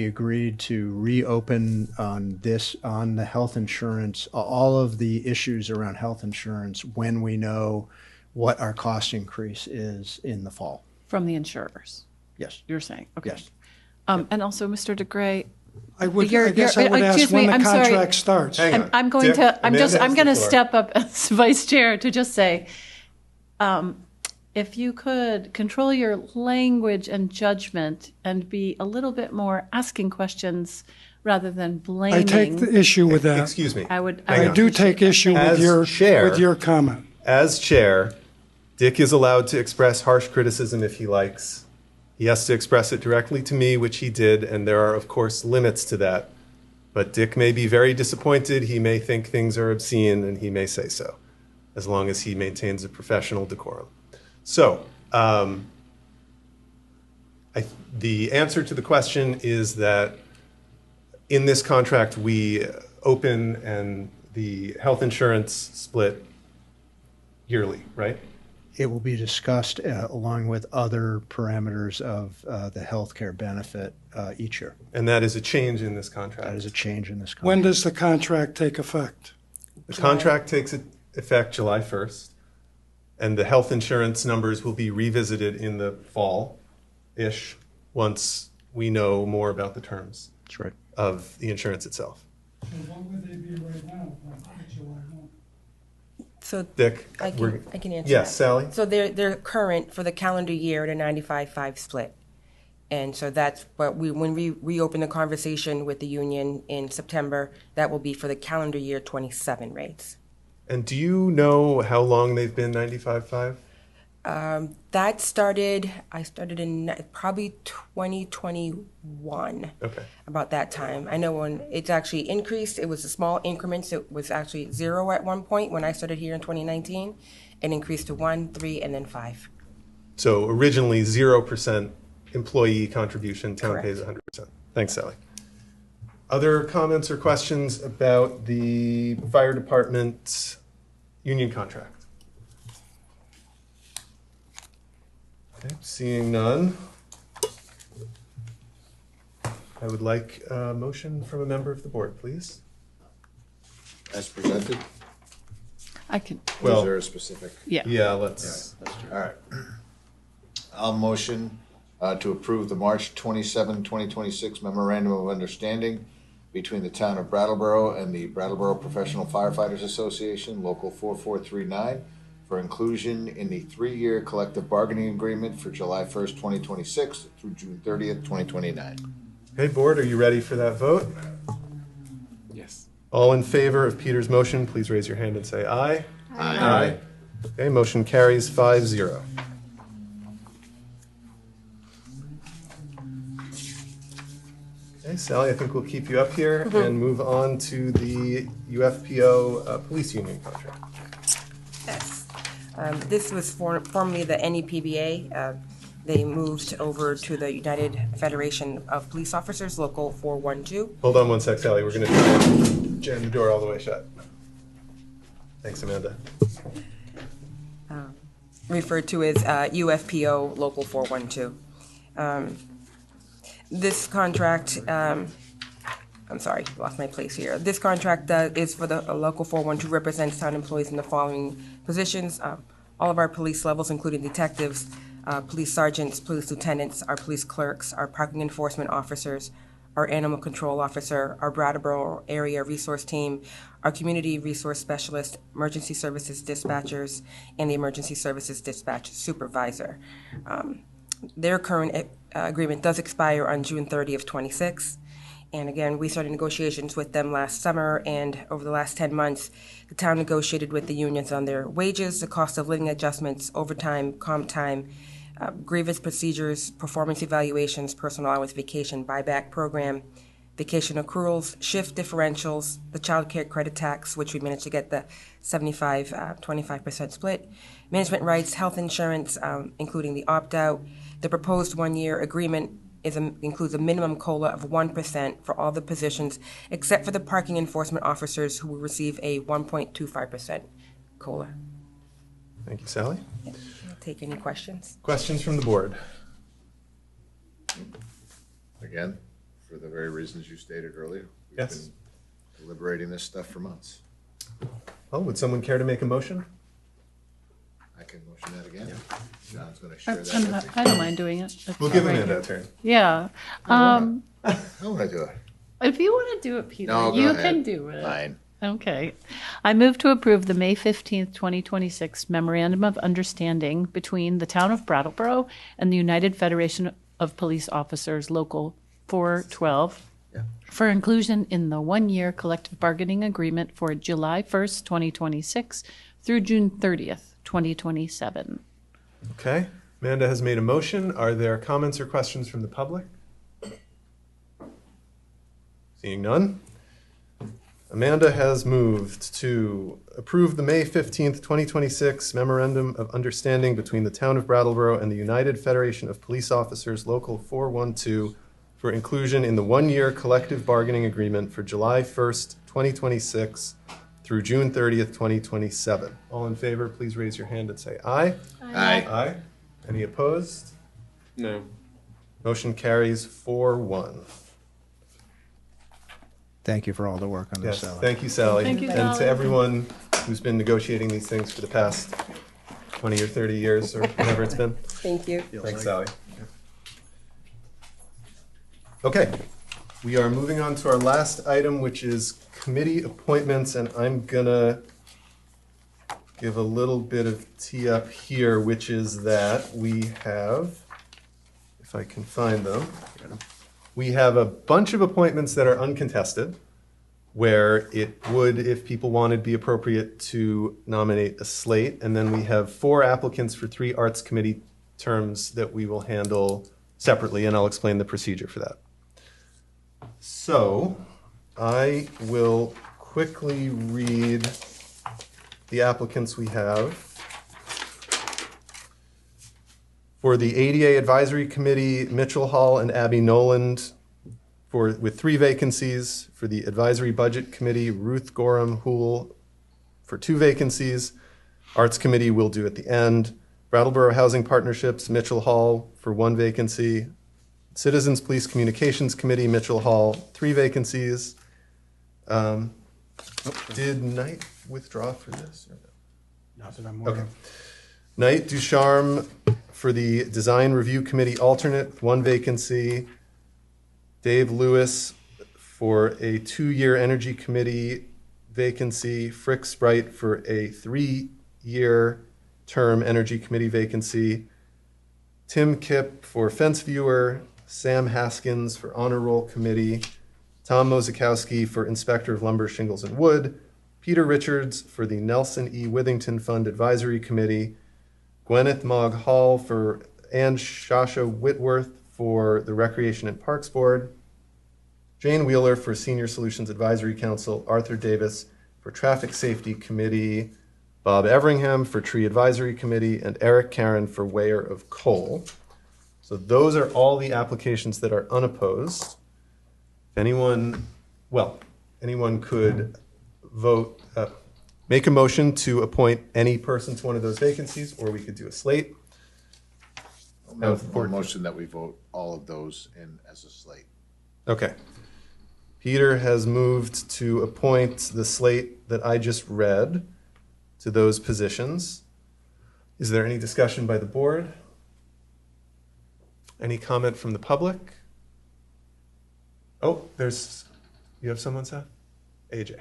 agreed to reopen on the health insurance, all of the issues around health insurance when we know what our cost increase is in the fall. From the insurers? Yes. You're saying? Okay. Yes. And also, Mr. DeGray, I guess I would ask when the contract starts. Hang on. I'm going Dick, to, I'm going to the floor. step up as vice chair to just say, if you could control your language and judgment and be a little bit more asking questions rather than blaming. I take the issue with that. Excuse me. I do take issue with your comment. As chair, Dick is allowed to express harsh criticism if he likes. He has to express it directly to me, which he did, and there are, of course, limits to that. But Dick may be very disappointed. He may think things are obscene, and he may say so, as long as he maintains a professional decorum. So, the answer to the question is that in this contract, we open and the health insurance split yearly, right? It will be discussed along with other parameters of the healthcare benefit each year. And that is a change in this contract. That is a change in this contract. When does the contract take effect? The contract takes effect July 1st, and the health insurance numbers will be revisited in the fall-ish once we know more about the terms That's right. of the insurance itself. So what would they be right now, July 1? So Dick, I can answer yes, that. Sally? So they're current for the calendar year at a 95-5 split. And so that's what when we reopen the conversation with the union in September, that will be for the calendar year 27 rates. And do you know how long they've been 95.5? I started in probably 2021. Okay. About that time. I know when it's actually increased, it was a small increments. It was actually 0 at one point when I started here in 2019. It increased to 1, 3, and then 5. So originally 0% employee contribution, town Correct. pays 100%. Thanks, Sally. Other comments or questions about the fire department union contract? Okay, seeing none, I would like a motion from a member of the board, please. As presented? I can. Well, is there a specific? Yeah, let's. All right. I'll motion to approve the March 27, 2026 Memorandum of Understanding between the Town of Brattleboro and the Brattleboro Professional Firefighters Association, Local 4439, for inclusion in the 3-year collective bargaining agreement for July 1st, 2026 through June 30th, 2029. Okay, board, are you ready for that vote? Yes. All in favor of Peter's motion, please raise your hand and say aye. Aye. Okay, motion carries 5-0. Okay, Sally, I think we'll keep you up here and move on to the UFPO police union contract. Yes. This was formerly the NEPBA. They moved over to the United Federation of Police Officers, Local 412. Hold on one sec, Sally. We're going to try and jam the door all the way shut. Thanks, Amanda. Referred to as UFPO Local 412. This contract, I'm sorry, lost my place here. This contract is for the Local 412, represents town employees in the following positions. All of our police levels, including detectives, police sergeants, police lieutenants, our police clerks, our parking enforcement officers, our animal control officer, our Brattleboro area resource team, our community resource specialist, emergency services dispatchers, and the emergency services dispatch supervisor. Their current agreement does expire on June 30th, 26. And again, we started negotiations with them last summer, and over the last 10 months, the town negotiated with the unions on their wages, the cost of living adjustments, overtime, comp time, grievance procedures, performance evaluations, personal hours, vacation buyback program, vacation accruals, shift differentials, the child care credit tax, which we managed to get the 25% split, management rights, health insurance, including the opt-out. The proposed one-year agreement includes a minimum COLA of 1% for all the positions, except for the parking enforcement officers, who will receive a 1.25% COLA. Thank you, Sally. I'll take any questions. Questions from the board? Again, for the very reasons you stated earlier. We've Yes. been deliberating this stuff for months. Oh, would someone care to make a motion? I can motion that again. John's going to share that with me. I don't mind doing it. It's We'll give right Amanda here. a turn. Yeah. I want to do it. If you want to do it, Peter, No, go you ahead. can do it. Fine. Okay. I move to approve the May 15th, 2026 Memorandum of Understanding between the Town of Brattleboro and the United Federation of Police Officers, Local 412, for inclusion in the one-year collective bargaining agreement for July 1st, 2026 through June 30th, 2027. Okay. Amanda has made a motion. Are there comments or questions from the public? Seeing none. Amanda has moved to approve the May 15th, 2026 Memorandum of Understanding between the Town of Brattleboro and the United Federation of Police Officers, Local 412, for inclusion in the one-year collective bargaining agreement for July 1st, 2026 through June 30th, 2027. All in favor, please raise your hand and say aye. Aye. Aye. Any opposed? No. Motion carries 4-1. Thank you for all the work on this, Yes, Sally. thank you, Sally. Thank you, And Sally. to everyone who's been negotiating these things for the past 20 or 30 years or whatever it's been. Thank you. Thanks, Sally. Okay, we are moving on to our last item, which is committee appointments, and I'm gonna give a little bit of tee up here, which is that we have, if I can find them, we have a bunch of appointments that are uncontested, where it would, if people wanted, be appropriate to nominate a slate. And then we have 4 applicants for 3 Arts Committee terms that we will handle separately, and I'll explain the procedure for that. So I will quickly read the applicants we have. For the ADA Advisory Committee, Mitchell Hall and Abby Noland with 3 vacancies. For the Advisory Budget Committee, Ruth Gorham Hool for 2 vacancies. Arts Committee we'll do at the end. Brattleboro Housing Partnerships, Mitchell Hall for 1 vacancy. Citizens Police Communications Committee, Mitchell Hall, 3 vacancies. Did Knight withdraw for this? Or no? Not that I'm aware of. Knight Ducharme for the Design Review Committee alternate, 1 vacancy. Dave Lewis for a 2-year Energy Committee vacancy. Frick Sprite for a 3-year term Energy Committee vacancy. Tim Kipp for Fence Viewer. Sam Haskins for Honor Roll Committee. Tom Mozakowski for Inspector of Lumber, Shingles, and Wood. Peter Richards for the Nelson E. Withington Fund Advisory Committee. Gwyneth Mogg Hall and Shasha Whitworth for the Recreation and Parks Board. Jane Wheeler for Senior Solutions Advisory Council. Arthur Davis for Traffic Safety Committee. Bob Everingham for Tree Advisory Committee. And Eric Karen for Weir of Coal. So those are all the applications that are unopposed. Anyone could vote, make a motion to appoint any person to one of those vacancies, or we could do a slate. I'll make a motion that we vote all of those in as a slate. Okay. Peter has moved to appoint the slate that I just read to those positions. Is there any discussion by the board? Any comment from the public? Oh, you have someone, Seth? AJ.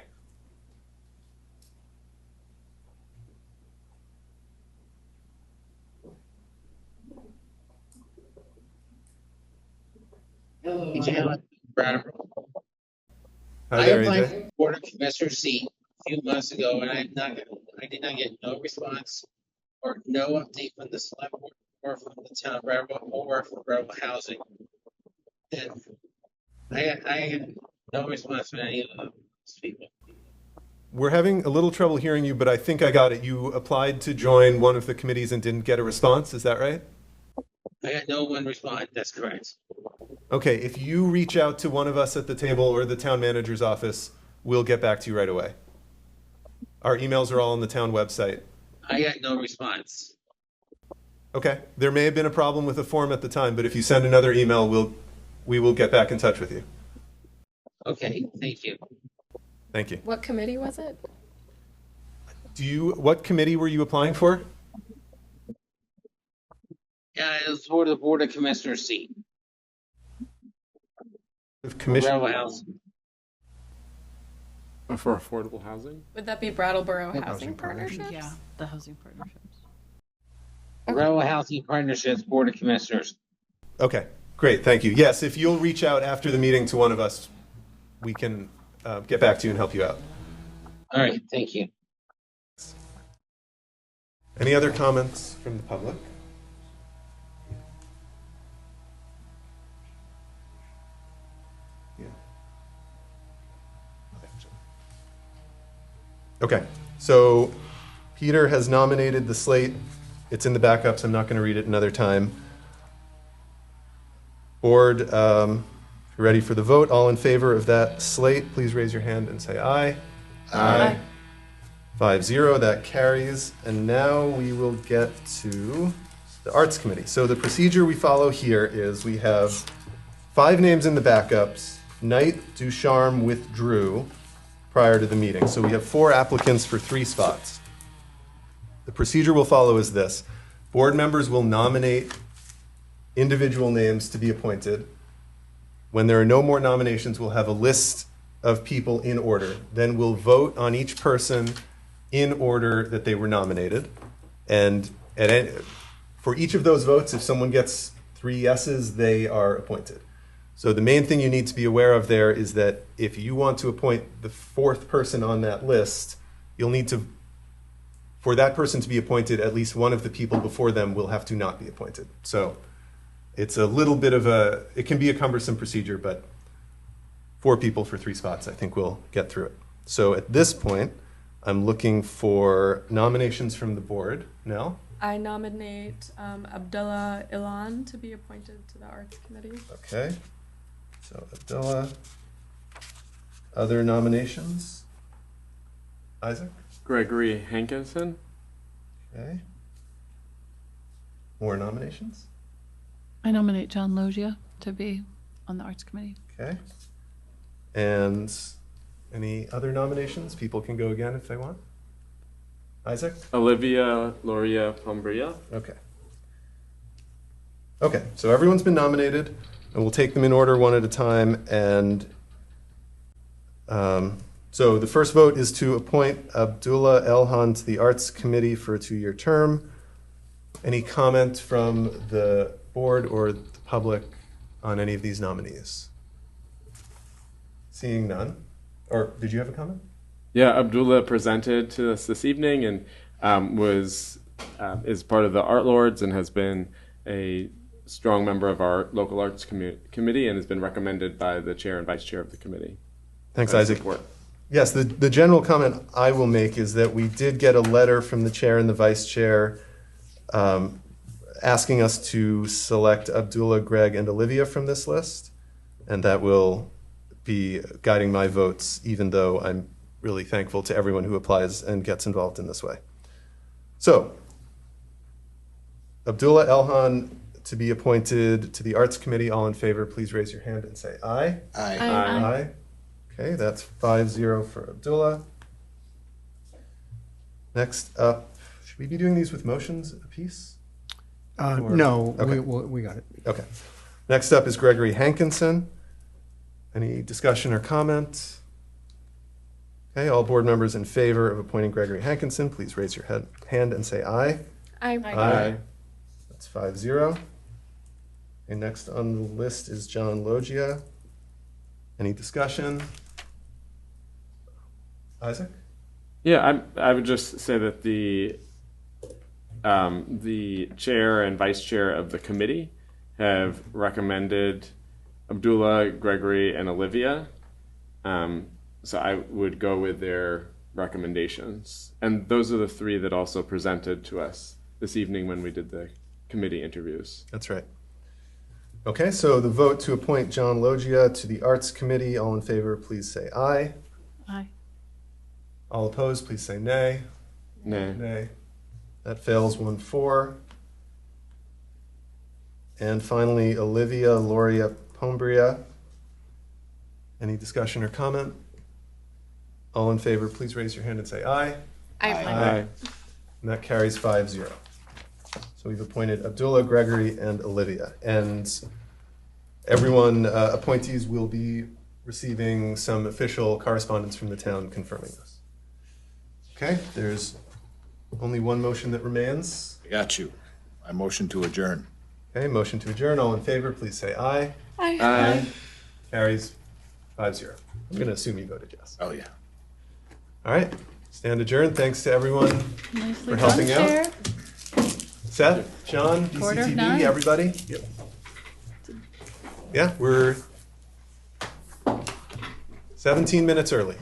Hello, AJ. Brattleboro. Hi there, I applied AJ. for Board of Commissioner seat a few months ago, and I did not get no response or no update from the select board or from the town of Brattleboro or from Brattleboro Housing. And I had no response from any of those people. We're having a little trouble hearing you, but I think I got it. You applied to join one of the committees and didn't get a response. Is that right? I had no one respond. That's correct. Okay, if you reach out to one of us at the table or the town manager's office, we'll get back to you right away. Our emails are all on the town website. I got no response. Okay, there may have been a problem with the form at the time, but if you send another email, we will get back in touch with you. Okay, thank you. Thank you. What committee was it? What committee were you applying for? Yeah, it was for the Board of Commissioners seat. Commission. Housing. For affordable housing? Would that be Brattleboro Housing Partnerships? Yeah, the housing partnerships. Brattleboro Housing Partnerships Board of Commissioners. Okay, great, thank you. Yes, if you'll reach out after the meeting to one of us, we can get back to you and help you out. All right, thank you. Any other comments from the public? Yeah. Okay, so Peter has nominated the slate. It's in the backups. I'm not going to read it another time. Board, ready for the vote? All in favor of that slate, please raise your hand and say aye. Aye. 5-0, that carries. And now we will get to the Arts Committee. So the procedure we follow here is we have 5 names in the backups. Knight Ducharme withdrew prior to the meeting. So we have 4 applicants for 3 spots. The procedure we'll follow is this. Board members will nominate individual names to be appointed. When there are no more nominations, we'll have a list of people in order. Then we'll vote on each person in order that they were nominated. And for each of those votes, if someone gets 3 yeses, they are appointed. So the main thing you need to be aware of there is that if you want to appoint the 4th person on that list, you'll need to, for that person to be appointed, at least one of the people before them will have to not be appointed. So it's a little bit of it can be a cumbersome procedure, but 4 people for 3 spots, I think we'll get through it. So at this point, I'm looking for nominations from the board. Nell? I nominate Abdullah Ilan to be appointed to the Arts Committee. Okay. So Abdullah. Other nominations? Isaac? Gregory Hankinson. Okay. More nominations? I nominate John Logia to be on the Arts Committee. Okay. And any other nominations? People can go again if they want. Isaac? Olivia Loria Pombria. Okay. Okay, so everyone's been nominated, and we'll take them in order one at a time. And so the first vote is to appoint Abdullah Elhan to the Arts Committee for a 2-year term. Any comment from the board or the public on any of these nominees? Seeing none. Or did you have a comment? Yeah, Abdullah presented to us this evening and is part of the Art Lords and has been a strong member of our local arts committee and has been recommended by the chair and vice chair of the committee. Thanks, Isaac. Yes, the general comment I will make is that we did get a letter from the chair and the vice chair asking us to select Abdullah, Greg, and Olivia from this list, and that will be guiding my votes, even though I'm really thankful to everyone who applies and gets involved in this way. So, Abdullah Elhan to be appointed to the Arts Committee. All in favor, please raise your hand and say aye. Aye. Aye. Okay, that's 5-0 for Abdullah. Next up, should we be doing these with motions apiece? No, okay. we got it. Okay. Next up is Gregory Hankinson. Any discussion or comment? Okay, all board members in favor of appointing Gregory Hankinson, please raise your hand and say aye. Aye. Aye. That's 5-0. And next on the list is John Logia. Any discussion? Isaac? Yeah, I would just say that the chair and vice chair of the committee have recommended Abdullah, Gregory, and Olivia. So I would go with their recommendations. And those are the 3 that also presented to us this evening when we did the committee interviews. That's right. Okay, so the vote to appoint John Logia to the Arts Committee, all in favor, please say aye. Aye. All opposed, please say nay. Nay. Nay. That fails 1-4. And finally, Olivia Loria Pombria. Any discussion or comment? All in favor, please raise your hand and say aye. Aye. Aye. And that carries 5-0. So we've appointed Abdullah, Gregory, and Olivia. And everyone, appointees will be receiving some official correspondence from the town confirming this. Okay, there's only one motion that remains. I got you. I motion to adjourn. Okay, motion to adjourn. All in favor, please say aye. Aye. Aye. Carries 5-0. I'm going to assume you voted yes. Oh, yeah. All right, stand adjourned. Thanks to everyone Nicely for helping done, out. Chair. Seth, Sean, 9:15, DCTV, everybody? Yep. Yeah, we're 17 minutes early.